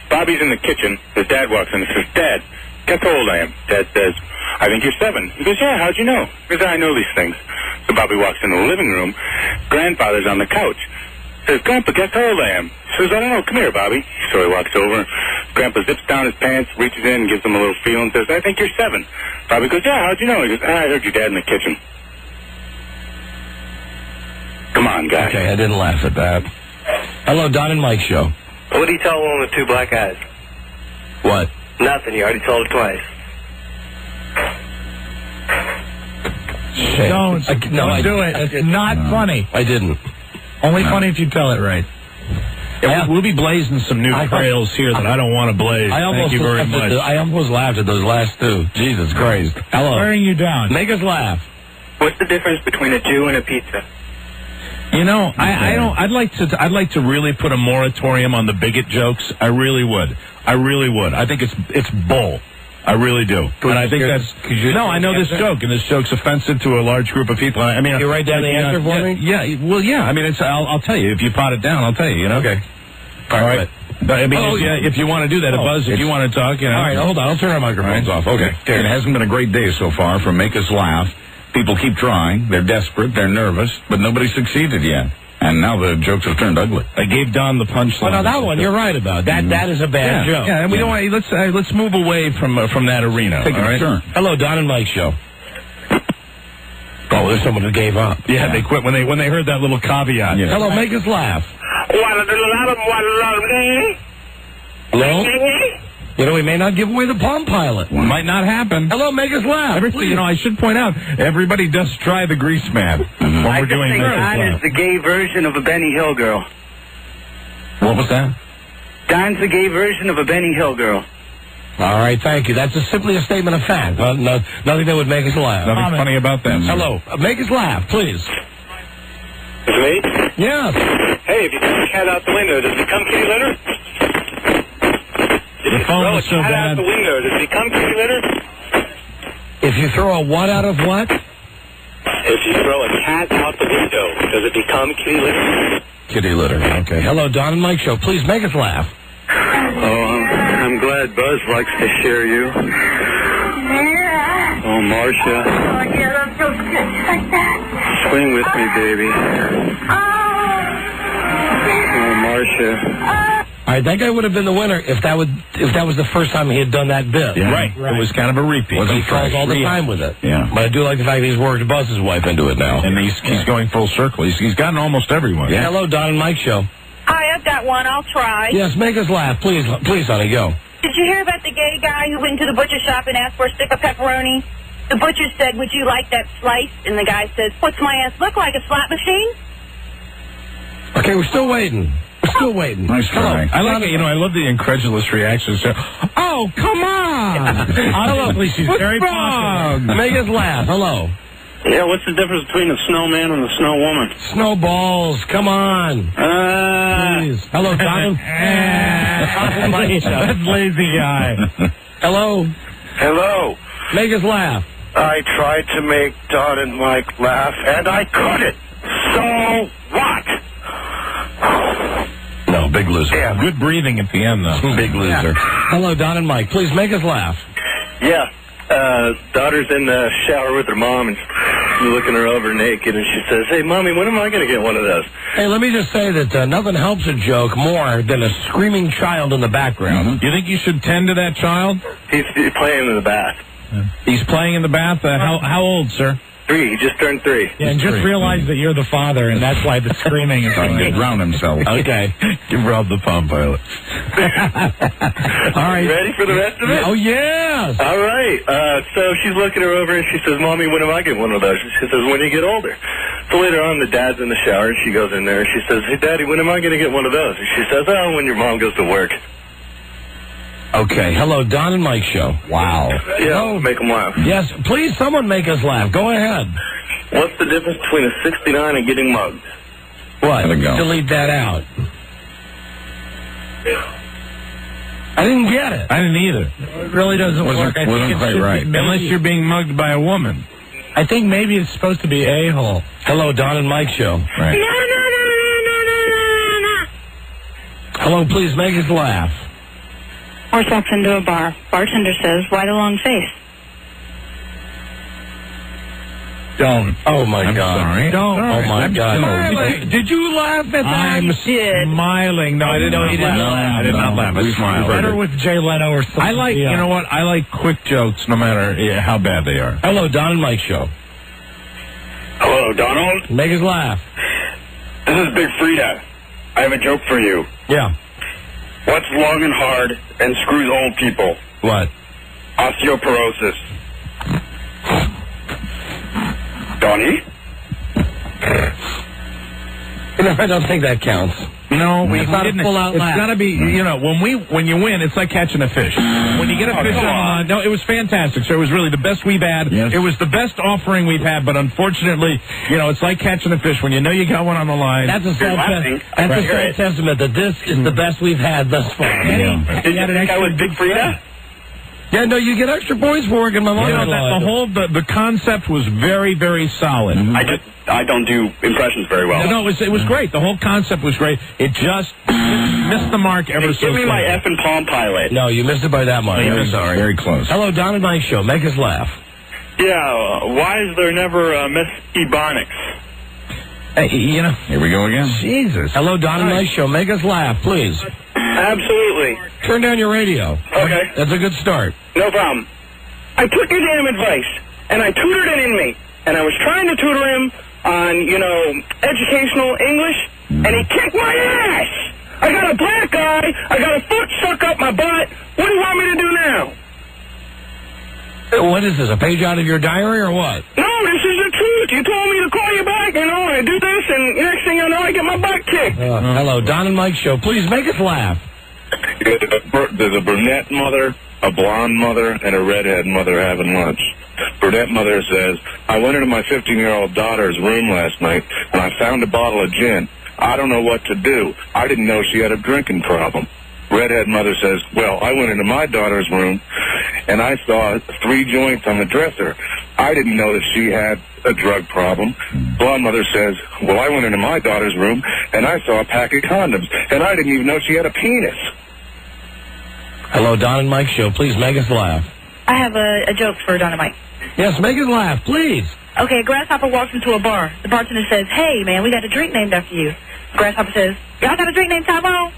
Bobby's in the kitchen. His dad walks in and says, Dad, guess how old I am? Dad says, I think you're 7. He goes, yeah, how'd you know? He goes, I know these things. So Bobby walks into the living room. Grandfather's on the couch. Says, Grandpa, guess how old I am? He says, I don't know. Come here, Bobby. So he walks over. Grandpa zips down his pants, reaches in, gives him a little feel, and says, I think you're 7. Bobby goes, yeah, how'd you know? He goes, I heard your dad in the kitchen. Come on, guys. Okay, I didn't laugh at that. Hello, Don and Mike show. What do you tell one with 2 black eyes? What? Nothing. You already told it twice. Shit. Don't do it. It's not funny. I didn't. Only funny if you tell it right. Yeah, we'll be blazing some new trails here that I don't want to blaze. Thank you very much. I almost laughed at those last 2. Jesus Christ. Hello. Wearing you down. Make us laugh. What's the difference between a Jew and a pizza? I'd like to really put a moratorium on the bigot jokes. I really would. I think it's bull. I really do. And I think that's... No, I know this joke, and this joke's offensive to a large group of people. I mean... You write down the answer for me? Yeah, well, yeah. I mean, I'll tell you. If you pot it down, I'll tell you, Okay. All right. I mean, if you want to do that, Buzz, if you want to talk, All right, hold on. I'll turn our microphones off. Okay. It hasn't been a great day so far for Make Us Laugh. People keep trying. They're desperate. They're nervous. But nobody succeeded yet. And now the jokes have turned ugly. I gave Don the punchline. Well, now that one you're right about. That is a bad joke. Yeah, and we don't want. Let's move away from that arena. Take a turn. Hello, Don and Mike show. Oh, there's someone who gave up. Yeah, they quit when they heard that little caveat. Yeah. Hello, Make Us Laugh. Hello? You know, we may not give away the Palm Pilot. Might not happen. Hello, Make Us Laugh. I should point out, everybody does try the Grease Man when we're doing Make Us Don Laugh. is the gay version of a Benny Hill girl. What was that? Don's the gay version of a Benny Hill girl. All right, thank you. That's simply a statement of fact. Nothing that would make us laugh. Nothing funny about that. Hello, Make Us Laugh, please. It's me? Yes. Hey, if you throw a cat out the window, does it become kitty litter? The phone is so Cat bad. out the window, does it become kitty litter? If you throw a what out of what? If you throw a cat out the window, does it become kitty litter? Kitty litter. Okay. Hello, Don and Mike show. Please make us laugh. Oh, I'm glad Buzz likes to share you. Oh, Marcia. Swing with me, baby. Oh, Marcia. All right, that guy would have been the winner if that was the first time he had done that bit. Yeah. Right. It was kind of a repeat. He calls all the time with it. Yeah. But I do like the fact that he's worked Buzz's wife into it now. And he's going full circle. He's gotten almost everyone. Yeah. Hello, Don and Mike show. Hi, I've got one. I'll try. Yes, make us laugh. Please, honey, go. Did you hear about the gay guy who went to the butcher shop and asked for a stick of pepperoni? The butcher said, "Would you like that sliced?" And the guy says, "What's my ass look like, a slot machine?" Okay, we're still waiting. Nice try. I like it. I love the incredulous reactions. Oh, come on! Hello, she's very popular. Make us laugh. Hello. Yeah, what's the difference between a snowman and a snow woman? Snowballs, come on. Please. Hello, Don. That's lazy guy. Hello. Hello. Make us laugh. I tried to make Don and Mike laugh, and I couldn't. So what? No, big loser. Yeah. Good breathing at the end, though. Big loser. Hello, Don and Mike. Please make us laugh. Yeah. Daughter's in the shower with her mom, and she's looking her over naked, and she says, "Hey, Mommy, when am I going to get one of those?" Hey, let me just say that nothing helps a joke more than a screaming child in the background. You think you should tend to that child? He's playing in the bath. He's playing in the bath? How old, sir? 3. He just turned 3. Yeah, and just realize that you're the father, and that's why the screaming is Trying to drown himself. Okay. Give Rob the Palm Pilot. All right. You ready for the rest of it? Oh, yes. All right. So she's looking her over, and she says, "Mommy, when am I getting one of those?" She says, "When you get older." So later on, the dad's in the shower, and she goes in there, and she says, "Hey, Daddy, when am I going to get one of those?" And she says, "Oh, when your mom goes to work." Okay. Hello, Don and Mike show. Wow. Yeah, make them laugh. Yes, please, someone make us laugh. Go ahead. What's the difference between a 69 and getting mugged? What? There we go. Delete that out. I didn't get it. I didn't either. It really doesn't work. I think Wasn't it quite should be right. maybe- Unless you're being mugged by a woman. I think maybe it's supposed to be a-hole. Hello, Don and Mike show. Right. Hello, please make us laugh. Horse walks into a bar. Bartender says, "Why the long face?" Don't. Oh, my I'm God. sorry. Don't. Oh, my God. Smiling. Did you laugh at that? I'm smiling. No, I didn't. No, he didn't laugh. I did not laugh. I smiled. Better with Jay Leno or something. I like, you know what? I like quick jokes no matter how bad they are. Hello, Don and Mike show. Hello, Donald. Make us laugh. This is Big Frida. I have a joke for you. Yeah. What's long and hard and screws old people? What? Osteoporosis. Donnie? I don't think that counts. No, It's not a full-out laugh. It's got to be, when you win, it's like catching a fish. When you get a fish on the line, no, it was fantastic. So it was really the best we've had. Yes. It was the best offering we've had, but unfortunately, it's like catching a fish. When you know you got one on the line. That's a sad testament that this is the best we've had thus far. Did you think I was Big Frida? Yeah, no, you get extra points for working my mother-in-law. The concept was very, very solid. I don't do impressions very well. No, it was great. The whole concept was great. It just missed the mark ever so Give me my slightly. effing Palm Pilot. No, you missed it by that much. I'm sorry. Very close. Hello, Don and Mike Show. Make us laugh. Yeah, why is there never Miss Ebonics? Hey, you know. Here we go again. Jesus. Hello, Don and Mike Show. Make us laugh, please. Absolutely. Turn down your radio. Okay. That's a good start. No problem. I took your damn advice, and I tutored an inmate, and I was trying to tutor him on, educational English, and he kicked my ass! I got a black eye, I got a foot stuck up my butt. What do you want me to do now? What is this, a page out of your diary or what? No, this is the truth. You told me to call you back, and I do this, and next thing I know, I get my butt kicked. Hello, Don and Mike Show. Please make us laugh. There's a brunette mother, a blonde mother, and a redhead mother having lunch. Brunette mother says, I went into my 15-year-old daughter's room last night, and I found a bottle of gin. I don't know what to do. I didn't know she had a drinking problem. Redhead mother says, well, I went into my daughter's room, and I saw 3 joints on the dresser. I didn't know that she had a drug problem. Blonde mother says, well, I went into my daughter's room, and I saw a pack of condoms, and I didn't even know she had a penis. Hello, Don and Mike Show. Please make us laugh. I have a joke for Don and Mike. Yes, make us laugh, please. Okay, a grasshopper walks into a bar. The bartender says, hey, man, we got a drink named after you. The grasshopper says, y'all got a drink named Tyrone?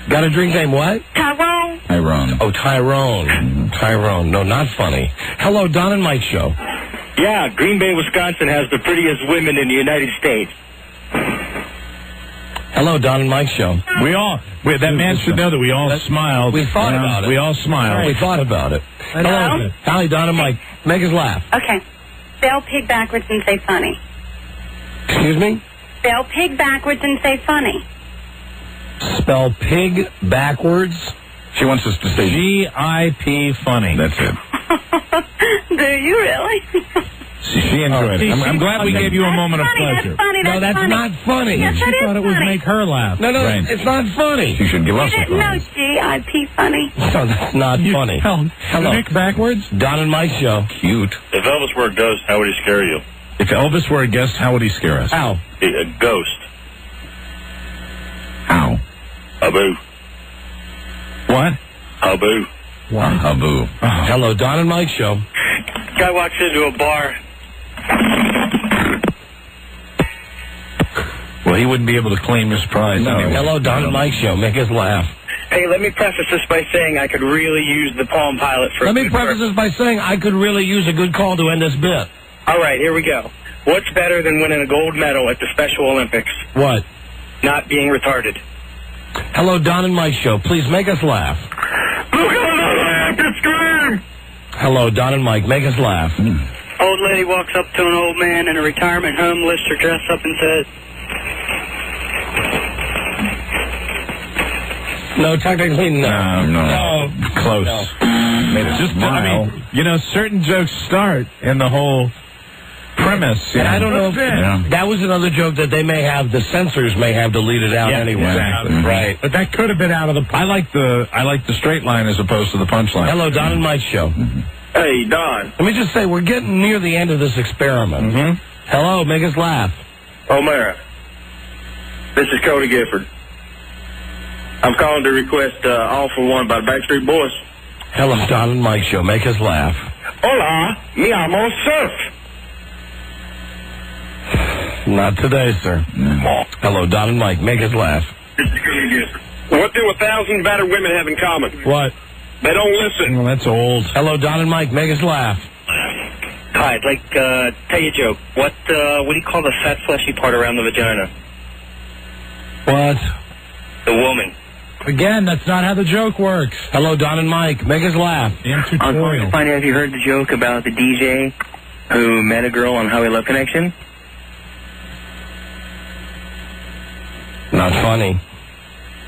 Got a drink named what? Tyrone. Tyrone. Oh, Tyrone. Tyrone. No, not funny. Hello, Don and Mike Show. Yeah, Green Bay, Wisconsin has the prettiest women in the United States. Hello, Don and Mike Show. That man should know that we all smiled. We thought about it. We all smiled. We thought about it. Hello? Hi, Don and Mike. Make us laugh. Okay. Spell pig backwards and say funny. Excuse me? Spell pig backwards and say funny. Spell pig backwards. She wants us to say G-I-P funny. That's it. Do you really? She enjoyed it. I'm glad we gave you a moment of pleasure. That's funny. No, that's not funny. Yes, She that is thought it would funny. make her laugh. No, Right. it's not funny. She should give us a No, prize. G-I-P funny. No, that's not funny. Hello. Nick backwards? Don and Mike Show. Cute. If Elvis were a ghost, how would he scare you? If Elvis were a guest, how would he scare us? How? A ghost. How? Abu. What? Abu. Abu. Hello, Don and Mike Show. Guy walks into a bar. Well, he wouldn't be able to claim his prize anyway. Hello, Don and Mike Show. Make us laugh. Hey, let me preface this by saying I could really use the Palm Pilot for Let me preface this by saying I could really use a good call to end this bit. All right, here we go. What's better than winning a gold medal at the Special Olympics? What? Not being retarded. Hello, Don and Mike Show. Please make us laugh. Look at I have to scream! Hello, Don and Mike. Make us laugh. Old lady walks up to an old man in a retirement home, lifts her dress up and says, No, technically, no. No. Close. Made it Just, smile. certain jokes start in the whole premise. And I don't know if that was another joke that they may have, the censors may have deleted out anyway. Exactly. Right. But that could have been out of the... I like the straight line as opposed to the punchline. Hello, Don and Mike Show. Hey, Don. Let me just say, we're getting near the end of this experiment. Hello, make us laugh. O'Mara. This is Cody Gifford. I'm calling to request All for One by the Backstreet Boys. Hello, Don and Mike Show. Make us laugh. Hola, mi amo Surf. Not today, sir. Hello, Don and Mike. Make us laugh. What do 1,000 battered women have in common? What? They don't listen. Well, that's old. Hello, Don and Mike. Make us laugh. Hi, I'd like to tell you a joke. What do you call the fat, fleshy part around the vagina? What? The woman. Again, that's not how the joke works. Hello, Don and Mike. Make us laugh. I'm calling to find out if you heard the joke about the DJ who met a girl on Highway Love Connection. Not funny.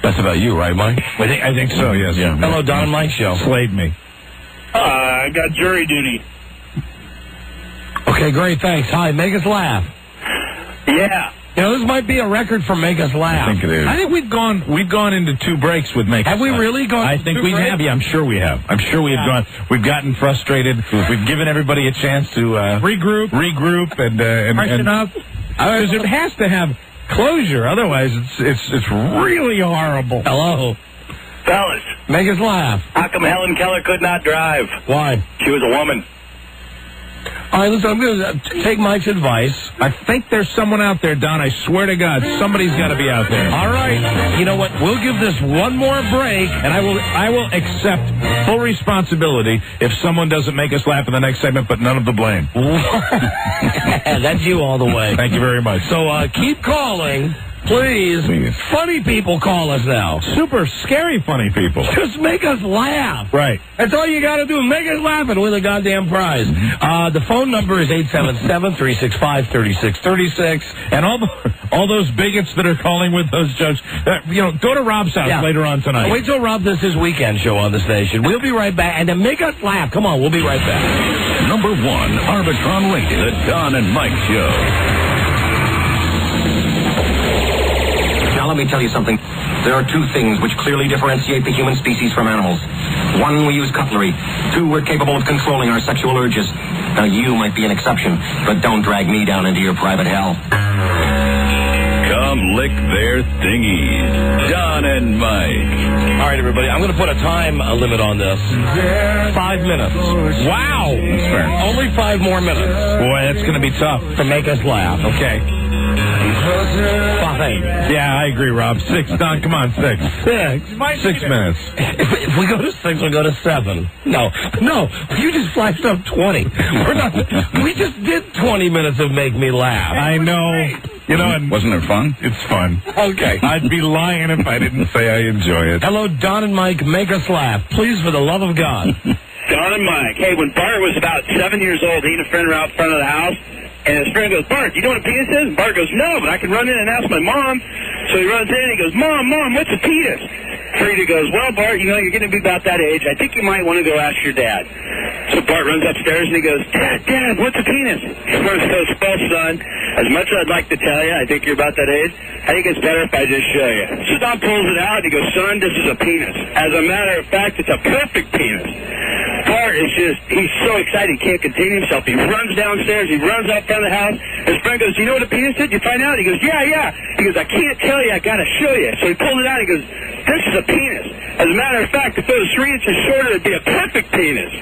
That's about you, right, Mike? I think so, yes. Yeah. Hello, Don and Mike Show. Slayed me. I got jury duty. Okay, great. Thanks. Hi, make us laugh. Yeah. You know, this might be a record for Make Us Laugh. I think it is. I think we've gone into 2 breaks with Make Us Laugh. Have we really gone? I think we have. Yeah, I'm sure we have. I'm sure we've gone. We've gotten frustrated. We've given everybody a chance to regroup, and freshen up. Because it has to have closure. Otherwise, it's really horrible. Hello, Fellas, Make Us Laugh. how come Helen Keller could not drive? Why? She was a woman. All right, listen, I'm going to take Mike's advice. I think there's someone out there, Don. I swear to God, somebody's got to be out there. All right. You know what? We'll give this one more break. And I will accept full responsibility if someone doesn't make us laugh in the next segment, but none of the blame. That's you all the way. Thank you very much. So keep calling. Please. Funny people call us now. Super scary funny people. Just make us laugh. Right. That's all you got to do. Make us laugh and win a goddamn prize. The phone number is 877-365-3636. And all those bigots that are calling with those jokes, go to Rob's house later on tonight. Wait till Rob does his weekend show on the station. We'll be right back. And then make us laugh. Come on, we'll be right back. Number 1, Arbitron Radio, the Don and Mike Show. Now, let me tell you something. There are 2 things which clearly differentiate the human species from animals. 1, we use cutlery. 2, we're capable of controlling our sexual urges. Now, you might be an exception, but don't drag me down into your private hell. Come lick their thingies. Don and Mike. All right, everybody. I'm going to put a time limit on this. 5 minutes. Wow. That's fair. Only 5 more minutes. Boy, that's going to be tough. To make us laugh. Okay. 5. Yeah, I agree, Rob. 6. Don, come on, 6. 6 minutes. If we go to 6, we'll go to 7. No. You just flashed up 20. We just did 20 minutes of Make Me Laugh. I know. You know, and wasn't it fun? It's fun. Okay. I'd be lying if I didn't say I enjoy it. Hello, Don and Mike. Make us laugh. Please, for the love of God. Don and Mike. Hey, when Bart was about 7 years old, he and a friend were out front of the house, and his friend goes, Bart, you know what a penis is? And Bart goes, no, but I can run in and ask my mom. So he runs in and he goes, Mom, what's a penis? Frida goes, well, Bart, you're getting to be about that age. I think you might want to go ask your dad. So Bart runs upstairs and he goes, Dad, what's a penis? First goes, well, son, as much as I'd like to tell you, I think you're about that age, I think it's better if I just show you. So Don pulls it out and he goes, son, this is a penis. As a matter of fact, it's a perfect penis. Bart is he's so excited, he can't contain himself. He runs downstairs, he runs up front of the house. His friend goes, do you know what a penis is? You find out? He goes, yeah. He goes, I can't tell you, I gotta show you. So he pulls it out, he goes, this is a penis. As a matter of fact, if it was 3 inches shorter, it'd be a perfect penis.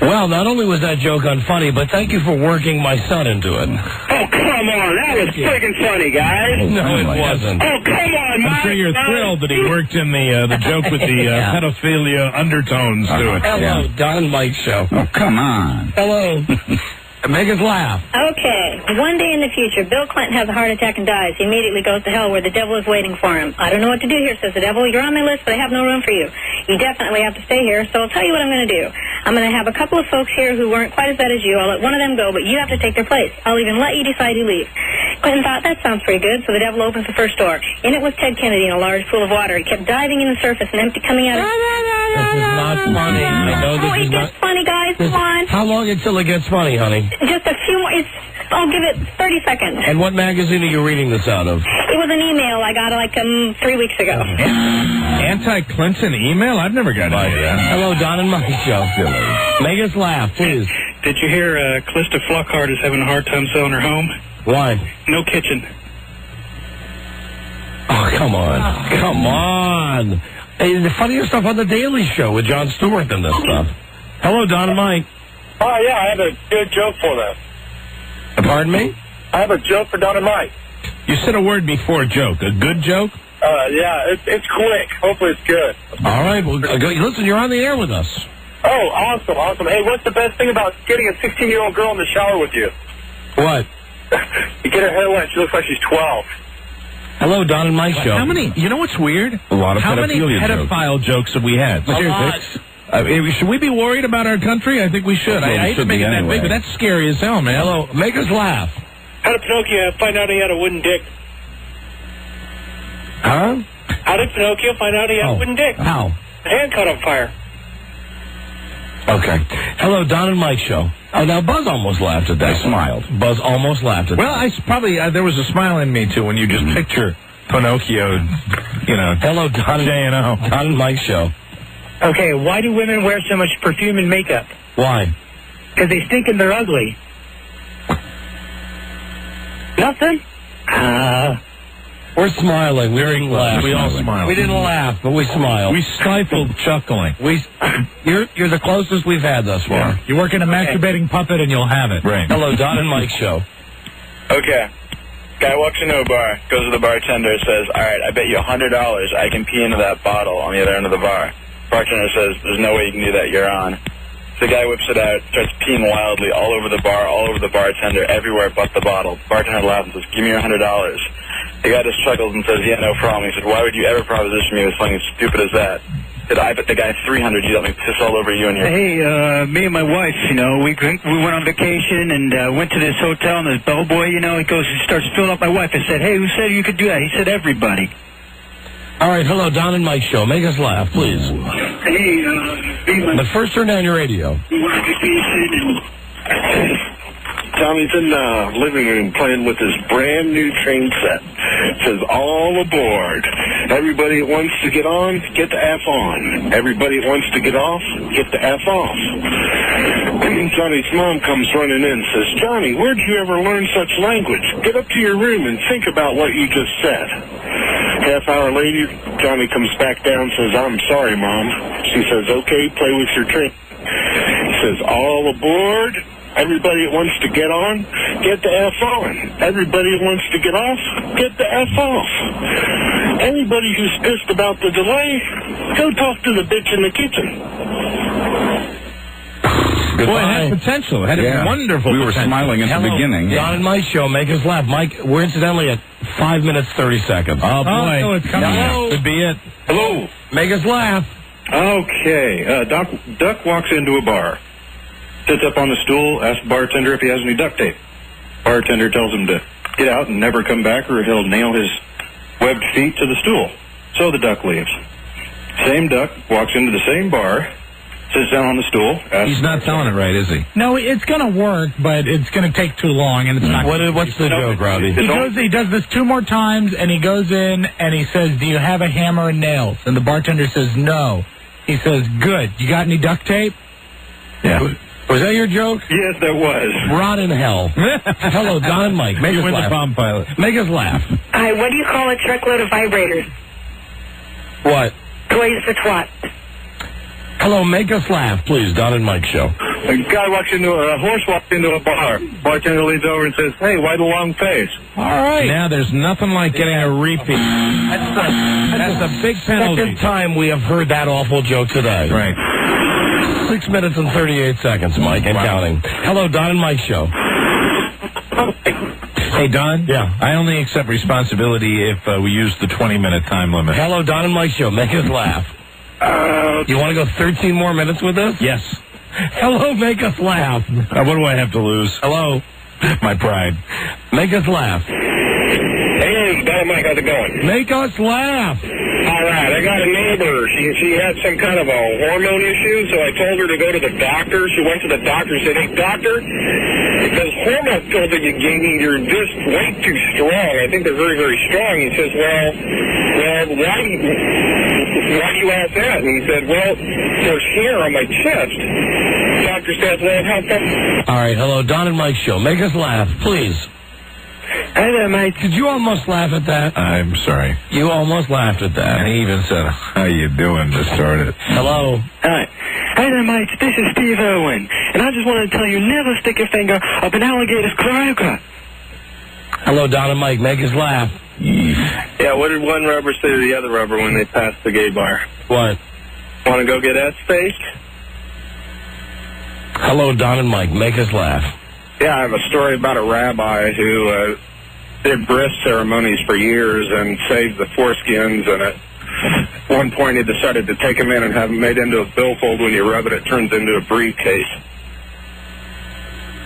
Well, not only was that joke unfunny, but thank you for working my son into it. Oh, come on. That was friggin' funny, guys. No, it wasn't. Oh, come on, Mike. I'm sure you're thrilled that he worked in the joke with the pedophilia undertones to it. Hello, Don and Mike Show. Oh, come on. Hello. Make us laugh. Okay. One day in the future, Bill Clinton has a heart attack and dies. He immediately goes to hell where the devil is waiting for him. I don't know what to do here, says the devil. You're on my list, but I have no room for you. You definitely have to stay here, so I'll tell you what I'm going to do. I'm going to have a couple of folks here who weren't quite as bad as you. I'll let one of them go, but you have to take their place. I'll even let you decide who leaves. Clinton thought, that sounds pretty good, so the devil opens the first door. In it was Ted Kennedy in a large pool of water. He kept diving in the surface and coming out of... This is not funny. I know this is not... It's funny, guys. Come on. How long until it gets funny, honey? Just a few more... I'll give it 30 seconds. And what magazine are you reading this out of? It was an email I got 3 weeks ago. Anti-Clinton email? I've never got any of that. Hello, Don and Mike Show. Make us laugh, please. Did you hear Calista Flockhart is having a hard time selling her home? Why? No kitchen. Oh, come on. Come on. Hey, the funniest stuff on The Daily Show with Jon Stewart and this stuff. Hello, Don and Mike. Oh, yeah, I have a good joke for them. Pardon me? I have a joke for Don and Mike. You said a word before joke. A good joke? Yeah, it's quick. Hopefully it's good. All right. Well, listen, you're on the air with us. Oh, awesome. Hey, what's the best thing about getting a 16-year-old girl in the shower with you? What? You get her hair wet, she looks like she's 12. Hello, Don and Mike Show. How many? You know what's weird? A lot of How many pedophile jokes have we had? A lot. Should we be worried about our country? I think we should. I hate to make it that big, but that's scary as hell, man. Hello, make us laugh. How did Pinocchio find out he had a wooden dick? Huh? How did Pinocchio find out he had a wooden dick? How? The hand caught on fire. Okay. Hello, Don and Mike Show. Oh, now Buzz almost laughed at that. I smiled. Buzz almost laughed at Well, that. there was a smile in me, too, when you just picture Pinocchio, Hello, Don. J&O. Don and Mike show. Okay, why do women wear so much perfume and makeup? Why? Because they stink and they're ugly. Nothing? We're smiling. We didn't laugh. We all smiled. We didn't laugh, but we smiled. We stifled chuckling. You're the closest we've had thus far. Yeah. You work in a masturbating puppet and you'll have it. Right. Hello, Don and Mike show. Okay. Guy walks into a bar, goes to the bartender, says, all right, I bet you $100 I can pee into that bottle on the other end of the bar. Bartender says, there's no way you can do that, you're on. The guy whips it out, starts peeing wildly all over the bar, all over the bartender, everywhere but the bottle. Bartender laughs and says, give me your $100. The guy just chuckles and says, yeah, no problem. He said, why would you ever proposition me with something as stupid as that? He said, I bet the guy $300 you let me piss all over you and your... Hey, me and my wife, we went on vacation and went to this hotel, and this bellboy, he starts filling up my wife. I said, hey, who said you could do that? He said, everybody. All right, hello, Don and Mike show. Make us laugh, please. Hey, But first, turn down your radio. Tommy's in the living room playing with his brand new train set. It says, all aboard. Everybody that wants to get on, get the F on. Everybody that wants to get off, get the F off. Johnny's mom comes running in and says, Johnny, where'd you ever learn such language? Get up to your room and think about what you just said. Half hour later, Johnny comes back down and says, I'm sorry, Mom. She says, okay, play with your train. He says, all aboard. Everybody that wants to get on, get the F on. Everybody that wants to get off, get the F off. Anybody who's pissed about the delay, go talk to the bitch in the kitchen. Boy, it had potential. It had wonderful We were potential. smiling at the beginning. Don and Mike show. Make us laugh. Mike, we're incidentally at 5 minutes, 30 seconds. Oh, boy. so it's coming Hello. Could be it. Hello. Make us laugh. Okay. Duck walks into a bar, sits up on the stool, asks the bartender if he has any duct tape. Bartender tells him to get out and never come back or he'll nail his webbed feet to the stool. So the duck leaves. Same duck walks into the same bar, sits down on the stool. He's not telling it right, is he? No, it's going to work, but it's going to take too long, and it's not. What's the joke, Robbie? He does this 2 more times, and he goes in and he says, do you have a hammer and nails? And the bartender says, no. He says, good. You got any duct tape? Yeah. Was that your joke? Yes, that was. Rot in hell. Hello, Don and Mike. Make us win laugh. the bomb pilot. Make us laugh. Hi, what do you call a truckload of vibrators? What? Toys for twat. Hello, make us laugh, please. Don and Mike show. A horse walks into a bar. Bartender leans over and says, hey, why the long face? All right. Now, there's nothing like getting a repeat. That's a big penalty. Second time we have heard that awful joke today. Right. 6 minutes and 38 seconds, Mike, and counting. Hello, Don and Mike show. Hey, Don? Yeah. I only accept responsibility if we use the 20-minute time limit. Hello, Don and Mike show. Make us laugh. You want to go 13 more minutes with us? Yes. Hello, make us laugh. What do I have to lose? Hello. My pride. Make us laugh. Hey, Don, Mike, how's it going? Make us laugh. All right, I got a neighbor. She had some kind of a hormone issue, so I told her to go to the doctor. She went to the doctor and said, hey, doctor, those hormone pills that you gave me, you're just way too strong. I think they're very, very strong. He says, well, why do you ask that? And he said, well, there's hair on my chest. The doctor said, well, how come? All right, hello, Don and Mike show. Make us laugh, please. Hey there, mate. Did you almost laugh at that? I'm sorry. You almost laughed at that. And he even said, how you doing to start it. Hello. Hi. Hey there, mate. This is Steve Irwin. And I just wanted to tell you, never stick your finger up an alligator's cloaca. Hello, Don and Mike. Make us laugh. Yeah, what did one rubber say to the other rubber when they passed the gay bar? What? Want to go get S-faced? Hello, Don and Mike. Make us laugh. Yeah, I have a story about a rabbi who did breast ceremonies for years and saved the foreskins, and at one point he decided to take them in and have them made into a billfold. When you rub it, it turns into a briefcase.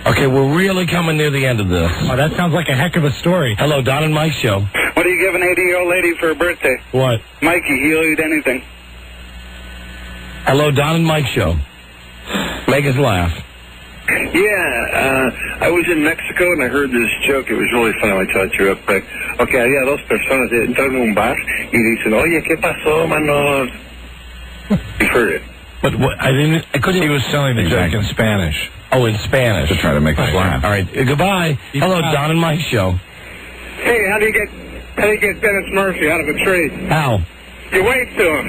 Okay, we're really coming near the end of this. Oh, that sounds like a heck of a story. Hello, Don and Mike show. What do you give an 80-year-old lady for her birthday? What? Mikey, he'll eat anything. Hello, Don and Mike show. Make us laugh. Yeah, I was in Mexico and I heard this joke. It was really funny. I thought you were up quick. Okay, había dos personas dentro de un bar y dicen, oye, ¿qué pasó, mano? You've heard it. But what, I couldn't. He was selling the joke in Spanish. Oh, in Spanish. To try to make us laugh. All right, goodbye. Hello, Don and Mike show. Hey, how do you get Dennis Murphy out of a tree? How? You wave to him.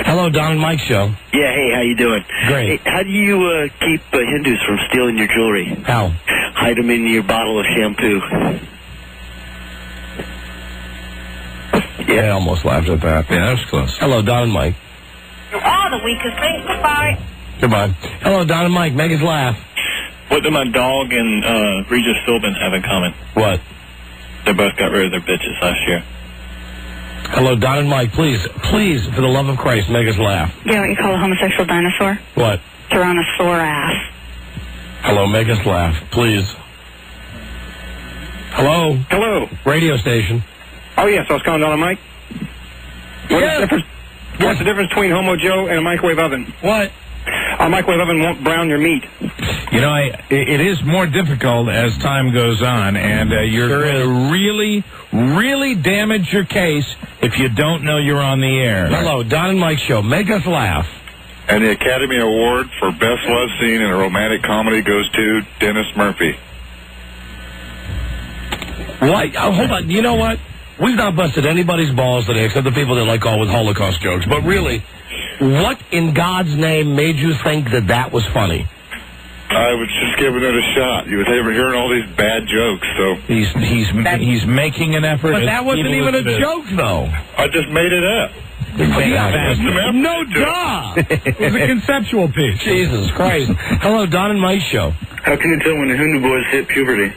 Hello, Don and Mike show. Yeah, hey, how you doing? Great. Hey, how do you keep Hindus from stealing your jewelry? How? Hide them in your bottle of shampoo. Yeah, I almost laughed at that. Yeah, that was close. Hello, Don and Mike. Oh, the weakest link. Goodbye. Goodbye. Hello, Don and Mike. Make us laugh. What do my dog and Regis Philbin have in common? What? They both got rid of their bitches last year. Hello, Don and Mike. Please, for the love of Christ, make us laugh. You know what you call a homosexual dinosaur? What? Tyrannosaurus. Hello, make us laugh, please. Hello? Hello. Radio station. Oh, yes, I was calling Don and Mike. What's the difference between Homo Joe and a microwave oven? What? A microwave oven won't brown your meat. You know, it is more difficult as time goes on, and you're going to really, really damage your case if you don't know you're on the air. Hello, Don and Mike show. Make us laugh. And the Academy Award for Best Love Scene in a Romantic Comedy goes to Dennis Murphy. What? Oh, hold on. You know what? We've not busted anybody's balls today except the people that like all with Holocaust jokes. But really, what in God's name made you think that was funny? I was just giving it a shot. You was hearing all these bad jokes, so He's making an effort. But that wasn't even a joke, though. I just made it up. No, duh. It was a conceptual piece. Jesus Christ. Hello, Don and Mike show. How can you tell when the Hindu boys hit puberty?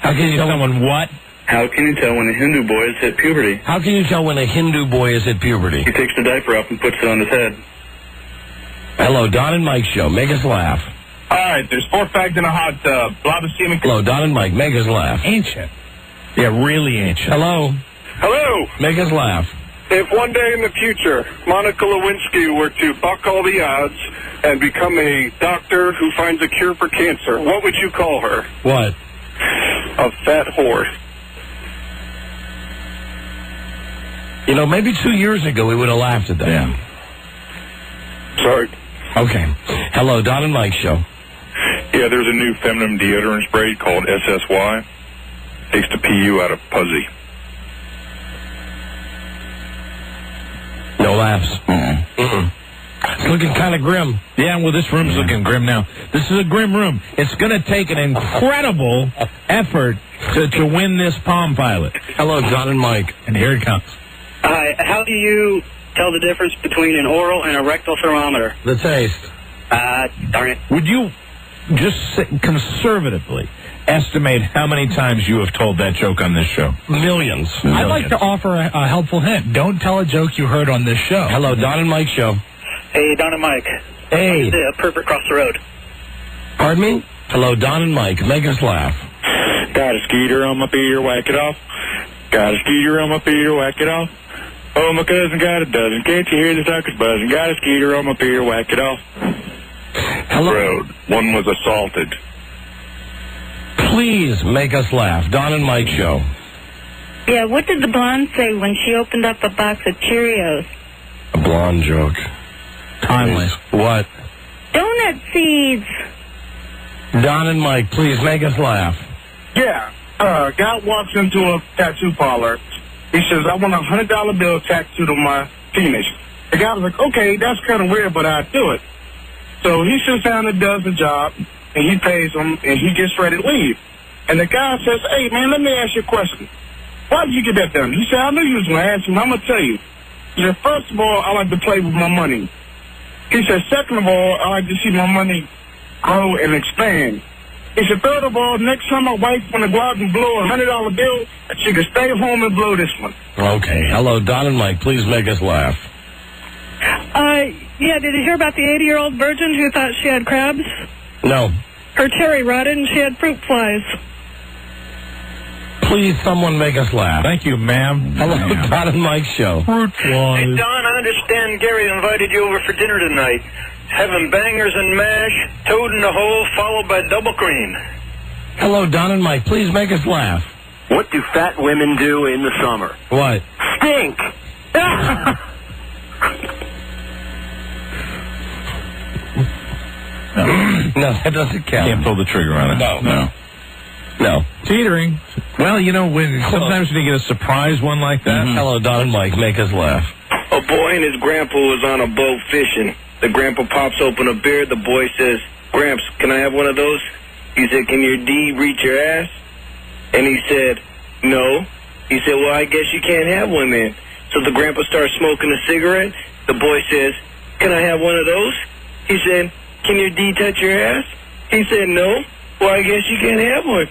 How can you tell when what? How can you tell when the Hindu boys hit puberty? How can you tell when a Hindu boy is at puberty? He takes the diaper off and puts it on his head. Hello, Don and Mike show. Make us laugh. All right, there's 4 fags in a hot tub. Blob of semen. Hello, Don and Mike. Make us laugh. Ancient. Yeah, really ancient. Hello. Hello. Make us laugh. If one day in the future Monica Lewinsky were to buck all the odds and become a doctor who finds a cure for cancer, what would you call her? What? A fat whore. You know, maybe 2 years ago we would have laughed at that. Yeah. Sorry. Okay. Hello, Don and Mike show. Yeah, there's a new feminine deodorant spray called SSY. Takes the PU out of puzzy. No laughs. It's looking kind of grim. Yeah, well, this room's looking grim now. This is a grim room. It's going to take an incredible effort to win this Palm Pilot. Hello, Don and Mike. And here it comes. Hi, how do you tell the difference between an oral and a rectal thermometer? The taste. Darn it. Would you just conservatively estimate how many times you have told that joke on this show? Millions. I'd like to offer a helpful hint. Don't tell a joke you heard on this show. Hello, Don and Mike show. Hey, Don and Mike. Hey. Perfect across the road. Pardon me? Hello, Don and Mike. Make us laugh. Got a skeeter on my beer, whack it off. Got a skeeter on my beer, whack it off. Oh, my cousin got a dozen. Can't you hear the suckers buzzing? Got a skeeter on my beer, whack it off. Hello. Road. One was assaulted. Please make us laugh. Don and Mike show. Yeah, what did the blonde say when she opened up a box of Cheerios? A blonde joke. Timeless. What? Donut seeds. Don and Mike, please make us laugh. Yeah. Guy walks into a tattoo parlor. He says, I want a $100 bill tattooed on my penis. The guy was like, okay, that's kind of weird, but I'd do it. So he sits down and does the job, and he pays him, and he gets ready to leave. And the guy says, hey, man, let me ask you a question. Why did you get that done? He said, I knew you was going to ask him. I'm going to tell you. He said, first of all, I like to play with my money. He said, second of all, I like to see my money grow and expand. He said, third of all, next time my wife want to go out and blow a $100 bill, she can stay home and blow this one. Okay. Hello, Don and Mike. Please make us laugh. Yeah, did you hear about the 80-year-old virgin who thought she had crabs? No. Her cherry rotted and she had fruit flies. Please, someone make us laugh. Thank you, ma'am. Hello, Don and Mike show. Fruit flies. Hey, Don, I understand Gary invited you over for dinner tonight. having bangers and mash, toad in the hole, followed by double cream. Hello, Don and Mike. Please make us laugh. What do fat women do in the summer? What? Stink! No, that doesn't count. Can't pull the trigger on it. No. Teetering. Well, you know, sometimes when you get a surprise one like that. Hello, Don and Mike. Make us laugh. A boy and his grandpa was on a boat fishing. The grandpa pops open a beer. The boy says, "Gramps, can I have one of those?" He said, "Can your D reach your ass?" And he said, "No." He said, "Well, I guess you can't have one then." So the grandpa starts smoking a cigarette. The boy says, "Can I have one of those?" He said, "Can your D touch your ass?" He said, "No." "Well, I guess you can't have one."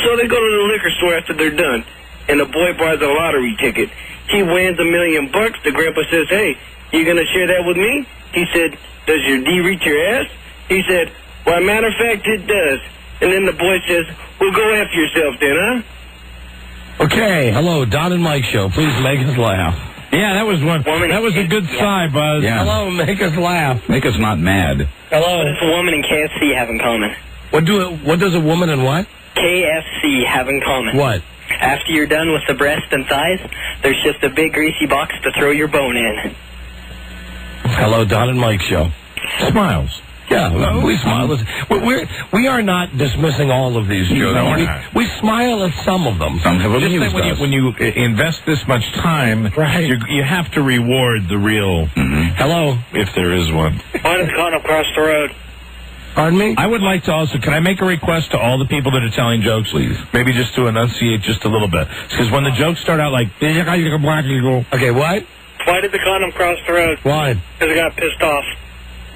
So they go to the liquor store after they're done, and the boy buys a lottery ticket. He wins $1 million. The grandpa says, "Hey, you gonna share that with me?" He said, "Does your D reach your ass?" He said, "Well, matter of fact, it does." And then the boy says, "Well, go after yourself then, huh?" Okay. Hello, Don and Mike Show. Please make us laugh. Yeah, that was one. That was a good sigh, Buzz. Yeah. Hello, make us laugh. Make us not mad. Hello. What does a woman and KFC have in common? What does a woman and what? KFC have in common. What? After you're done with the breast and thighs, there's just a big greasy box to throw your bone in. Hello, Don and Mike Show. Smiles. Yeah, we smile. We are not dismissing all of these jokes. No, we're not. We smile at some of them. Some have Just amused that us. when you invest this much time, you have to reward the real. Hello, if there is one. Why does Con across the road? Pardon me? I would like to also, can I make a request to all the people that are telling jokes? Please. Maybe just to enunciate just a little bit. Because when the jokes start out like, okay, what? Why did the condom cross the road? Why? Because it got pissed off.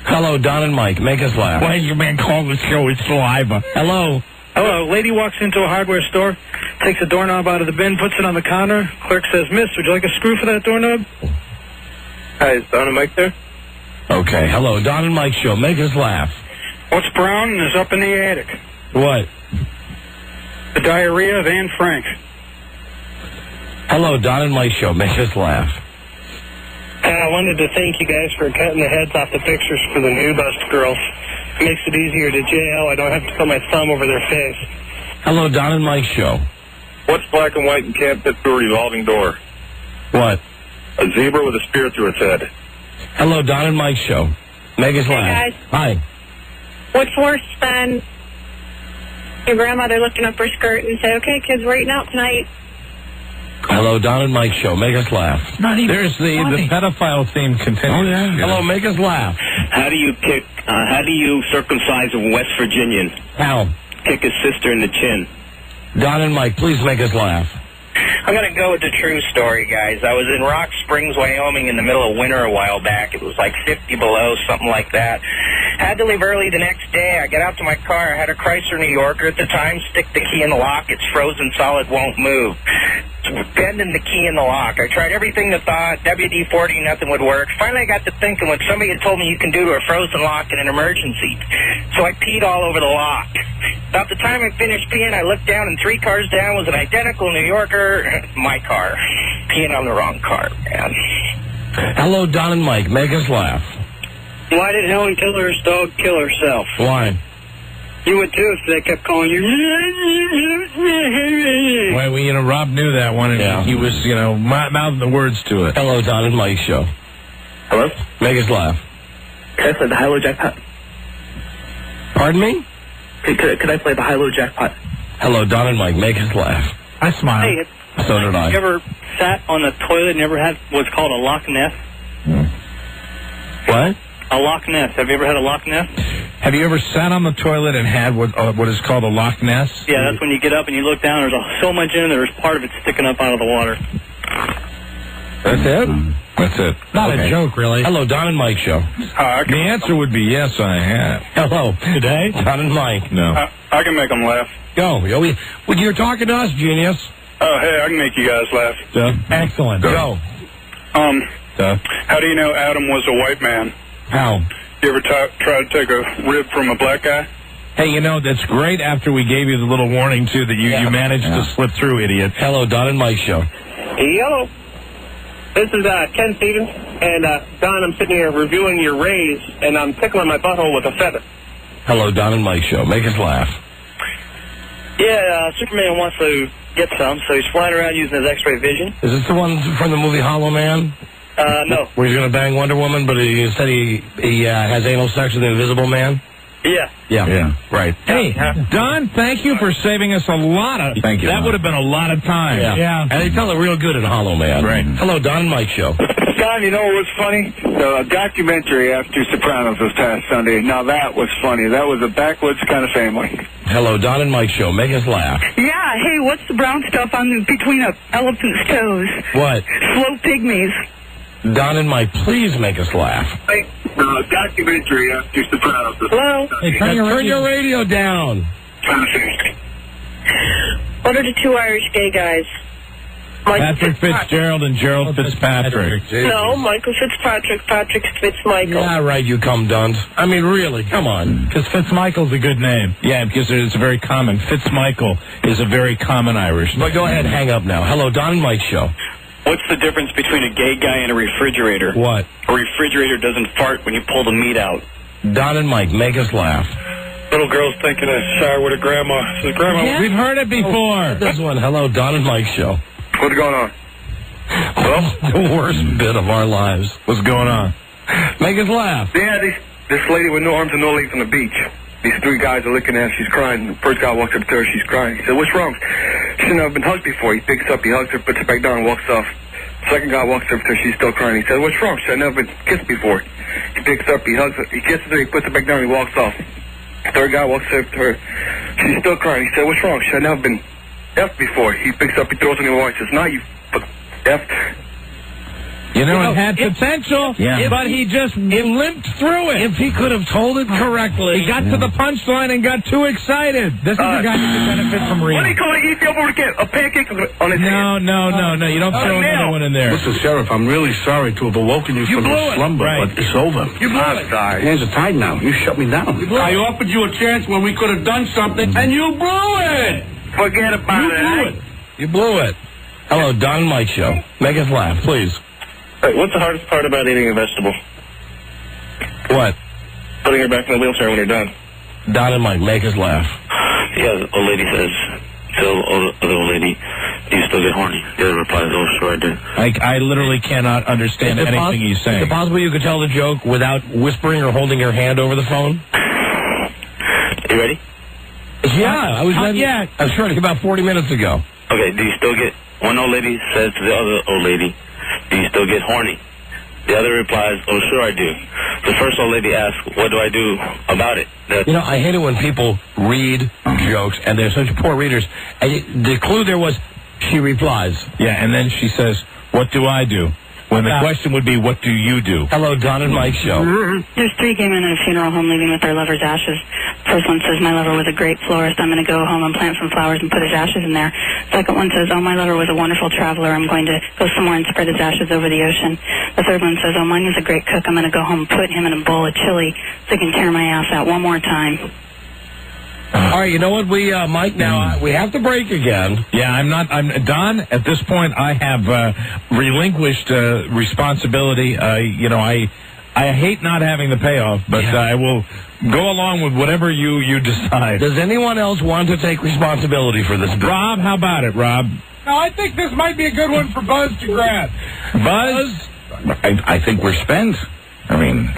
Hello, Don and Mike. Make us laugh. Why did your man call the show his saliva? Hello. Hello. Lady walks into a hardware store, takes a doorknob out of the bin, puts it on the counter. Clerk says, "Miss, would you like a screw for that doorknob?" Hi, is Don and Mike there? Okay, hello, Don and Mike Show. Make us laugh. What's brown and is up in the attic? What? The diarrhea of Anne Frank. Hello, Don and Mike Show. Make us laugh. I wanted to thank you guys for cutting the heads off the pictures for the new bust girls. It makes it easier to jail. I don't have to put my thumb over their face. Hello, Don and Mike Show. What's black and white and can't fit through a revolving door? What? A zebra with a spear through its head. Hello, Don and Mike Show. Make us laugh. guys. Hi. What's worse than your grandmother lifting up her skirt and say, "Okay, kids, we're eating out tonight"? Hello, Don and Mike Show. Make us laugh. There's the pedophile theme continues. Oh, yeah. Hello, make us laugh. How do you circumcise a West Virginian? How? Kick his sister in the chin. Don and Mike, please make us laugh. I'm going to go with the true story, guys. I was in Rock Springs, Wyoming in the middle of winter a while back. It was like 50 below, something like that. Had to leave early the next day. I get out to my car. I had a Chrysler New Yorker at the time. Stick the key in the lock. It's frozen solid, won't move. Bending the key in the lock. I tried everything to thought. WD-40, nothing would work. Finally, I got to thinking what somebody had told me you can do to a frozen lock in an emergency. So I peed all over the lock. About the time I finished peeing, I looked down, and 3 cars down was an identical New Yorker. My car. Peeing on the wrong car, man. Hello, Don and Mike. Make us laugh. Why did Helen Keller's dog kill herself? Why? You would too if they kept calling you. Well, Rob knew that one, and he was, mouthing the words to it. Hello, Don and Mike Show. Hello? Make us laugh. Can I play the high-low jackpot? Pardon me? Could I play the high-low jackpot? Hello, Don and Mike. Make us laugh. I smile. Hey, So did I. you ever sat on the toilet and ever had what's called a Loch Ness? What? A Loch Ness. Have you ever had a Loch Ness? Have you ever sat on the toilet and had what is called a Loch Ness? Yeah, that's when you get up and you look down. There's so much in there's part of it sticking up out of the water. That's it? That's it. Not a joke, really. Hello, Don and Mike Show. The answer would be yes, I have. Hello. Today? Don and Mike. No. I can make them laugh. Go. Well, you're talking to us, genius. Oh, hey, I can make you guys laugh. Excellent. Go. How do you know Adam was a white man? How? You ever try to take a rib from a black guy? Hey, that's great after we gave you the little warning, too, that you managed to slip through, idiot. Hello, Don and Mike Show. Hello. This is Ken Stevens, and Don, I'm sitting here reviewing your rays, and I'm tickling my butthole with a feather. Hello, Don and Mike Show. Make us laugh. Yeah, Superman wants to get some, so he's flying around using his X-ray vision. Is this the one from the movie Hollow Man? No. Where he's going to bang Wonder Woman, but he said he has anal sex with the Invisible Man? Yeah. Yeah, right. Hey, Don, thank you for saving us a lot of... Thank you, That Don. would have been a lot of time. Yeah. And they tell it real good in Hollow Man. Right. Hello, Don and Mike Show. Don, you know what was funny? The documentary after Sopranos this past Sunday. Now that was funny. That was a backwoods kind of family. Hello, Don and Mike Show. Make us laugh. Yeah, hey, what's the brown stuff between an elephant's toes? What? Slow pygmies. Don and Mike, please make us laugh. The documentary after Sopranos. Hello? Hey, turn your radio down. What are the two Irish gay guys? Patrick Fitzgerald and Gerald Fitzpatrick. No, Michael Fitzpatrick, Patrick Fitzmichael. Yeah, right, you cum duns. I mean, really, come on. Because Fitzmichael's a good name. Yeah, because it's very common. Fitzmichael is a very common Irish name. But go ahead, hang up now. Hello, Don and Mike Show. What's the difference between a gay guy and a refrigerator? What? A refrigerator doesn't fart when you pull the meat out. Don and Mike, make us laugh. Little girl's taking a shower with her grandma. Says, Grandma, We've heard it before. This one. Hello, Don and Mike Show. what's going on? The worst bit of our lives. What's going on? Make us laugh. Yeah, this lady with no arms and no legs on the beach. These three guys are looking at her. She's crying. The first guy walks up to her. She's crying. He said, what's wrong? She's never been hugged before. He picks up. He hugs her, puts her back down, and walks off. Second guy walks up to her. She's still crying. He said, what's wrong? She said, I've never been kissed before. He picks up. He hugs her. He kisses her. He puts her back down. He walks off. Third guy walks up to her. She's still crying. He said, what's wrong? She said, I've never been effed before. He picks up. He throws it in the water. He says, now you effed. You know, it had potential, but he just limped through it. If he could have told it correctly. He got to the punchline and got too excited. This is the guy who could benefit from reading. What do you call it? Ethiopia? A pancake on his No. You don't throw another one in there. Listen, Sheriff, I'm really sorry to have awoken you from your slumber, but it's over. You blew it. Sorry. Hands are tied now. You shut me down. I offered you a chance when we could have done something, and you blew it. Forget about it. You blew it. Hello, Don and Mike Show. Make us laugh, please. Hey, what's the hardest part about eating a vegetable? What? Putting her back in the wheelchair when you're done. Don and Mike, make us laugh. Yeah, the old lady says, the old lady, do you still get horny? The other replies, oh, sure I do. I literally cannot understand anything he's saying. Is it possible you could tell the joke without whispering or holding your hand over the phone? You ready? Yeah, I was ready about 40 minutes ago. Okay, do you still get... One old lady says to the other old lady, do you still get horny? The other replies, oh, sure I do. The first old lady asks, what do I do about it? You know, I hate it when people read jokes, and they're such poor readers. And the clue there was, she replies. Yeah, and then she says, what do I do? When the question would be, what do you do? Hello, Don and Mike Show. There's three gay men at a funeral home leaving with their lover's ashes. First one says, my lover was a great florist. I'm going to go home and plant some flowers and put his ashes in there. Second one says, oh, my lover was a wonderful traveler. I'm going to go somewhere and spread his ashes over the ocean. The third one says, oh, mine was a great cook. I'm going to go home and put him in a bowl of chili so he can tear my ass out one more time. All right, you know what, Mike, now we have to break again. Yeah, I'm Don, at this point, I have relinquished responsibility. I hate not having the payoff, but I will go along with whatever you decide. Does anyone else want to take responsibility for this? Rob, how about it, Rob? No, I think this might be a good one for Buzz to grab. Buzz? I think we're spent. I mean,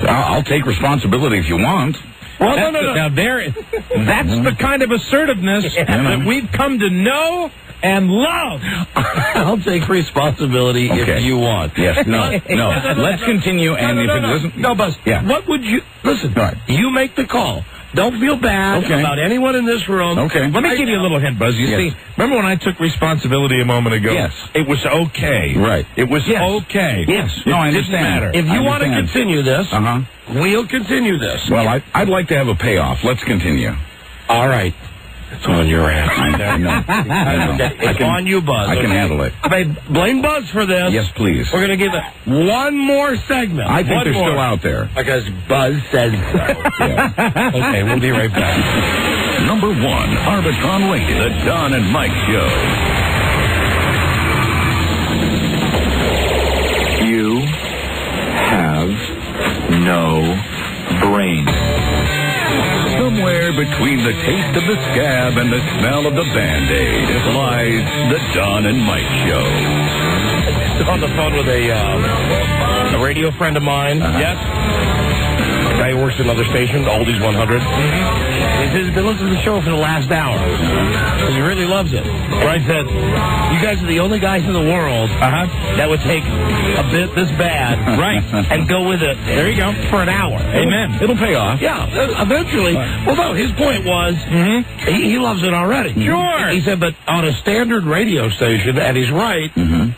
I'll take responsibility if you want. Well, no. Now, that's the kind of assertiveness that we've come to know and love. I'll take responsibility if you want. Yes, no. Let's continue, and if it isn't... No, Buzz, what would you... Listen, you make the call. Don't feel bad about anyone in this room. Okay. Let me give you a little hint, Buzz. You see, remember when I took responsibility a moment ago? Yes. It was okay. Right. It was okay. Yes. No, I understand. Didn't matter. If you want to continue this, we'll continue this. Well, I'd like to have a payoff. Let's continue. All right. It's on your ass. I know. It's on you, Buzz. I can handle it. Blame Buzz for this. Yes, please. We're going to give it one more segment. I think they're still out there. Because Buzz says so. Okay, we'll be right back. Number 1, Arbitron rated, The Don and Mike Show. no brain. Somewhere between the taste of the scab and the smell of the Band-Aid lies the Don and Mike Show. On the phone with a radio friend of mine. Yes. A guy who works at another station, Oldies 100. He says he's been listening to the show for the last hour. He really loves it. Brian said, you guys are the only guys in the world that would take a bit this bad and go with it. There you go. For an hour. Amen. It'll pay off. Yeah, eventually. Well, no, his point was he loves it already. Sure. He said, but on a standard radio station, and he's right,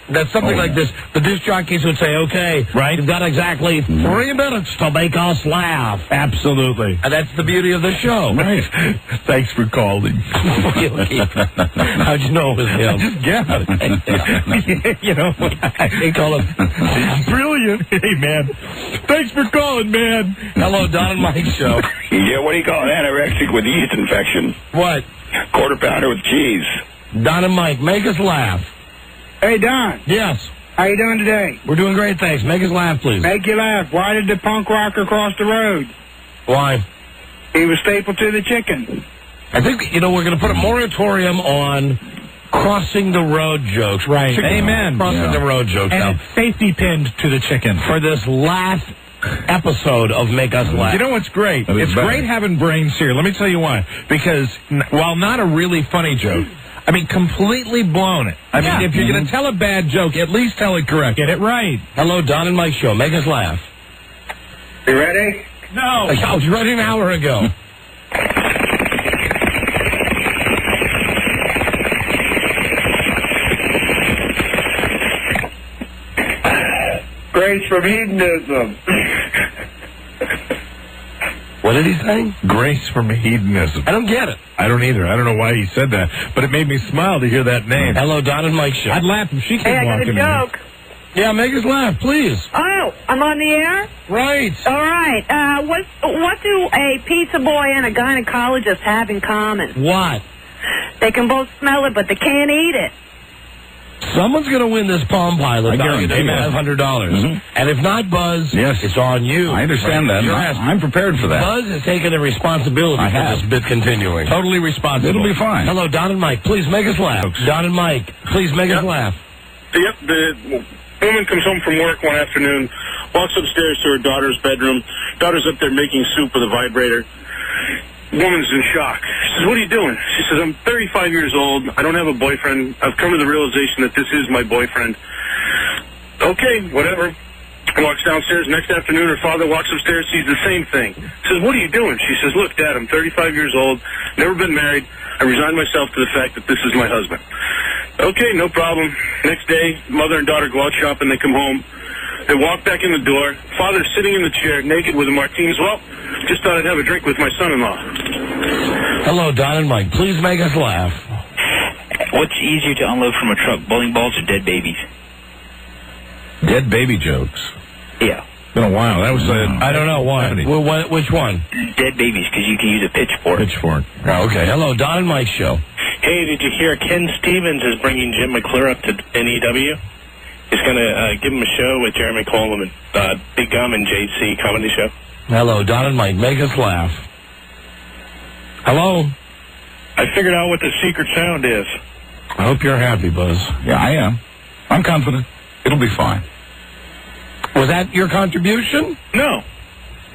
that something like this, the disc jockeys would say, okay, you've got exactly 3 minutes to make us laugh. Absolutely. And that's the beauty of the show. Right. Thanks for calling. How'd you know it was him? Just guess. You know, they call him. Brilliant. Hey, man. Thanks for calling, man. Hello, Don and Mike Show. Yeah, what do you call an anorexic with yeast infection? What? Quarter pounder with cheese. Don and Mike, make us laugh. Hey, Don. Yes. How you doing today? We're doing great, thanks. Make us laugh, please. Make you laugh. Why did the punk rocker cross the road? Why? He was stapled to the chicken. I think, you know, we're going to put a moratorium on crossing the road jokes. Right. Chicken Amen. Crossing the road jokes. And now. it's safety pinned to the chicken. For this last episode of Make Us Laugh. You know what's great? It's great having brains here. Let me tell you why. Because while not a really funny joke, I mean, completely blown it. I mean, if you're going to tell a bad joke, at least tell it correct. Get it right. Hello, Don and Mike Show. Make us laugh. You ready? No. I was ready an hour ago. Grace from hedonism. What did he say? Grace from hedonism. I don't get it. I don't either. I don't know why he said that, but it made me smile to hear that name. Hello, Don and Mike Show. I'd laugh if she came Hey, I got walking a in. joke. Yeah, make us laugh, please. Oh, I'm on the air? Right. All right. What do a pizza boy and a gynecologist have in common? What? They can both smell it, but they can't eat it. Someone's going to win this Palm Pilot. I guarantee $500. And if not, Buzz, it's on you. I understand that. I'm prepared for that. Buzz has taken the responsibility for this bit continuing. Totally responsible. It'll be fine. Hello, Don and Mike. Please make us laugh. Don and Mike, please make us laugh. Yep, the woman comes home from work one afternoon, walks upstairs to her daughter's bedroom. Daughter's up there making soup with a vibrator. Woman's in shock. She says, what are you doing? She says, I'm 35 years old. I don't have a boyfriend. I've come to the realization that this is my boyfriend. Okay, whatever. Walks downstairs. Next afternoon, her father walks upstairs, sees the same thing. Says, what are you doing? She says, look, Dad, I'm 35 years old, never been married. I resigned myself to the fact that this is my husband. Okay, no problem. Next day, mother and daughter go out shopping. They come home. They walk back in the door. Father's sitting in the chair, naked with a martini. Well, just thought I'd have a drink with my son-in-law. Hello, Don and Mike. Please make us laugh. What's easier to unload from a truck, bowling balls or dead babies? Dead baby jokes. Yeah. Been a while. That was I don't know why. Well, which one? Dead babies, because you can use a pitchfork. Pitchfork. Oh, okay. Hello, Don and Mike Show. Hey, did you hear Ken Stevens is bringing Jim McClure up to NEW? He's going to give him a show with Jeremy Coleman, Big Gum and JC comedy show. Hello, Don and Mike. Make us laugh. Hello? I figured out what the secret sound is. I hope you're happy, Buzz. Yeah, I am. I'm confident. It'll be fine. Was that your contribution? No.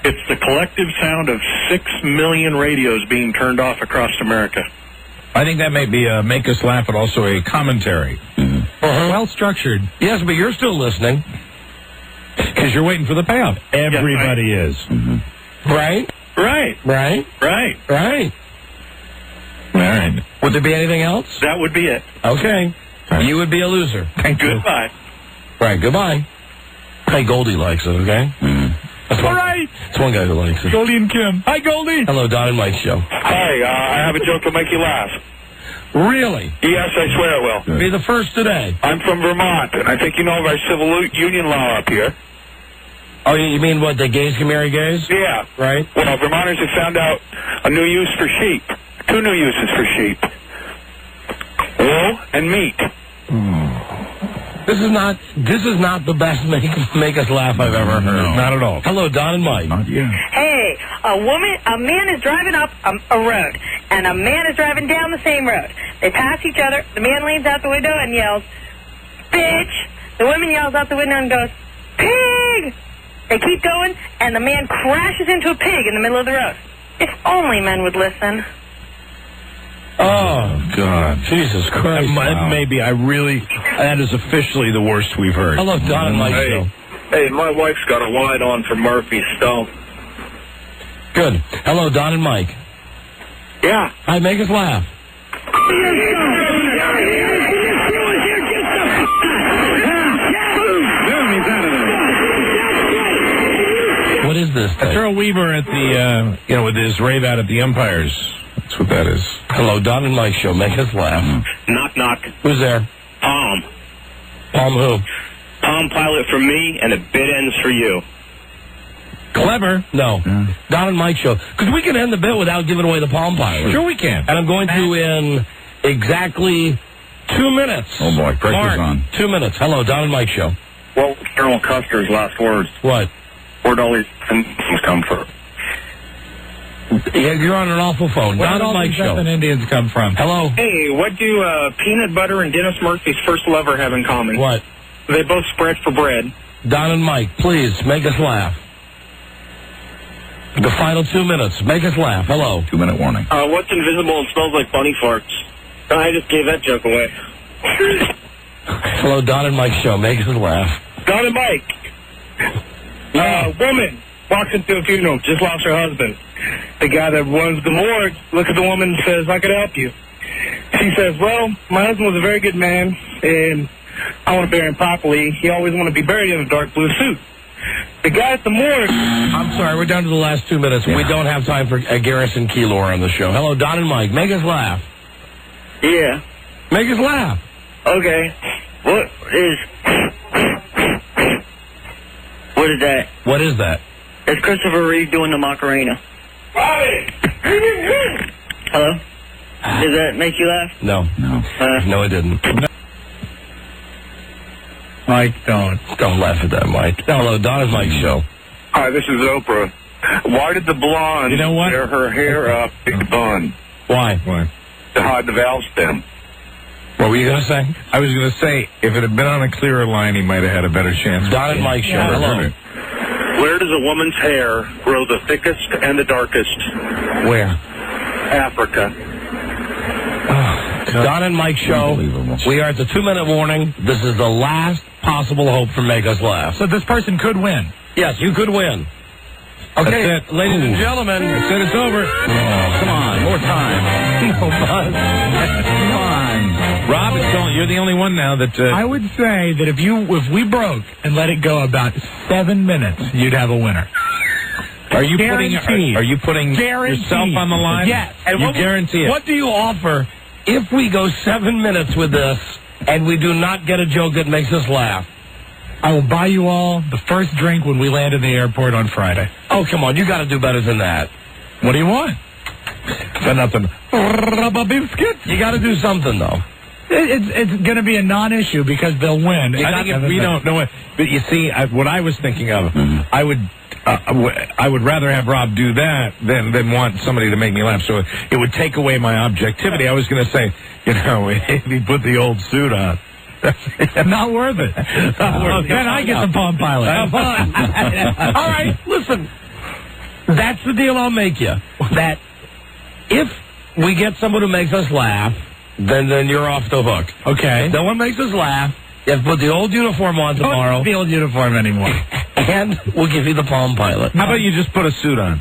It's the collective sound of 6 million radios being turned off across America. I think that may be a make us laugh, but also a commentary. Well structured. Yes, but you're still listening. Because you're waiting for the payoff. Everybody is. Right? Right. Right? Right. Right. All right. Would there be anything else? That would be it. Okay. You would be a loser. Thank you. Goodbye. Right, goodbye. Hey, Goldie likes it, okay? All right. It's one guy who likes it. Goldie and Kim. Hi, Goldie. Hello, Don and Mike Show. Hi, I have a joke to make you laugh. Really? Yes, I swear I will. Be the first today. I'm from Vermont, and I think you know of our civil union law up here. Oh, you mean what, the gays can marry gays? Yeah. Right? Well, Vermonters have found out a new use for sheep. 2 new uses for sheep. Wool and meat. This is not the best make us laugh I've ever heard. No, not at all. Hello, Don and Mike. Not you. Hey, a man is driving up a road, and a man is driving down the same road. They pass each other. The man leans out the window and yells, "Bitch!" The woman yells out the window and goes, "Pig!" They keep going, and the man crashes into a pig in the middle of the road. If only men would listen. Oh, God. Jesus Christ. Maybe that is officially the worst we've heard. Hello, Don and Mike show. Hey, my wife's got a light on for Murphy Stone. Good. Hello, Don and Mike. Yeah. Hi, make us laugh. What is this thing? Earl Weaver at the, with his rave out at the Empires. That's what that is. Hello, Don and Mike show. Make us laugh. Knock, knock. Who's there? Palm. Palm who? Palm Pilot for me, and a bit ends for you. Clever. No. Don and Mike show. Because we can end the bit without giving away the Palm Pilot. Sure we can. And I'm going to in exactly 2 minutes. Oh, boy. Pressure's on. 2 minutes. Hello, Don and Mike show. Well, Colonel Custer's last words. What? Where'd all these things come from? Yeah, you're on an awful phone. Where Don did and all Mike these show. Indians come from? Hello. Hey, what do peanut butter and Dennis Murphy's first lover have in common? What? They both spread for bread. Don and Mike, please, make us laugh. The final 2 minutes. Make us laugh. Hello. 2-minute warning. What's invisible and smells like bunny farts? I just gave that joke away. Hello, Don and Mike show. Make us laugh. Don and Mike. Woman walks into a funeral, just lost her husband. The guy that runs the morgue looks at the woman and says, "I could help you." She says, "Well, my husband was a very good man, and I want to bury him properly. He always wanted to be buried in a dark blue suit." The guy at the morgue... I'm sorry, we're down to the last 2 minutes. Yeah. We don't have time for Garrison Keillor on the show. Hello, Don and Mike. Make us laugh. Yeah. Make us laugh. Okay. What is that? What is that? It's Christopher Reeve doing the Macarena. Hello? Does that make you laugh? No. No, it didn't. Mike, don't laugh at that, Mike. Hello, Don and Mike show. Hi, this is Oprah. Why did the blonde wear her hair up in a bun? Why? To hide the valve stem. What were you going to say? I was going to say, if it had been on a clearer line, he might have had a better chance. Don and Mike show. Hello. Where does a woman's hair grow the thickest and the darkest? Where? Africa. Don and Mike show. We are at the 2-minute warning. This is the last possible hope for Make Us Laugh. So this person could win. Yes, you could win. Okay, that's it. Ladies and gentlemen, it's over. Come on, more time. No, Buzz. Come on. Rob, you're the only one now that... I would say that if we broke and let it go about 7 minutes, you'd have a winner. Are you Guaranteed. putting yourself on the line? Yes. And you guarantee it. What do you offer if we go 7 minutes with this and we do not get a joke that makes us laugh? I will buy you all the first drink when we land in the airport on Friday. Oh, come on. You got to do better than that. What do you want? For nothing. Rubber biscuits. You got to do something, though. It's going to be a non-issue because they'll win. I think if we don't know it, but you see, what I was thinking of, I would rather have Rob do that than want somebody to make me laugh. So it would take away my objectivity. I was going to say, if he put the old suit on. Not worth it. Then I get the Palm Pilot. All right, listen. That's the deal I'll make you. That if we get someone who makes us laugh, then you're off the hook. Okay. No one makes us laugh. You have to put the old uniform on tomorrow. Don't the old uniform anymore. And we'll give you the Palm Pilot. How about you just put a suit on?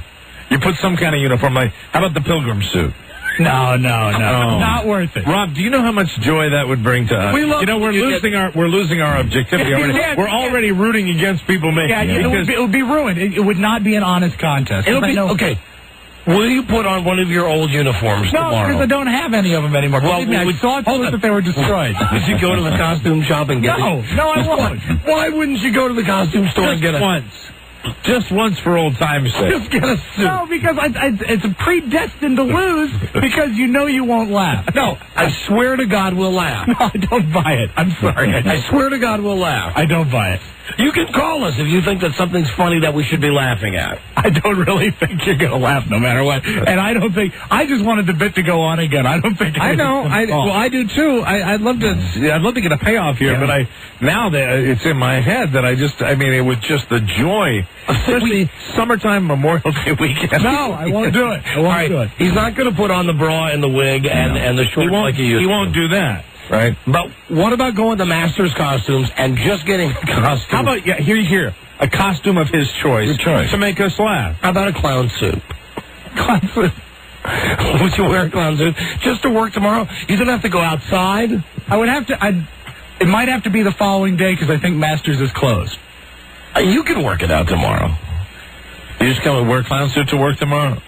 You put some kind of uniform. Like, how about the pilgrim suit? No. Not worth it. Rob, do you know how much joy that would bring to us? We're losing our objectivity already. We're already rooting against people making it. It would be ruined. It would not be an honest contest. Okay. Will you put on one of your old uniforms tomorrow? No, because I don't have any of them anymore. Well, I saw that they were destroyed. Would you go to the costume shop and get No, I won't. Why wouldn't you go to the costume store and get it? Once. Just once for old time's sake. Just get a suit. No, because it's predestined to lose because you know you won't laugh. No, I swear to God we'll laugh. No, I don't buy it. I'm sorry. I swear to God we'll laugh. I don't buy it. You can call us if you think that something's funny that we should be laughing at. I don't really think you're going to laugh no matter what. And I don't think... I just wanted the bit to go on again. I don't think... I know. I do, too. I'd love to get a payoff here, but now that it's in my head that it was just the joy. Especially summertime Memorial Day weekend. No, I won't do it. I won't do it. He's not going to put on the bra and the wig and the shorts like he used to. He won't do that. Right. But what about going to Masters costumes and just getting a costume? How about, here, a costume of his choice. Your choice. To make us laugh. How about a clown suit? Clown suit. Would you wear a clown suit just to work tomorrow? You don't have to go outside. I would have to, it might have to be the following day because I think Masters is closed. You can work it out tomorrow. You just come and wear a clown suit to work tomorrow?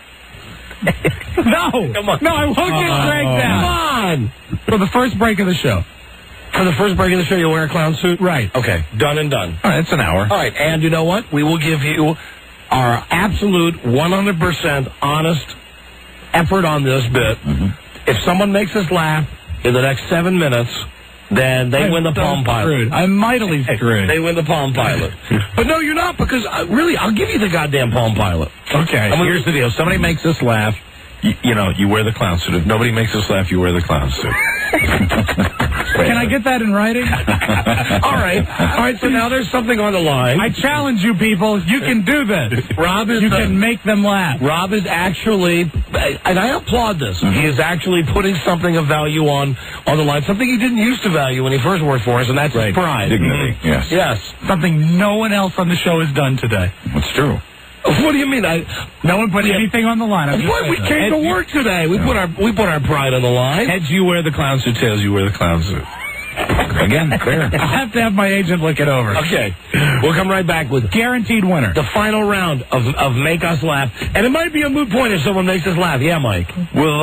No, come on. No, I won't get dragged down. Come on. For the first break of the show. For the first break of the show, you'll wear a clown suit? Right. Okay, done and done. All right, it's an hour. All right, and you know what? We will give you our absolute 100% honest effort on this bit. Mm-hmm. If someone makes us laugh in the next 7 minutes, then they win the Palm Pilot. I'm mightily screwed. They win the Palm Pilot. But no, you're not, because really, I'll give you the goddamn Palm Pilot. Okay, here's the deal. If somebody makes us laugh, you wear the clown suit. If nobody makes us laugh, you wear the clown suit. Can I get that in writing? All right, so now there's something on the line. I challenge you people. You can do this. You can make them laugh. Rob is actually, and I applaud this, he is actually putting something of value on the line, something he didn't used to value when he first worked for us, and that's his pride. Dignity, yes. Yes. Something no one else on the show has done today. That's true. What do you mean? No one put anything on the line. We came to work today. We put our pride on the line. Heads, you wear the clown suit. Tails, you wear the clown suit. Again, fair. I have to have my agent look it over. Okay. We'll come right back with guaranteed winner. The final round of Make Us Laugh. And it might be a moot point if someone makes us laugh. Yeah, Mike. Will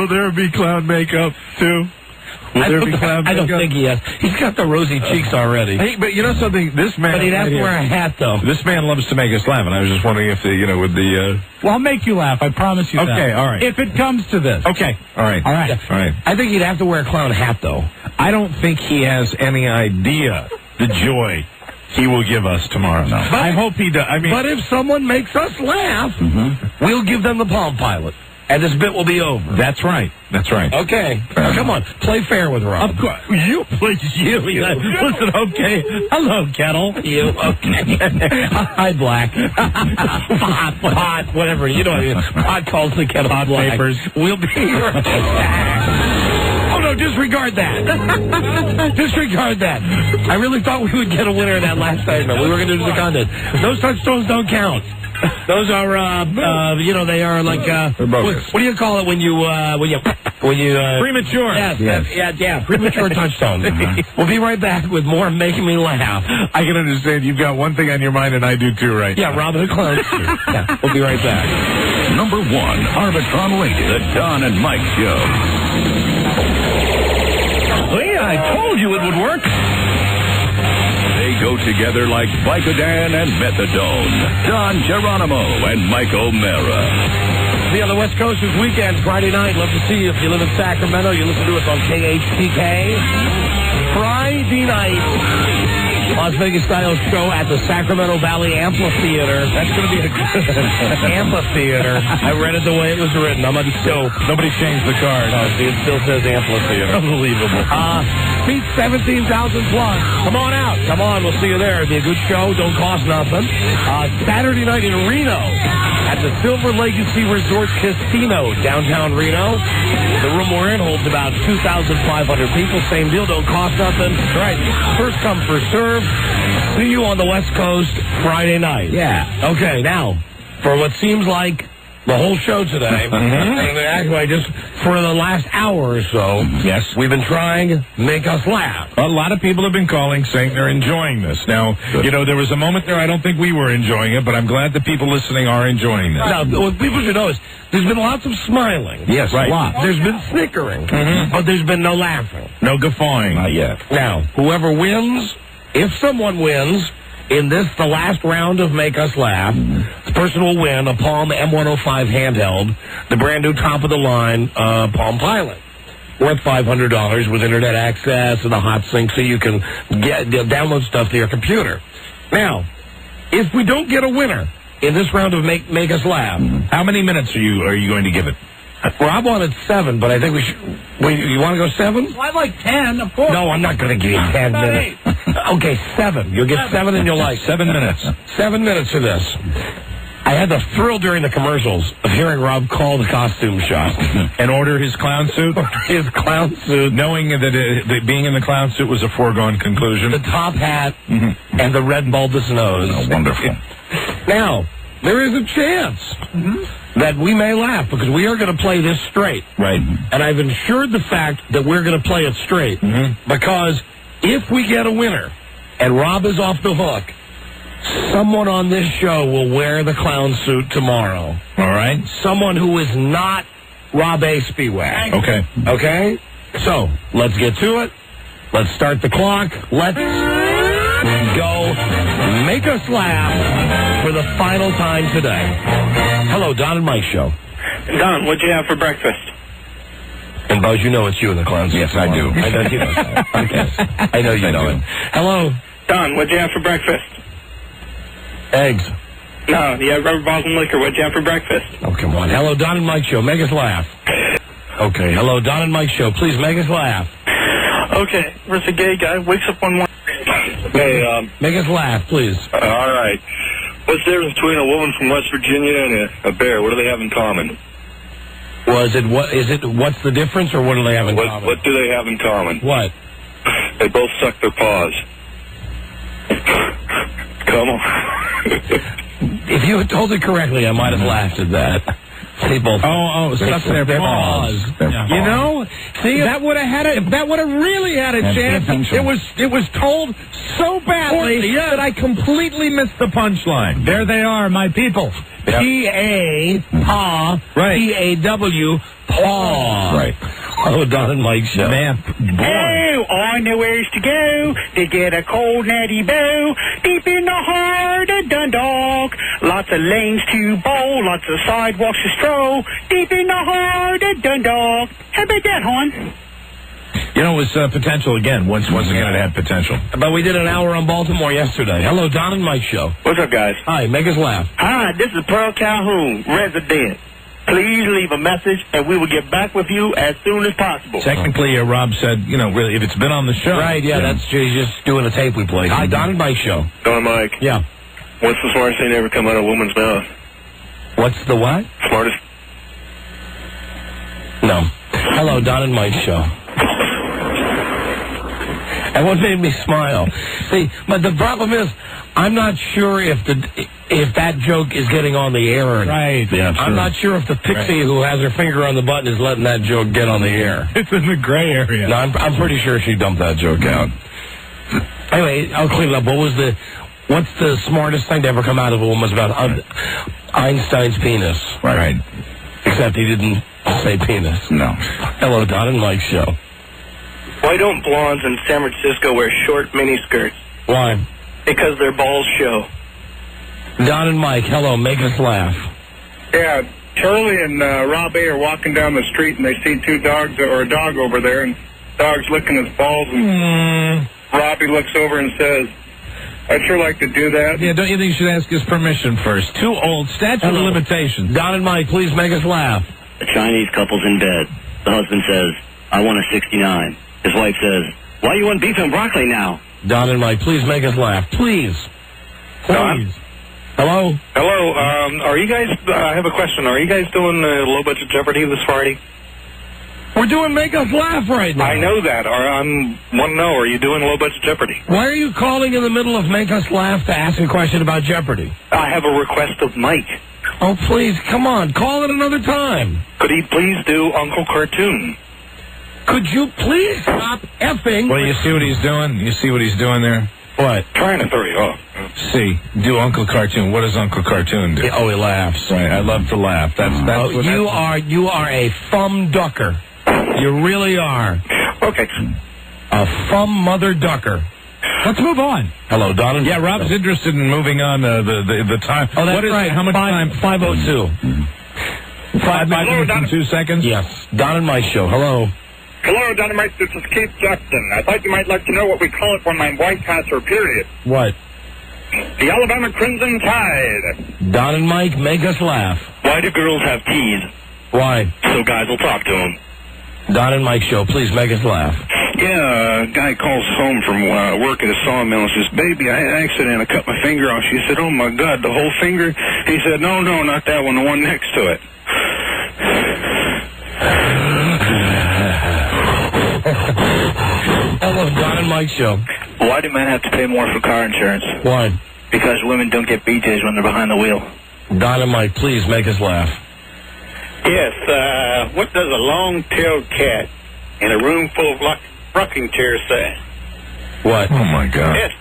there be clown makeup, too? I don't think he has. He's got the rosy cheeks already. Hey, but you know something? This man... But he'd have to wear a hat, though. This man loves to make us laugh, and I was just wondering if, with the... Well, I'll make you laugh. I promise you that. Okay, all right. If it comes to this. Okay, all right. All right. All right. I think he'd have to wear a clown hat, though. I don't think he has any idea the joy he will give us tomorrow. No. But I hope he does. But if someone makes us laugh, we'll give them the Palm Pilot. And this bit will be over. That's right. That's right. Okay. Now, come on. Play fair with Rob. Of course. You. Listen, okay. Hello, Kettle. You. Okay. Hi, Black. Pot. Whatever. You know what I mean. Pot calls the kettle Hot black. papers. We'll be right back. Oh, no. Disregard that. Disregard that. I really thought we would get a winner in that last segment. We were going to do the contest. Those touchstones don't count. Those are, they are like, what do you call it when you premature. Yes. Premature touchstones. We'll be right back with more Making Me Laugh. I can understand you've got one thing on your mind, and I do too, right? Yeah, Robin the Clown. Yeah, we'll be right back. Number 1, Arbitron Radio, the Don and Mike Show. Yeah, I told you it would work. They go together like Vicodin and Methadone. Don Geronimo and Mike O'Mara. Yeah, the West Coast is weekend, Friday night. Love to see you. If you live in Sacramento, you listen to us on KHTK. Friday night. Las Vegas style show at the Sacramento Valley Amphitheater. That's going to be a amphitheater. I read it the way it was written. Nobody changed the card. No, see, it still says amphitheater. Unbelievable. Seats 17,000 plus. Come on out. Come on, we'll see you there. It'll be a good show. Don't cost nothing. Saturday night in Reno at the Silver Legacy Resort Casino, downtown Reno. The room we're in holds about 2,500 people. Same deal. Don't cost nothing. That's right. First come, first serve. See you on the West Coast Friday night. Yeah. Okay, now, for what seems like the whole show today, actually just for the last hour or so, yes, we've been trying to make us laugh. A lot of people have been calling saying they're enjoying this. Now, there was a moment there I don't think we were enjoying it, but I'm glad the people listening are enjoying this. Now, what people should know is there's been lots of smiling. Yes, right. A lot. There's been snickering, but there's been no laughing. No guffawing. Not yet. Now, whoever wins if someone wins in this, the last round of Make Us Laugh, the person will win a Palm M105 handheld, the brand new top-of-the-line Palm Pilot, worth $500 with internet access and a hot sync so you can download stuff to your computer. Now, if we don't get a winner in this round of Make Us Laugh, how many minutes are you going to give it? Rob wanted 7, but I think we should. You want to go 7? Well, I like 10, of course. No, I'm not going to give you 10 minutes. Okay, 7. You'll get 7 and you'll like 7 minutes. 7 minutes for this. I had the thrill during the commercials of hearing Rob call the costume shop and order his clown suit. His clown suit, knowing that being in the clown suit was a foregone conclusion. The top hat and the red bulbous nose. Oh, wonderful. Now, there is a chance that we may laugh because we are going to play this straight. Right. And I've ensured the fact that we're going to play it straight because if we get a winner and Rob is off the hook, someone on this show will wear the clown suit tomorrow. All right. Someone who is not Rob A. Spiewak. Okay. Okay? So, let's get to it. Let's start the clock. Let's go Make Us Laugh for the final time today. Hello, Don and Mike Show. Don, what'd you have for breakfast? And Buzz, you know it's you in the clown suit. Yes, I do. I know you know. I know you know it. Hello. Don, what'd you have for breakfast? Eggs. No, you have rubber balls and liquor. What'd you have for breakfast? Oh, come on. Hello, Don and Mike Show. Make us laugh. Okay. Hello, Don and Mike Show. Please make us laugh. Okay. There's a gay guy. Wakes up one morning. Hey, make us laugh, please. All right. What's the difference between a woman from West Virginia and a bear? What do they have in common? What's the difference, or what do they have in common? What do they have in common? What? They both suck their paws. Come on. If you had told it correctly, I might have laughed at that. They both. Suck their paws. You know, see, that would have really had a chance. It was told so badly that I completely missed the punchline. There they are, my people. P-A, paw, P-A-W, paw. Right. Oh, Don and Mike Show. Man, oh, I know where's to go to get a cold natty bow. Deep in the heart of Dundalk. Lots of lanes to bowl, lots of sidewalks to stroll. Deep in the heart of Dundalk. How about that, hon? You know, it was potential again. Once again, it had potential. But we did an hour on Baltimore yesterday. Hello, Don and Mike Show. What's up, guys? Hi, make us laugh. Hi, this is Pearl Calhoun, resident. Please leave a message, and we will get back with you as soon as possible. Technically, Rob said, really, if it's been on the show. Right, that's he's just doing a tape we played. Hi, Don and Mike Show. Don and Mike. Yeah. What's the smartest thing to ever come out of a woman's mouth? What's the what? Smartest. No. Hello, Don and Mike Show. And what made me smile? See, but the problem is, I'm not sure if that joke is getting on the air or not. Right. Yeah, I'm not sure if the pixie who has her finger on the button is letting that joke get on the air. It's in the gray area. No, I'm pretty sure she dumped that joke out. Anyway, I'll clean it up. What's the smartest thing to ever come out of a woman's mouth? Einstein's penis. Right. Except he didn't say penis. No. Hello, Don and Mike Show. Why don't blondes in San Francisco wear short miniskirts? Why? Because their balls show. Don and Mike, hello, make us laugh. Yeah, Charlie and Rob A. are walking down the street, and they see two dogs, or a dog over there, and the dog's licking his balls, and Robbie looks over and says, I'd sure like to do that. Yeah, don't you think you should ask his permission first? Too old. Statute of limitations. Don and Mike, please make us laugh. A Chinese couple's in bed. The husband says, I want a 69. His wife says, why you want beef and broccoli now? Don and Mike, please make us laugh. Please. Please. Hello? Hello, are you guys, I have a question. Are you guys doing low-budget Jeopardy this Friday? We're doing Make Us Laugh right now. I know that. I want to know, are you doing low-budget Jeopardy? Why are you calling in the middle of Make Us Laugh to ask a question about Jeopardy? I have a request of Mike. Oh, please, come on. Call it another time. Could he please do Uncle Cartoon? Could you please stop effing? Well, you see what he's doing? You see what he's doing there? What? Trying to throw you off. See, do Uncle Cartoon. What does Uncle Cartoon do? Oh, he laughs. Right, I love to laugh. That's what you are a thumb ducker. You really are. Okay. A thumb mother ducker. Let's move on. Hello, Don. Yeah, Rob's interested in moving on the time. Oh, that's what is right. It? How much time? 5:02. 5 minutes and 2 seconds? Yes. Don and Mike show. Hello. Hello, Dynamite. This is Keith Jackson. I thought you might like to know what we call it when my wife has her period. What? The Alabama Crimson Tide. Don and Mike, make us laugh. Why do girls have keys? Why? So guys will talk to them. Don and Mike show, please make us laugh. Yeah, a guy calls home from work at a sawmill and says, "Baby, I accidentally cut my finger off." She said, "Oh, my God, the whole finger?" He said, No, not that one, the one next to it. Hello, Don and Mike show. Why do men have to pay more for car insurance? Why? Because women don't get BJs when they're behind the wheel. Don and Mike, please make us laugh. Yes, what does a long-tailed cat in a room full of rocking chairs say? What? Oh, my God. S.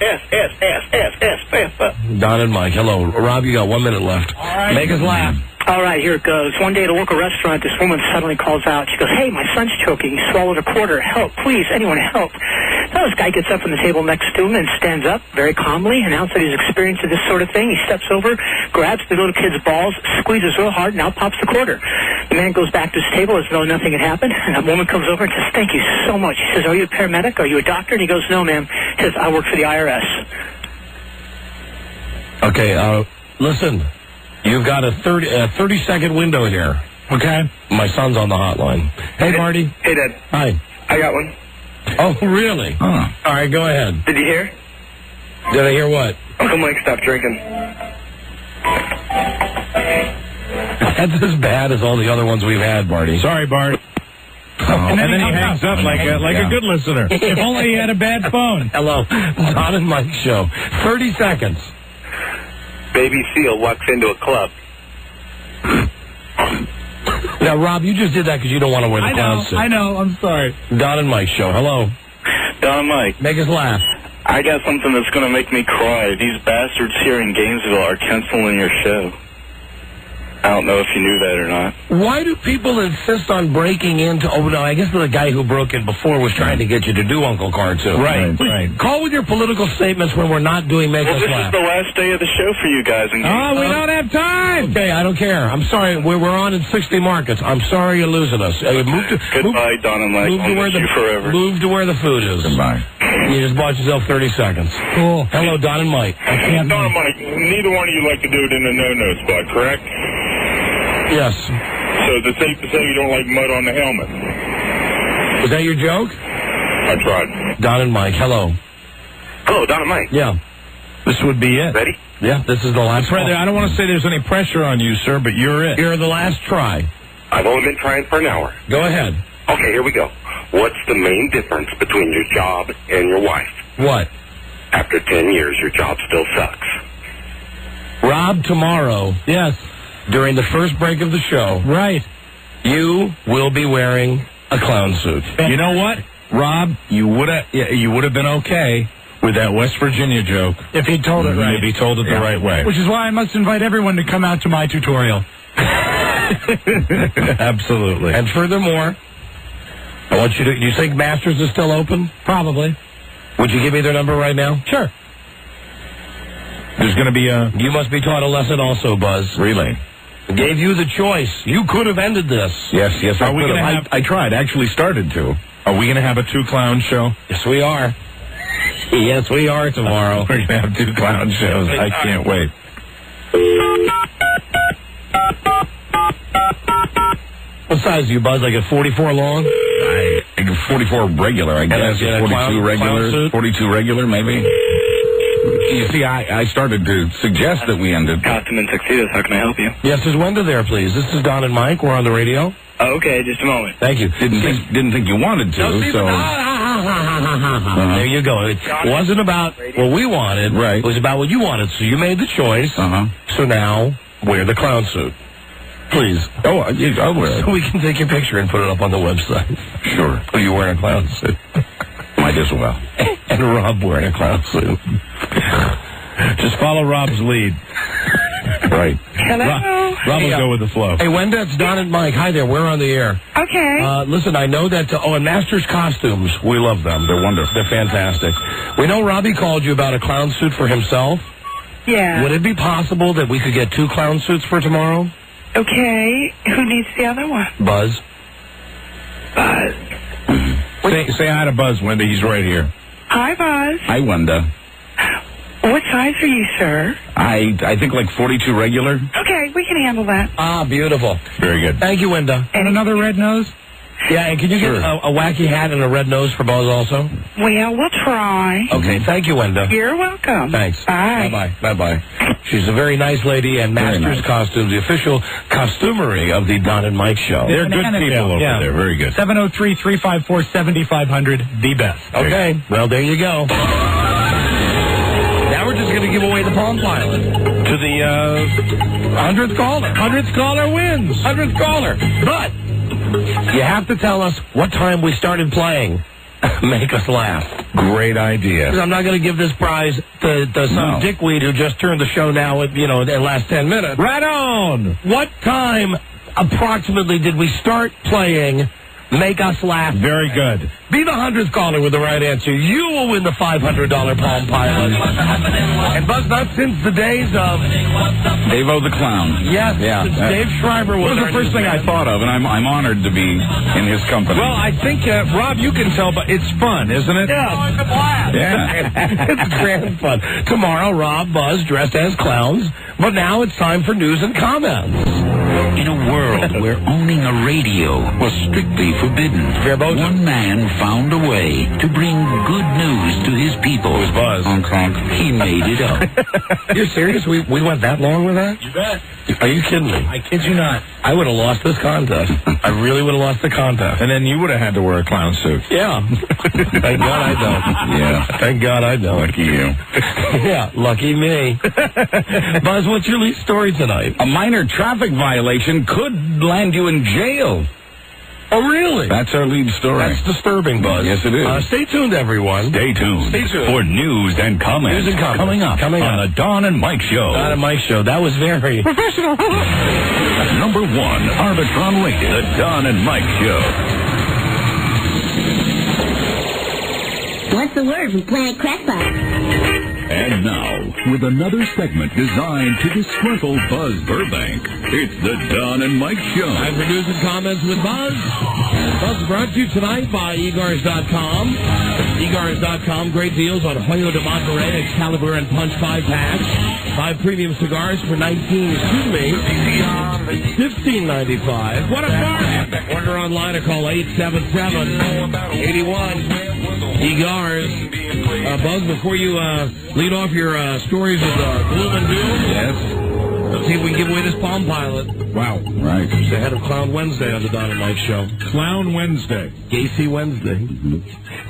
Don and Mike, hello. Rob, you got 1 minute left. All right. Make us laugh. All right, here it goes. One day at a local restaurant, this woman suddenly calls out. She goes, "Hey, my son's choking. He swallowed a quarter. Help, please. Anyone help." So this guy gets up from the table next to him and stands up very calmly, announced that he's experienced this sort of thing. He steps over, grabs the little kid's balls, squeezes real hard, and out pops the quarter. The man goes back to his table as though nothing had happened, and that woman comes over and says, "Thank you so much." He says, "Are you a paramedic? Are you a doctor?" And he goes, "No, ma'am." He says, "I work for the IRS." Okay, listen. You've got a 30-second window here. Okay. My son's on the hotline. Hey, Marty. Hey, Dad. Hi. I got one. Oh, really? Huh. All right, go ahead. Did you hear? Did I hear what? Uncle Mike stopped drinking. That's as bad as all the other ones we've had, Marty. Sorry, Bart. And then he hangs up like a good listener. If only he had a bad phone. Hello. Don and Mike show. 30 seconds. Baby seal walks into a club. Now, Rob, you just did that because you don't want to wear the clown suit. I know. I'm sorry. Don and Mike show. Hello. Don and Mike. Make us laugh. I got something that's going to make me cry. These bastards here in Gainesville are canceling your show. I don't know if you knew that or not. Why do people insist on breaking into... Oh, no, I guess the guy who broke in before was trying to get you to do Uncle Cartoon. Right. Call with your political statements when we're not doing Make Us This Laugh. is the last day of the show for you guys in Gainesville. Oh, we don't have time. Okay, I don't care. I'm sorry. We're on in 60 markets. I'm sorry you're losing us. Goodbye, Don and Mike. I'll miss you forever. Move to where the food is. Goodbye. You just bought yourself 30 seconds. Cool. Hello, Don and Mike. Don and Mike, neither one of you like to do it in a no-no spot, correct? Yes. So is it safe to say you don't like mud on the helmet? Was that your joke? I tried. Don and Mike, hello. Hello, Don and Mike. Yeah. This would be it. Ready? Yeah, this is the last Brother, I don't want to say there's any pressure on you, sir, but you're it. You're the last try. I've only been trying for an hour. Go ahead. Okay, here we go. What's the main difference between your job and your wife? What? After 10 years, your job still sucks. Rob, tomorrow. Yes. During the first break of the show. Right. You will be wearing a clown suit. You know what, Rob? You would have been okay with that West Virginia joke if he told it right. If he told it the right way. Which is why I must invite everyone to come out to my tutorial. Absolutely. And furthermore, I want you to... You think Masters is still open? Probably. Would you give me their number right now? Sure. There's going to be a... You must be taught a lesson also, Buzz. Really? Gave you the choice. You could have ended this. Yes, Are we gonna have... I tried, actually started to. Are we going to have a two-clown show? Yes, we are. Yes, we are tomorrow. We're going to have two clown shows. I can't wait. What size are you, Buzz? Like a 44 long? 44 regular, I guess. And a 42 regular. clown suit? 42 regular, maybe. You see, I started to suggest that we ended. Costume and tuxedos, how can I help you? Yes, there's Wenda there, please. This is Don and Mike. We're on the radio. Oh, okay, just a moment. Thank you. Didn't think you wanted to, so... There you go. It wasn't about what we wanted. Right. It was about what you wanted. So you made the choice. So now, wear the clown suit. Please. Oh, I'll wear it. So we can take your picture and put it up on the website. Sure. So you're wearing a clown suit. Might as well. And Rob wearing a clown suit. Just follow Rob's lead. Right. Hello. Rob will go with the flow. Hey, Wenda, it's Don and Mike. Hi there. We're on the air. Okay. Listen, I know that... and Masters Costumes. We love them. They're wonderful. They're fantastic. We know Robbie called you about a clown suit for himself. Yeah. Would it be possible that we could get 2 clown suits for tomorrow? Okay. Who needs the other one? Buzz. Buzz. Say hi to Buzz, Wendy. He's right here. Hi, Buzz. Hi, Wenda. What size are you, sir? I think like 42 regular. Okay, we can handle that. Ah, beautiful. Very good. Thank you, Wenda. And another red nose? Yeah, and can you get a wacky hat and a red nose for Buzz also? Well, we'll try. Okay, thank you, Wenda. You're welcome. Thanks. Bye. Bye-bye. Bye-bye. She's a very nice lady, and Masters Costumes, the official costumery of the Don and Mike show. They're good people over there. Very good. 703-354-7500, the best. Okay, well, there you go. Now we're just going to give away the Palm Pilot to the 100th caller. 100th caller wins. 100th caller. But you have to tell us what time we started playing. Make us laugh. Great idea. I'm not going to give this prize to some dickweed who just turned the show now in the last 10 minutes. Right on. What time approximately did we start playing Make Us Laugh? Very good. Be the 100th caller with the right answer. You will win the $500 Palm Pilot. And Buzz, not since the days of Dave-O the Clown. Yes, since Dave Schreiber was the first thing I thought of, and I'm honored to be in his company. Well, I think, Rob, you can tell, but it's fun, isn't it? Yeah, it's a blast. Yeah. It's grand fun. Tomorrow, Rob, Buzz, dressed as clowns. But now it's time for news and comments. In a world where owning a radio was strictly forbidden, one man found a way to bring good news to his people. It was Buzz. Honk, honk. He made it up. You're serious? We went that long with that? You bet. Are you kidding me? I kid you not. I would have lost this contest. I really would have lost the contest. And then you would have had to wear a clown suit. Yeah. Thank God I don't. Yeah. Thank God I don't. Lucky you. Yeah, lucky me. Buzz, what's your lead story tonight? A minor traffic violation could land you in jail. Oh, really? That's our lead story. That's disturbing, Buzz. Yes, it is. Stay tuned, everyone. Stay tuned for news and comments. News and comments. Coming up on the Don and Mike Show. Don and Mike Show. That was very professional. Number 1, Arbitron rated, the Don and Mike Show. What's the word from Planet Crackpot? And now, with another segment designed to disgruntle Buzz Burbank, it's the Don and Mike Show. Time for news and comments with Buzz. Buzz is brought to you tonight by Egars.com. Egars.com, great deals on Hoyo de Monterey, Excalibur, and Punch 5-packs. 5 premium cigars for $15.95. What a bargain! Order online or call 877-81. Egars. Buzz, before you lead off your stories of gloom and doom, yes. Let's see if we can give away this Palm Pilot. Wow. Right. It's the head of Clown Wednesday on the Don and Mike Show. Clown Wednesday. Gacy Wednesday.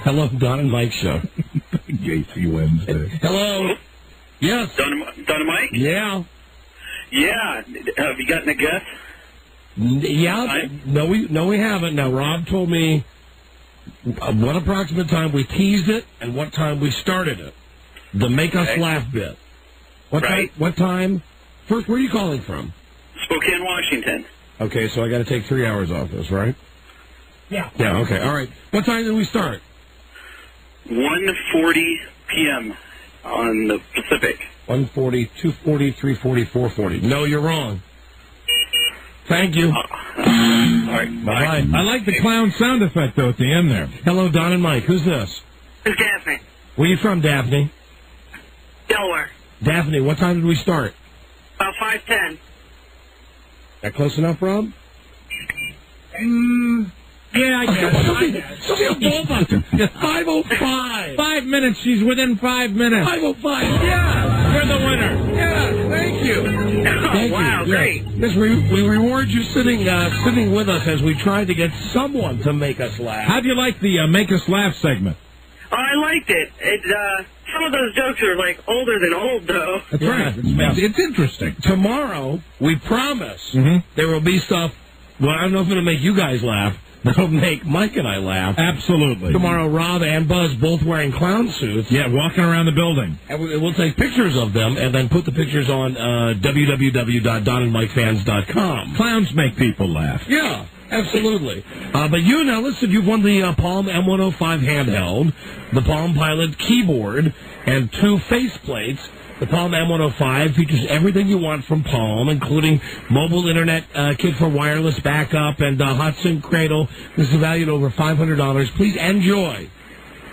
Hello, Don and Mike Show. Gacy Wednesday. Hello. Yes. Don and Mike? Yeah. Yeah. Have you gotten a guess? Yeah. No, we haven't. Now, Rob told me what approximate time we teased it and what time we started it. The Make Us Laugh bit. What time? First, where are you calling from? Spokane, Washington. Okay, so I got to take 3 hours off this, right? Yeah. Yeah, okay, all right. What time did we start? 1:40 p.m. on the Pacific. 1:40, 2:40, 3:40, 4:40. No, you're wrong. Thank you. All right, bye. I like the clown sound effect, though, at the end there. Hello, Don and Mike. Who's this? It's Daphne. Where you from, Daphne? Delaware. Daphne, what time did we start? About 5:10. That close enough, Rob? Yeah, I guess. 5:05. 5 minutes. She's within 5 minutes. 5:05. Yeah, you're the winner. Yeah, thank you. Wow, great. Yes, we reward you sitting with us as we try to get someone to make us laugh. How'd you like the Make Us Laugh segment? Oh, I liked it. Some of those jokes are, like, older than old, though. That's right. It's interesting. Tomorrow, we promise there will be stuff, well, I don't know if it'll make you guys laugh, that'll make Mike and I laugh. Absolutely. Tomorrow, Rob and Buzz both wearing clown suits. Yeah, walking around the building. And we'll take pictures of them and then put the pictures on www.donandmikefans.com. Clowns make people laugh. Yeah. Absolutely. But you, now listen, you've won the Palm M105 handheld, the Palm Pilot keyboard, and 2 faceplates. The Palm M105 features everything you want from Palm, including mobile internet kit for wireless backup and hot sync cradle. This is valued over $500. Please enjoy.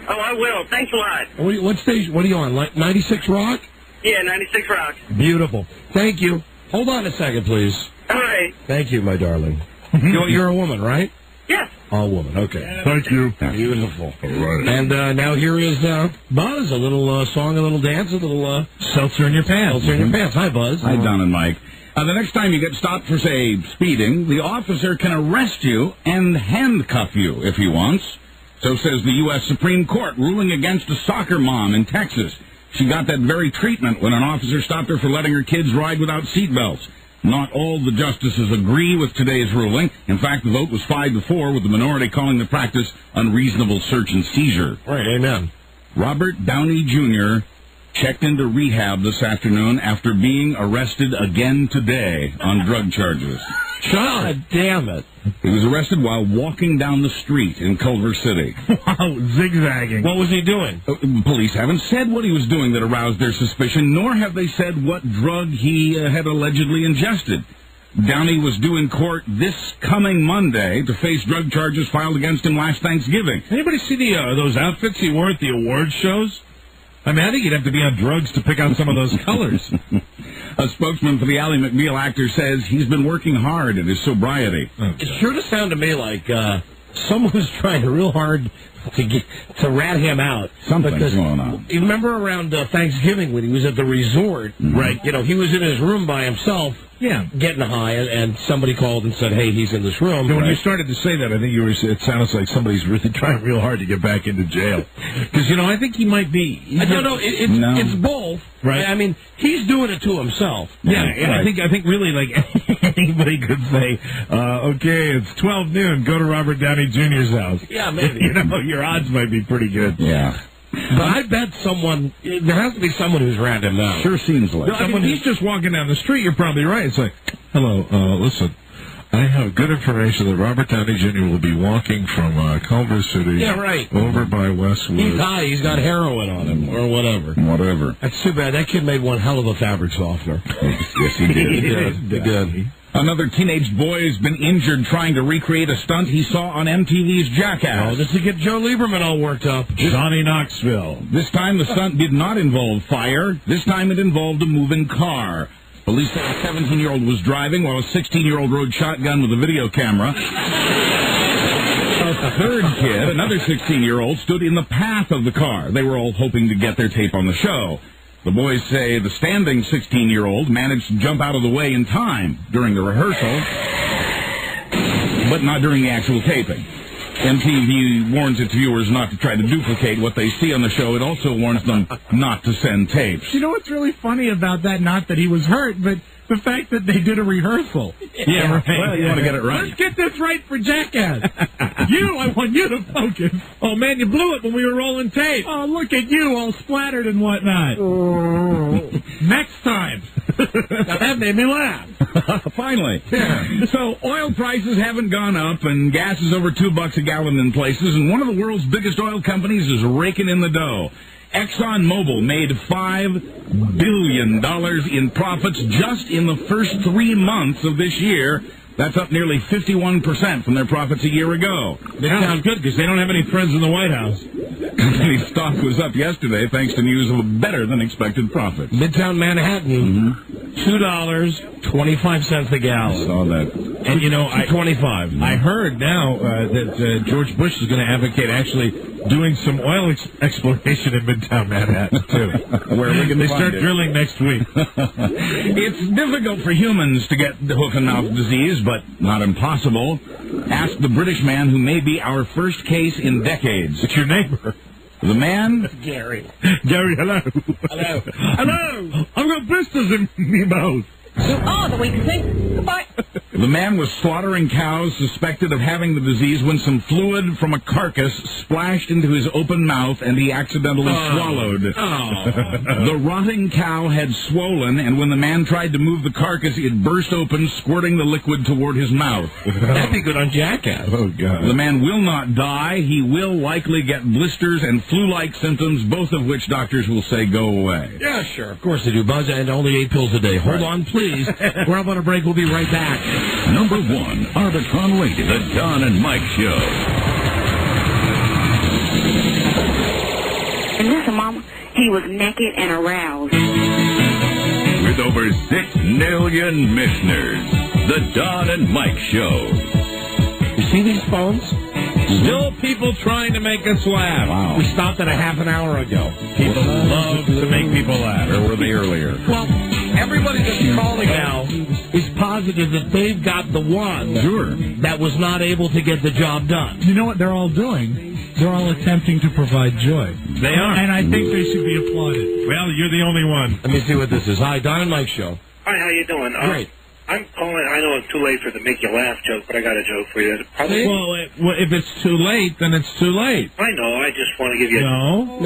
Oh, I will. Thanks a lot. What station? What are you on? Like 96 Rock? Yeah, 96 Rock. Beautiful. Thank you. Hold on a second, please. All right. Thank you, my darling. You're a woman, right? Yes. All woman. Okay. Thank you. Beautiful. All right. And now here is Buzz. A little song, a little dance, a little seltzer in your pants. Seltzer in your pants. Hi, Buzz. Hi, Don and Mike. The next time you get stopped for, say, speeding, the officer can arrest you and handcuff you if he wants. So says the U.S. Supreme Court, ruling against a soccer mom in Texas. She got that very treatment when an officer stopped her for letting her kids ride without seatbelts. Not all the justices agree with today's ruling. In fact, the vote was 5-4, with the minority calling the practice unreasonable search and seizure. Right, amen. Robert Downey Jr. checked into rehab this afternoon after being arrested again today on drug charges. God damn it. He was arrested while walking down the street in Culver City. Wow, zigzagging. What was he doing? Police haven't said what he was doing that aroused their suspicion, nor have they said what drug he had allegedly ingested. Downey was due in court this coming Monday to face drug charges filed against him last Thanksgiving. Anybody see those outfits he wore at the award shows? I mean, I think you'd have to be on drugs to pick out some of those colors. A spokesman for the Ally McBeal actor says he's been working hard at his sobriety. It sure does sound to me like someone was trying real hard to rat him out. Something's going on. You remember around Thanksgiving when he was at the resort, right? You know, he was in his room by himself, getting high, and somebody called and said, "Hey, he's in this room." When you started to say that, I think it sounds like somebody's really trying real hard to get back into jail. Because I think he might be. It's both. Right. I mean, he's doing it to himself. Yeah, and right. I think really like anybody could say, okay, it's 12 noon, go to Robert Downey Jr.'s house. Yeah, maybe. Your odds might be pretty good. Yeah. But I bet there has to be someone who's ratted him out. Sure seems like. No, he's just walking down the street, you're probably right. It's like, hello, listen, I have good information that Robert Downey Jr. will be walking from Culver City over by Westwood. He's high, he's got heroin on him, or whatever. Whatever. That's too bad. That kid made one hell of a fabric softener. Yes, he did. He did. Another teenage boy has been injured trying to recreate a stunt he saw on MTV's Jackass. Oh, this to get Joe Lieberman all worked up. Johnny Knoxville. This time the stunt did not involve fire. This time it involved a moving car. Police say a 17-year-old was driving while a 16-year-old rode shotgun with a video camera. A third kid, another 16-year-old, stood in the path of the car. They were all hoping to get their tape on the show. The boys say the standing 16-year-old managed to jump out of the way in time during the rehearsal, but not during the actual taping. MTV warns its viewers not to try to duplicate what they see on the show. It also warns them not to send tapes. You know what's really funny about that? Not that he was hurt, but the fact that they did a rehearsal. Yeah, right. Well, you want to get it right. Let's get this right for Jackass. I want you to focus. Oh, man, you blew it when we were rolling tape. Oh, look at you, all splattered and whatnot. Next time. That made me laugh. Finally. Yeah. So, oil prices haven't gone up, and gas is over $2 a gallon in places, and one of the world's biggest oil companies is raking in the dough. ExxonMobil made $5 billion in profits just in the first 3 months of this year. That's up nearly 51% from their profits a year ago. That sounds good because they don't have any friends in the White House. Company's stock was up yesterday thanks to news of a better-than-expected profit. Midtown Manhattan, $2.25 a gallon. I saw that. And, $2.25. I heard now that George Bush is going to advocate actually doing some oil exploration in Midtown Manhattan, too. Where are we going to start drilling next week. It's difficult for humans to get the hoof-and-mouth disease, but not impossible. Ask the British man who may be our first case in decades. It's your neighbor. The man? Gary. Gary, hello. Hello. Hello. I've got blisters in my mouth. You are the weakest thing. Goodbye. The man was slaughtering cows suspected of having the disease when some fluid from a carcass splashed into his open mouth and he accidentally swallowed. The rotting cow had swollen, and when the man tried to move the carcass, it burst open, squirting the liquid toward his mouth. That'd be good on Jackass. Oh, God. The man will not die. He will likely get blisters and flu-like symptoms, both of which doctors will say go away. Yeah, sure. Of course they do, Buzz, and only 8 pills a day. Hold on, please. We're up on a break. We'll be right back. Number 1, Arbitron Radio, The Don and Mike Show. And listen, Mama, he was naked and aroused. With over 6 million listeners, The Don and Mike Show. You see these phones? Still people trying to make us laugh. Wow. We stopped at a half an hour ago. People love to make people laugh. Where were they earlier? Well, everybody that's calling now is positive that they've got the one that was not able to get the job done. You know what they're all doing? They're all attempting to provide joy. They are. And I think they should be applauded. Well, you're the only one. Let me see what this is. Hi, Don and Mike Show. Hi, how you doing? Great. I'm calling. I know it's too late for the make you laugh joke, but I got a joke for you. Probably. Well, if it's too late, then it's too late. I know. I just want to give you. No,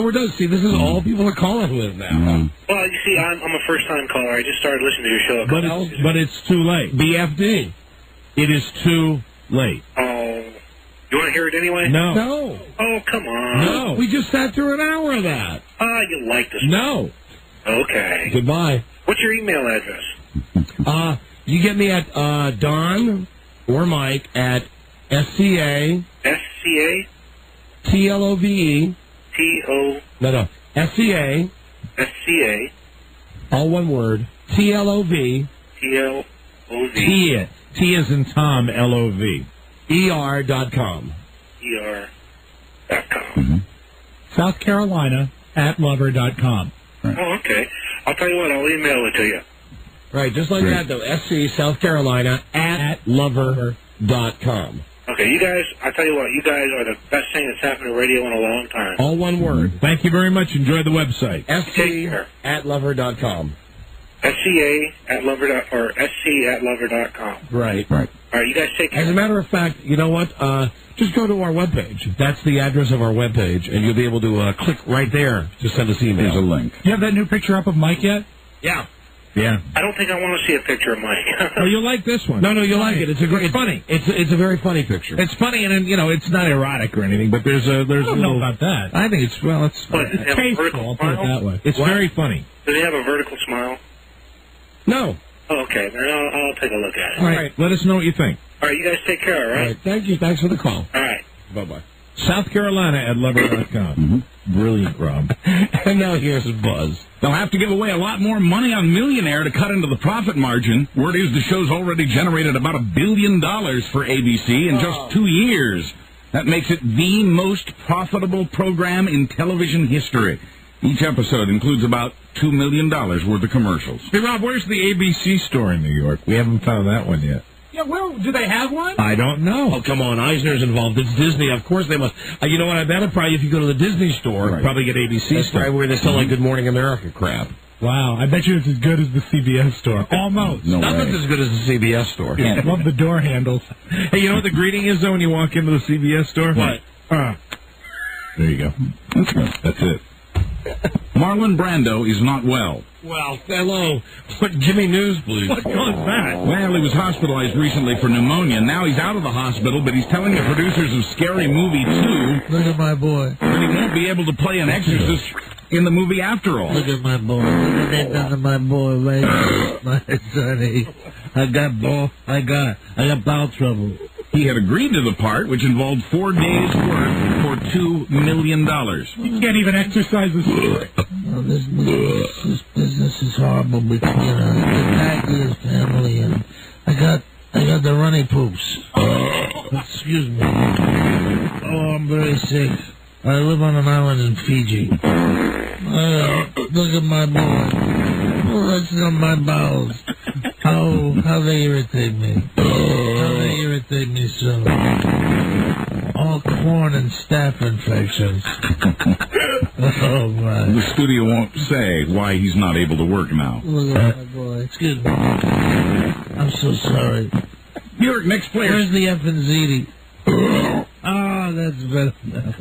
we're done. See, this is all people are calling with now. Well, you see, I'm a first-time caller. I just started listening to your show. But it's too late. BFD. It is too late. Oh, you want to hear it anyway? No. Oh, come on. No. We just sat through an hour of that. You like this? No. Okay. Goodbye. What's your email address? You get me at Don or Mike at SCA. SCA? TLOVE. T-O... No. SCA. SCA. All one word. TLOV. TLOV. T as in Tom, LOV. ER.com. ER.com. South Carolina at lover.com. Right. Oh, okay. I'll tell you what, I'll email it to you. Right, just like that, though. SC, South Carolina, at lover.com. Okay, you guys, I tell you what, you guys are the best thing that's happened to radio in a long time. All one word. Thank you very much. Enjoy the website. SC at lover.com. SCA at lover. SC at lover.com. Right. All right, you guys take care. As a matter of fact, you know what? Just go to our webpage. That's the address of our webpage, and you'll be able to click right there to send us email. There's a link. You have that new picture up of Mike yet? Yeah. Yeah. I don't think I want to see a picture of Mike. Oh, you'll like this one. No, you'll like it. It's funny. It's a very funny picture. It's funny, and it's not erotic or anything, but there's a I don't know about that. I think it's What, does it have a tasteful, vertical I'll put it smile? that way. It's very funny. Does he have a vertical smile? No. Oh, okay, then I'll take a look at it. All right. Let us know what you think. All right, you guys take care, all All right? right. Thank you. Thanks for the call. All right. Bye-bye. South Carolina at lover.com. Brilliant, Rob. And now here's Buzz. They'll have to give away a lot more money on Millionaire to cut into the profit margin. Word is the show's already generated about $1 billion for ABC in just 2 years. That makes it the most profitable program in television history. Each episode includes about $2 million worth of commercials. Hey, Rob, where's the ABC store in New York? We haven't found that one yet. Yeah, well, do they have one? I don't know. Oh, come on. Eisner's involved. It's Disney. Of course they must. You know what? I bet probably if you go to the Disney store, Probably get ABC that's store. right where they sell like Good Morning America crap. Wow, I bet you it's as good as the CBS store. Almost. Nothing's as good as the CBS store. I love the door handles. Hey, you know what the greeting is, though, when you walk into the CBS store? What? There you go. That's it. Marlon Brando is not well. Well, hello. Give me news, please. What caused that? Well, he was hospitalized recently for pneumonia. Now he's out of the hospital, but he's telling the producers of Scary Movie 2 Look at my boy. that he won't be able to play an exorcist in the movie after all. Look at my boy. Look what they done to my boy, right? My sonny. I got bowel trouble. He had agreed to the part, which involved 4 days' work for $2 million. You can't even exercise the story. Oh, this business is horrible between the Packers family and I got the runny poops. Excuse me. Oh, I'm very sick. I live on an island in Fiji. Look at my boy. Oh, that's not my bowels. How they irritate me. How they irritate me so. All corn and staph infections. Oh, my. The studio won't say why he's not able to work now. Look at my boy. Excuse me. I'm so sorry. New York Knicks player. Where's the effing ziti? Oh, that's better now.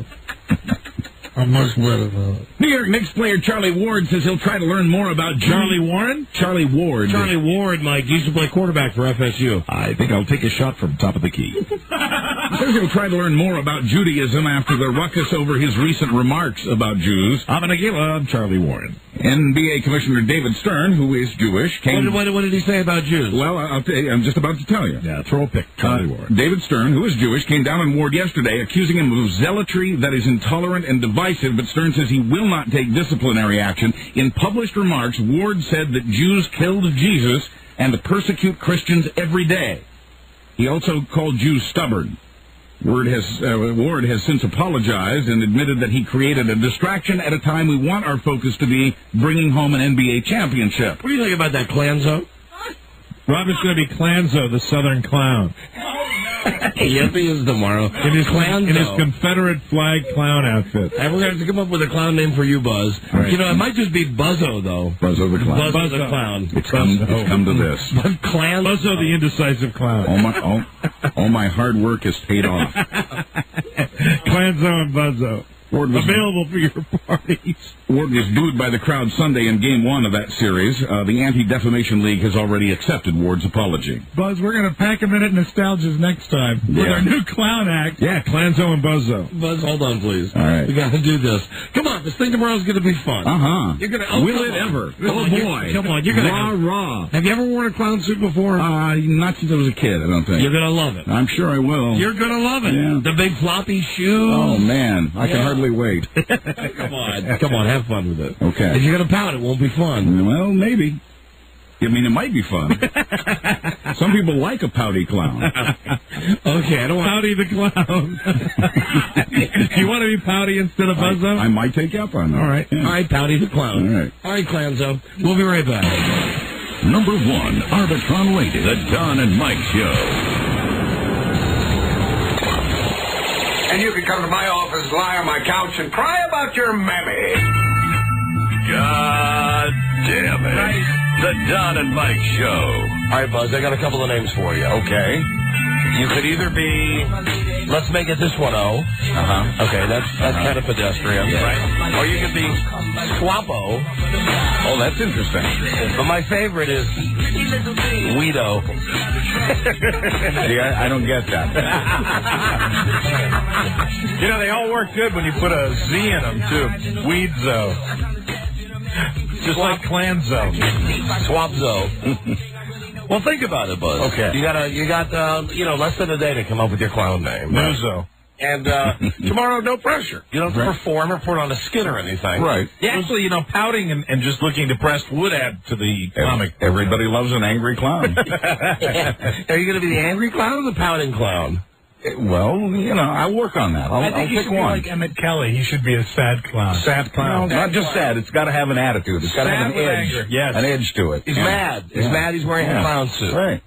I'm much better now. New York Knicks player Charlie Ward says he'll try to learn more about Charlie Warren? Charlie Ward. Charlie Ward, Mike, used to play quarterback for FSU. I think I'll take a shot from top of the key. Says he'll try to learn more about Judaism after the ruckus over his recent remarks about Jews. I'm Charlie Warren. NBA Commissioner David Stern, who is Jewish, came... What did he say about Jews? Well, I'll tell you, I'm just about to tell you. Yeah, throw a pick. Charlie Warren. David Stern, who is Jewish, came down on Ward yesterday accusing him of zealotry that is intolerant and divisive, but Stern says he will not take disciplinary action. In published remarks, Ward said that Jews killed Jesus and persecute Christians every day. He also called Jews stubborn. Ward has since apologized and admitted that he created a distraction at a time we want our focus to be bringing home an NBA championship. What do you think about that, Clanzo? Robert's going to be Clanzo, the Southern Clown. Yep, he is tomorrow. In his Confederate flag clown outfit. And we're going to have to come up with a clown name for you, Buzz. Right. You know, it might just be Buzzo, though. Buzzo the Clown. Buzzo the Clown. It's come to this. But Clanzo. Buzzo the indecisive clown. All my hard work has paid off. Clanzo and Buzzo. Available for your parties. Ward was booed by the crowd Sunday in Game 1 of that series. The Anti-Defamation League has already accepted Ward's apology. Buzz, we're going to pack a minute nostalgias next time with our new clown act. Yeah, Clanzo and Buzzo. Buzz, hold on, please. All right. We got to do this. Come on, this thing tomorrow's going to be fun. Uh-huh. You're gonna, Will it ever? Oh, boy. Come on, you're going to... Rah. Have you ever worn a clown suit before? Not since I was a kid, I don't think. You're going to love it. I'm sure I will. You're going to love it. Yeah. The big floppy shoes. Oh, man. I can hardly wait. Come on, have fun with it. Okay. If you're going to pout, it won't be fun. Well, maybe. I mean, it might be fun. Some people like a pouty clown. Okay, I don't want... Pouty the clown. Do you want to be pouty instead of Buzzo? I might take you up on that. All right. Yeah. All right, Pouty the clown. All right. All right, Clanzo. We'll be right back. Number 1, Arbitron rated. The Don and Mike Show. And you can come to my office, lie on my couch, and cry about your mammy. God damn it. Right. The Don and Mike Show. All right, Buzz, I got a couple of names for you. Okay. You could either be... Let's make it this one, O. Uh-huh. Okay, that's kind of pedestrian. Yeah. Right? Or you could be Swappo. Oh, that's interesting. But my favorite is Weedo. See, I don't get that. You know, they all work good when you put a Z in them, too. Weedzo. Just like Clanzo. Swapzo. Well, think about it, Buzz. Okay. You got less than a day to come up with your clown name. Muzo. And tomorrow, no pressure. You don't have to perform or put on a skit or anything. Right. Yeah, actually, pouting and just looking depressed would add to the comic. Everybody loves an angry clown. Are you going to be the angry clown or the pouting clown? Well, I'll work on that. I think I'll he pick should be one. like Emmett Kelly. He should be a sad clown. Sad clown. No, not just sad. It's got to have an attitude. It's got to have an edge. Anger. Yes. An edge to it. He's mad. He's mad he's wearing a clown suit. Right.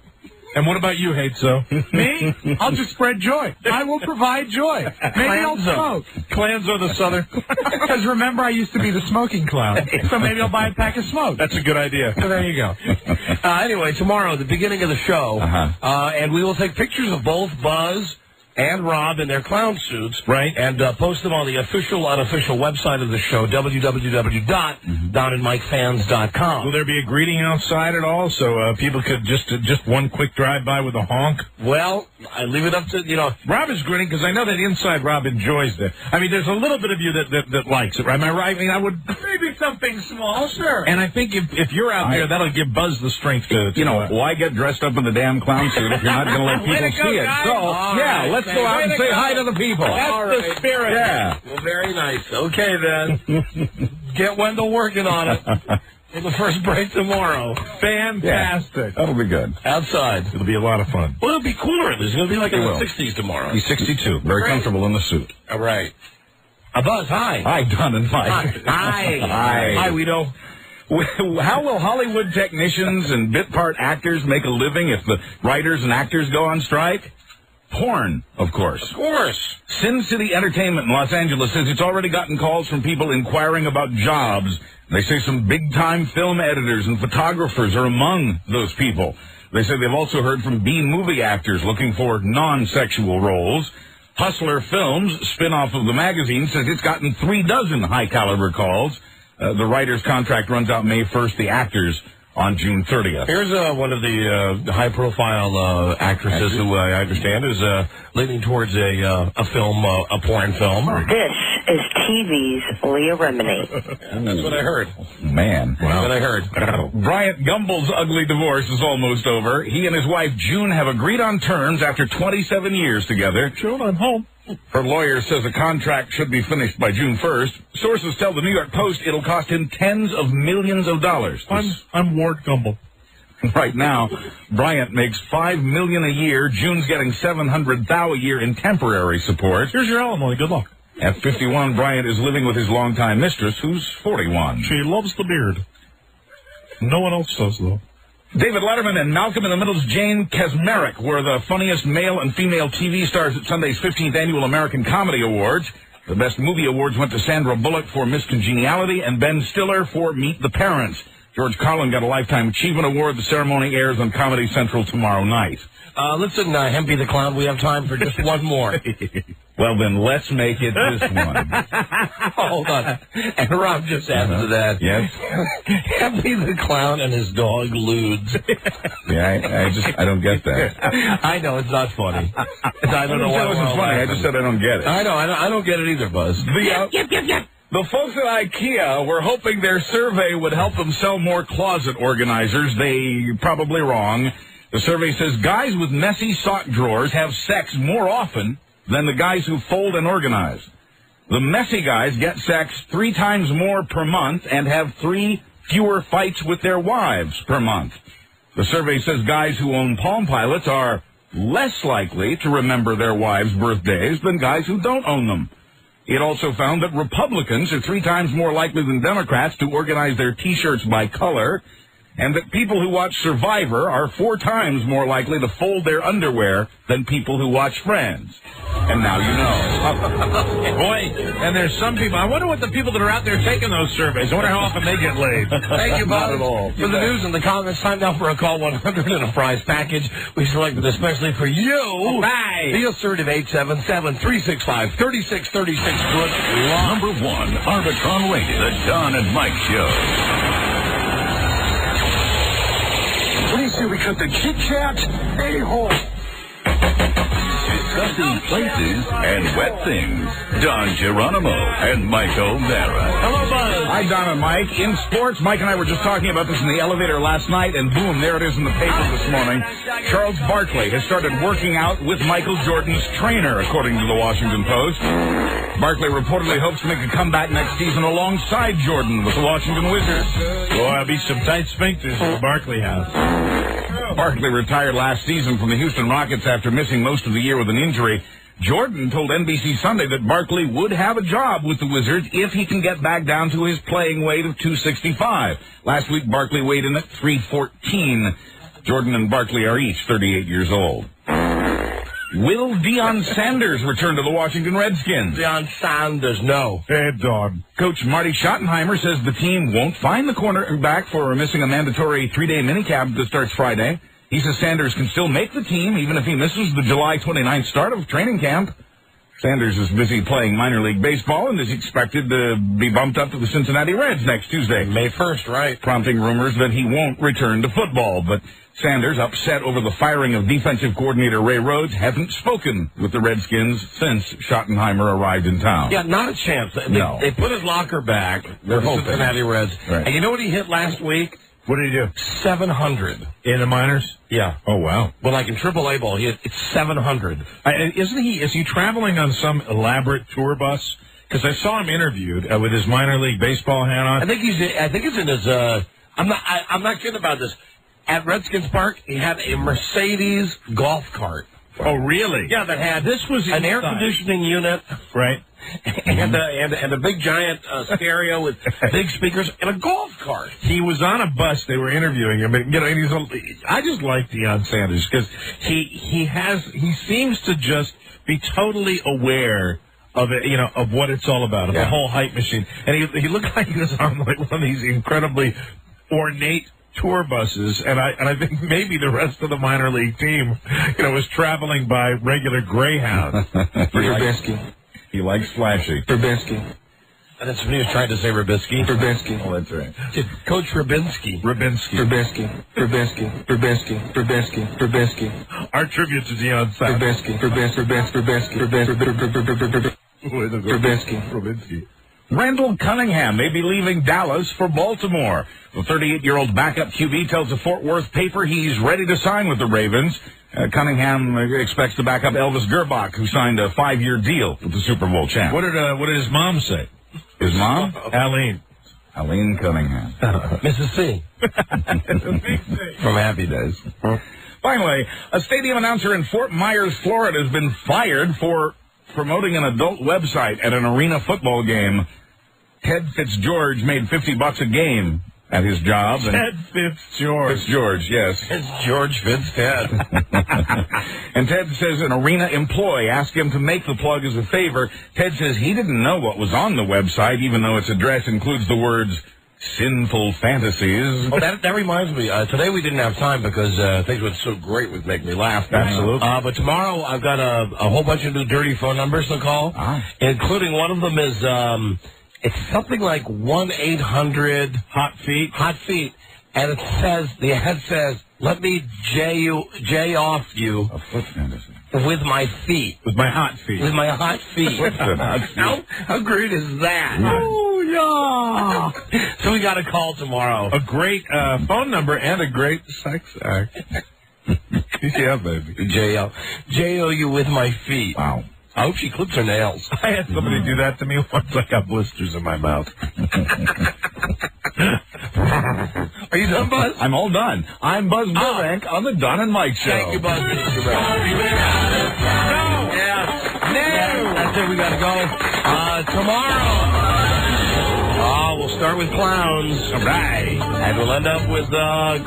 And what about you, Hateso? Me? I'll just spread joy. I will provide joy. Maybe I'll smoke. Clanzo the Southern. Because remember, I used to be the smoking clown. So maybe I'll buy a pack of smoke. That's a good idea. So there you go. Anyway, tomorrow, at the beginning of the show, and we will take pictures of both Buzz and Rob in their clown suits, right? And post them on the official, unofficial website of the show, www.donandmikefans.com. Will there be a greeting outside at all, so people could just one quick drive-by with a honk? Well, I leave it up to, Rob is grinning, because I know that inside Rob enjoys it. I mean, there's a little bit of you that likes it, right? Am I right? I mean, I would... Maybe something small, sure. And I think if you're out there, that'll give Buzz the strength to why get dressed up in the damn clown suit if you're not going to let people see it? Guys. So, let's go out and say hi to the people. That's the spirit. Yeah. Well, very nice. Okay, then. Get Wendell working on it. For the first break tomorrow. Fantastic. Yeah, that'll be good. Outside. It'll be a lot of fun. Well, it'll be cooler. It's going to be like in the 60s tomorrow. He's 62. Very comfortable in the suit. All right. Buzz, hi. Hi, Don and Mike. Hi. Hi, Weedo. How will Hollywood technicians and bit part actors make a living if the writers and actors go on strike? Porn, of course. Of course. Sin City Entertainment in Los Angeles says it's already gotten calls from people inquiring about jobs. They say some big-time film editors and photographers are among those people. They say they've also heard from B-movie actors looking for non-sexual roles. Hustler Films, spin-off of the magazine, says it's gotten 36 high-caliber calls. The writer's contract runs out May 1st, the actors on June 30th. Here's one of the high-profile actresses who I understand is leaning towards a porn film. This is TV's Leah Remini. That's what I heard. Man. That's what I heard. Bryant Gumbel's ugly divorce is almost over. He and his wife, June, have agreed on terms after 27 years together. June, I'm home. Her lawyer says a contract should be finished by June 1st. Sources tell the New York Post it'll cost him tens of millions of dollars. I'm Ward Gumbel. Right now, Bryant makes $5 million a year. June's getting $700,000 a year in temporary support. Here's your alimony. Good luck. At 51, Bryant is living with his longtime mistress, who's 41. She loves the beard. No one else does, though. David Letterman and Malcolm in the Middle's Jane Kaczmarek were the funniest male and female TV stars at Sunday's 15th Annual American Comedy Awards. The Best Movie Awards went to Sandra Bullock for Miss Congeniality and Ben Stiller for Meet the Parents. George Carlin got a Lifetime Achievement Award. The ceremony airs on Comedy Central tomorrow night. Listen, Hempy the Clown, we have time for just one more. Well, then let's make it this one. Hold on. And Rob just added to that. Yes? Hempy the Clown and his dog, Ludes. Yeah, I don't get that. I know, it's not funny. I don't know why it's funny. I just said I don't get it. I know, I don't get it either, Buzz. The folks at IKEA were hoping their survey would help them sell more closet organizers. They probably wrong. The survey says guys with messy sock drawers have sex more often than the guys who fold and organize. The messy guys get sex 3 times more per month and have 3 fewer fights with their wives per month. The survey says guys who own Palm Pilots are less likely to remember their wives' birthdays than guys who don't own them. It also found that Republicans are 3 times more likely than Democrats to organize their T-shirts by color, and that people who watch Survivor are 4 times more likely to fold their underwear than people who watch Friends. And now you know. Boy, and there's some people, I wonder what the people that are out there taking those surveys, I wonder how often they get laid. Thank you, Bob. Not at all. For the news and the comments, time now for a Call 100 and a prize package we selected especially for you. Right. The assertive 877-365-3636. Good luck. Number 1, Arbitron Radio, the Don and Mike Show. Please say we cut the chit-chat a-hole. Discussing places and wet things. Don Geronimo and Mike O'Mara. Hello, Buzz. Hi, Don and Mike. In sports, Mike and I were just talking about this in the elevator last night, and boom, there it is in the paper this morning. Charles Barkley has started working out with Michael Jordan's trainer, according to the Washington Post. Barkley reportedly hopes to make a comeback next season alongside Jordan with the Washington Wizards. Boy, I'll be some tight sphincters that Barkley has. Barkley retired last season from the Houston Rockets after missing most of the year with an injury. Jordan told NBC Sunday that Barkley would have a job with the Wizards if he can get back down to his playing weight of 265. Last week, Barkley weighed in at 314. Jordan and Barkley are each 38 years old. Will Deion Sanders return to the Washington Redskins? Deion Sanders, no. Hey, dog. Coach Marty Schottenheimer says the team won't find the cornerback for missing a mandatory 3-day minicamp that starts Friday. He says Sanders can still make the team even if he misses the July 29th start of training camp. Sanders is busy playing minor league baseball and is expected to be bumped up to the Cincinnati Reds next Tuesday. May 1st, right. Prompting rumors that he won't return to football. But Sanders, upset over the firing of defensive coordinator Ray Rhodes, hasn't spoken with the Redskins since Schottenheimer arrived in town. Yeah, not a chance. They put his locker back, the Cincinnati Reds. Right. And you know what he hit last week? What did he do? 700. In the minors? Yeah. Oh, wow. Well, like in AAA ball, it's 700. Is he traveling on some elaborate tour bus? Because I saw him interviewed with his minor league baseball hat on. I think it's in his, I'm not kidding about this. At Redskins Park, he had a Mercedes golf cart Oh, really? Yeah, that had This was an air inside. conditioning unit, Right. and a big giant stereo with big speakers and a golf cart. He was on a bus. They were interviewing him, and I just like Deion Sanders because he seems to just be totally aware of it, of what it's all about, of the whole hype machine. And he looked like he was on like one of these incredibly ornate tour buses, and I think maybe the rest of the minor league team, was traveling by regular Greyhound. Trubisky. He likes flashy. Trubisky. And that's when he was trying to say Rubisky. Trubisky. Oh, that's right. Coach Rubinsky. Trubisky. Our tribute to Deion Sanders. Trubisky. Randall Cunningham may be leaving Dallas for Baltimore. The 38-year-old backup QB tells a Fort Worth paper he's ready to sign with the Ravens. Cunningham expects to back up Elvis Gerbach, who signed a 5-year deal with the Super Bowl champ. What did his mom say? His mom? Aline Cunningham. Mrs. C. From Happy Days. Finally, a stadium announcer in Fort Myers, Florida, has been fired for promoting an adult website at an arena football game. Ted Fitzgeorge made $50 a game at his job. Ted Fitzgeorge. Fitzgeorge, yes. It's George Fitz-Ted. And Ted says an arena employee asked him to make the plug as a favor. Ted says he didn't know what was on the website, even though its address includes the words sinful fantasies. Oh, that reminds me. Today we didn't have time because things went so great with Make Me Laugh. Absolutely. But tomorrow I've got a whole bunch of new dirty phone numbers to call, including one of them is it's something like 1-800 Hot Feet, and it says the ad says, "Let me J off you A foot fantasy. with my feet, with my hot feet." with my hot feet." How great is that? Oh yeah! So we got a call tomorrow. A great phone number and a great sex act. Yeah, baby. J-O you with my feet. Wow. I hope she clips her nails. I had somebody do that to me once. I got blisters in my mouth. Are you done, Buzz? I'm all done. I'm Buzz Burbank on the Don and Mike Show. Thank you, Buzz. That's it. We got to go. Tomorrow. We'll start with clowns. All right. And we'll end up with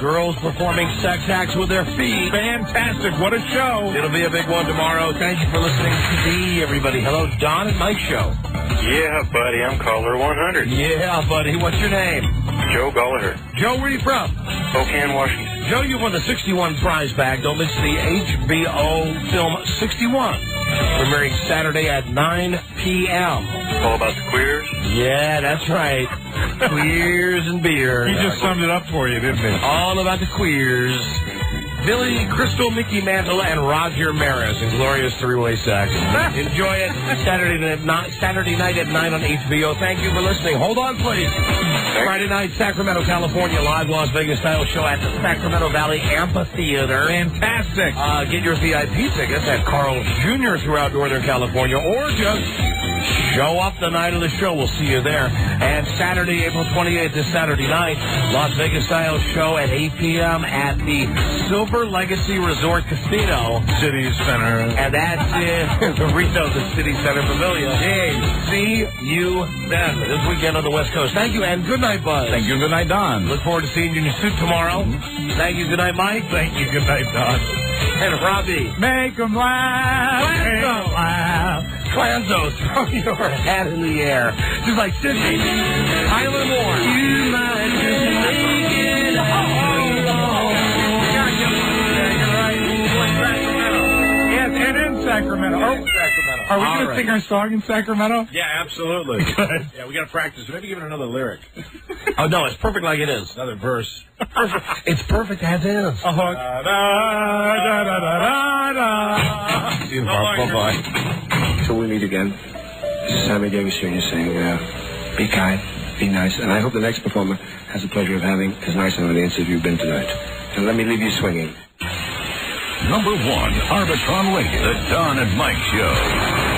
girls performing sex acts with their feet. Fantastic. What a show. It'll be a big one tomorrow. Thank you for listening to everybody. Hello, Don and Mike Show. Yeah, buddy. I'm caller 100. Yeah, buddy. What's your name? Joe Gallagher. Joe, where are you from? Spokane, Washington. Joe, you won the 61 prize bag. Don't miss the HBO film 61. Premiering Saturday at 9 p.m. All about the queers? Yeah, that's right. Queers and beer. He just summed it up for you, didn't he? All about the queers. Billy, Crystal, Mickey Mantle, and Roger Maris in glorious three-way sex. Enjoy it Saturday night at 9 on HBO. Thank you for listening. Hold on, please. Friday night, Sacramento, California, live Las Vegas-style show at the Sacramento Valley Amphitheater. Fantastic. Get your VIP tickets at Carl's Jr. throughout Northern California, or just show up the night of the show. We'll see you there. And Saturday, April 28th is Saturday night, Las Vegas-style show at 8 p.m. at the Silver Legacy Resort Casino. City Center. And that's in Reno, the City Center Pavilion. Hey, see you then this weekend on the West Coast. Thank you, and good night, Buzz. Thank you. Good night, Don. Look forward to seeing you in your suit tomorrow. Thank you. Good night, Mike. Thank you. Good night, Don. And Robbie. Make 'em laugh. Make 'em laugh. Clanzo, throw your hat in the air. Just like Sydney. Tyler Moore. You might just make it And in Sacramento. Are we going to sing our song in Sacramento? Yeah, absolutely. Good. Yeah, we got to practice. Maybe give it another lyric. Oh, no, it's perfect like it is. Another verse. It's perfect as is. Bye-bye. Till we meet again. This is Sammy Davis Jr. saying, be kind, be nice, and I hope the next performer has the pleasure of having as nice an audience as you've been tonight. And let me leave you swinging. Number 1, Arbitron Radio, the Don and Mike Show.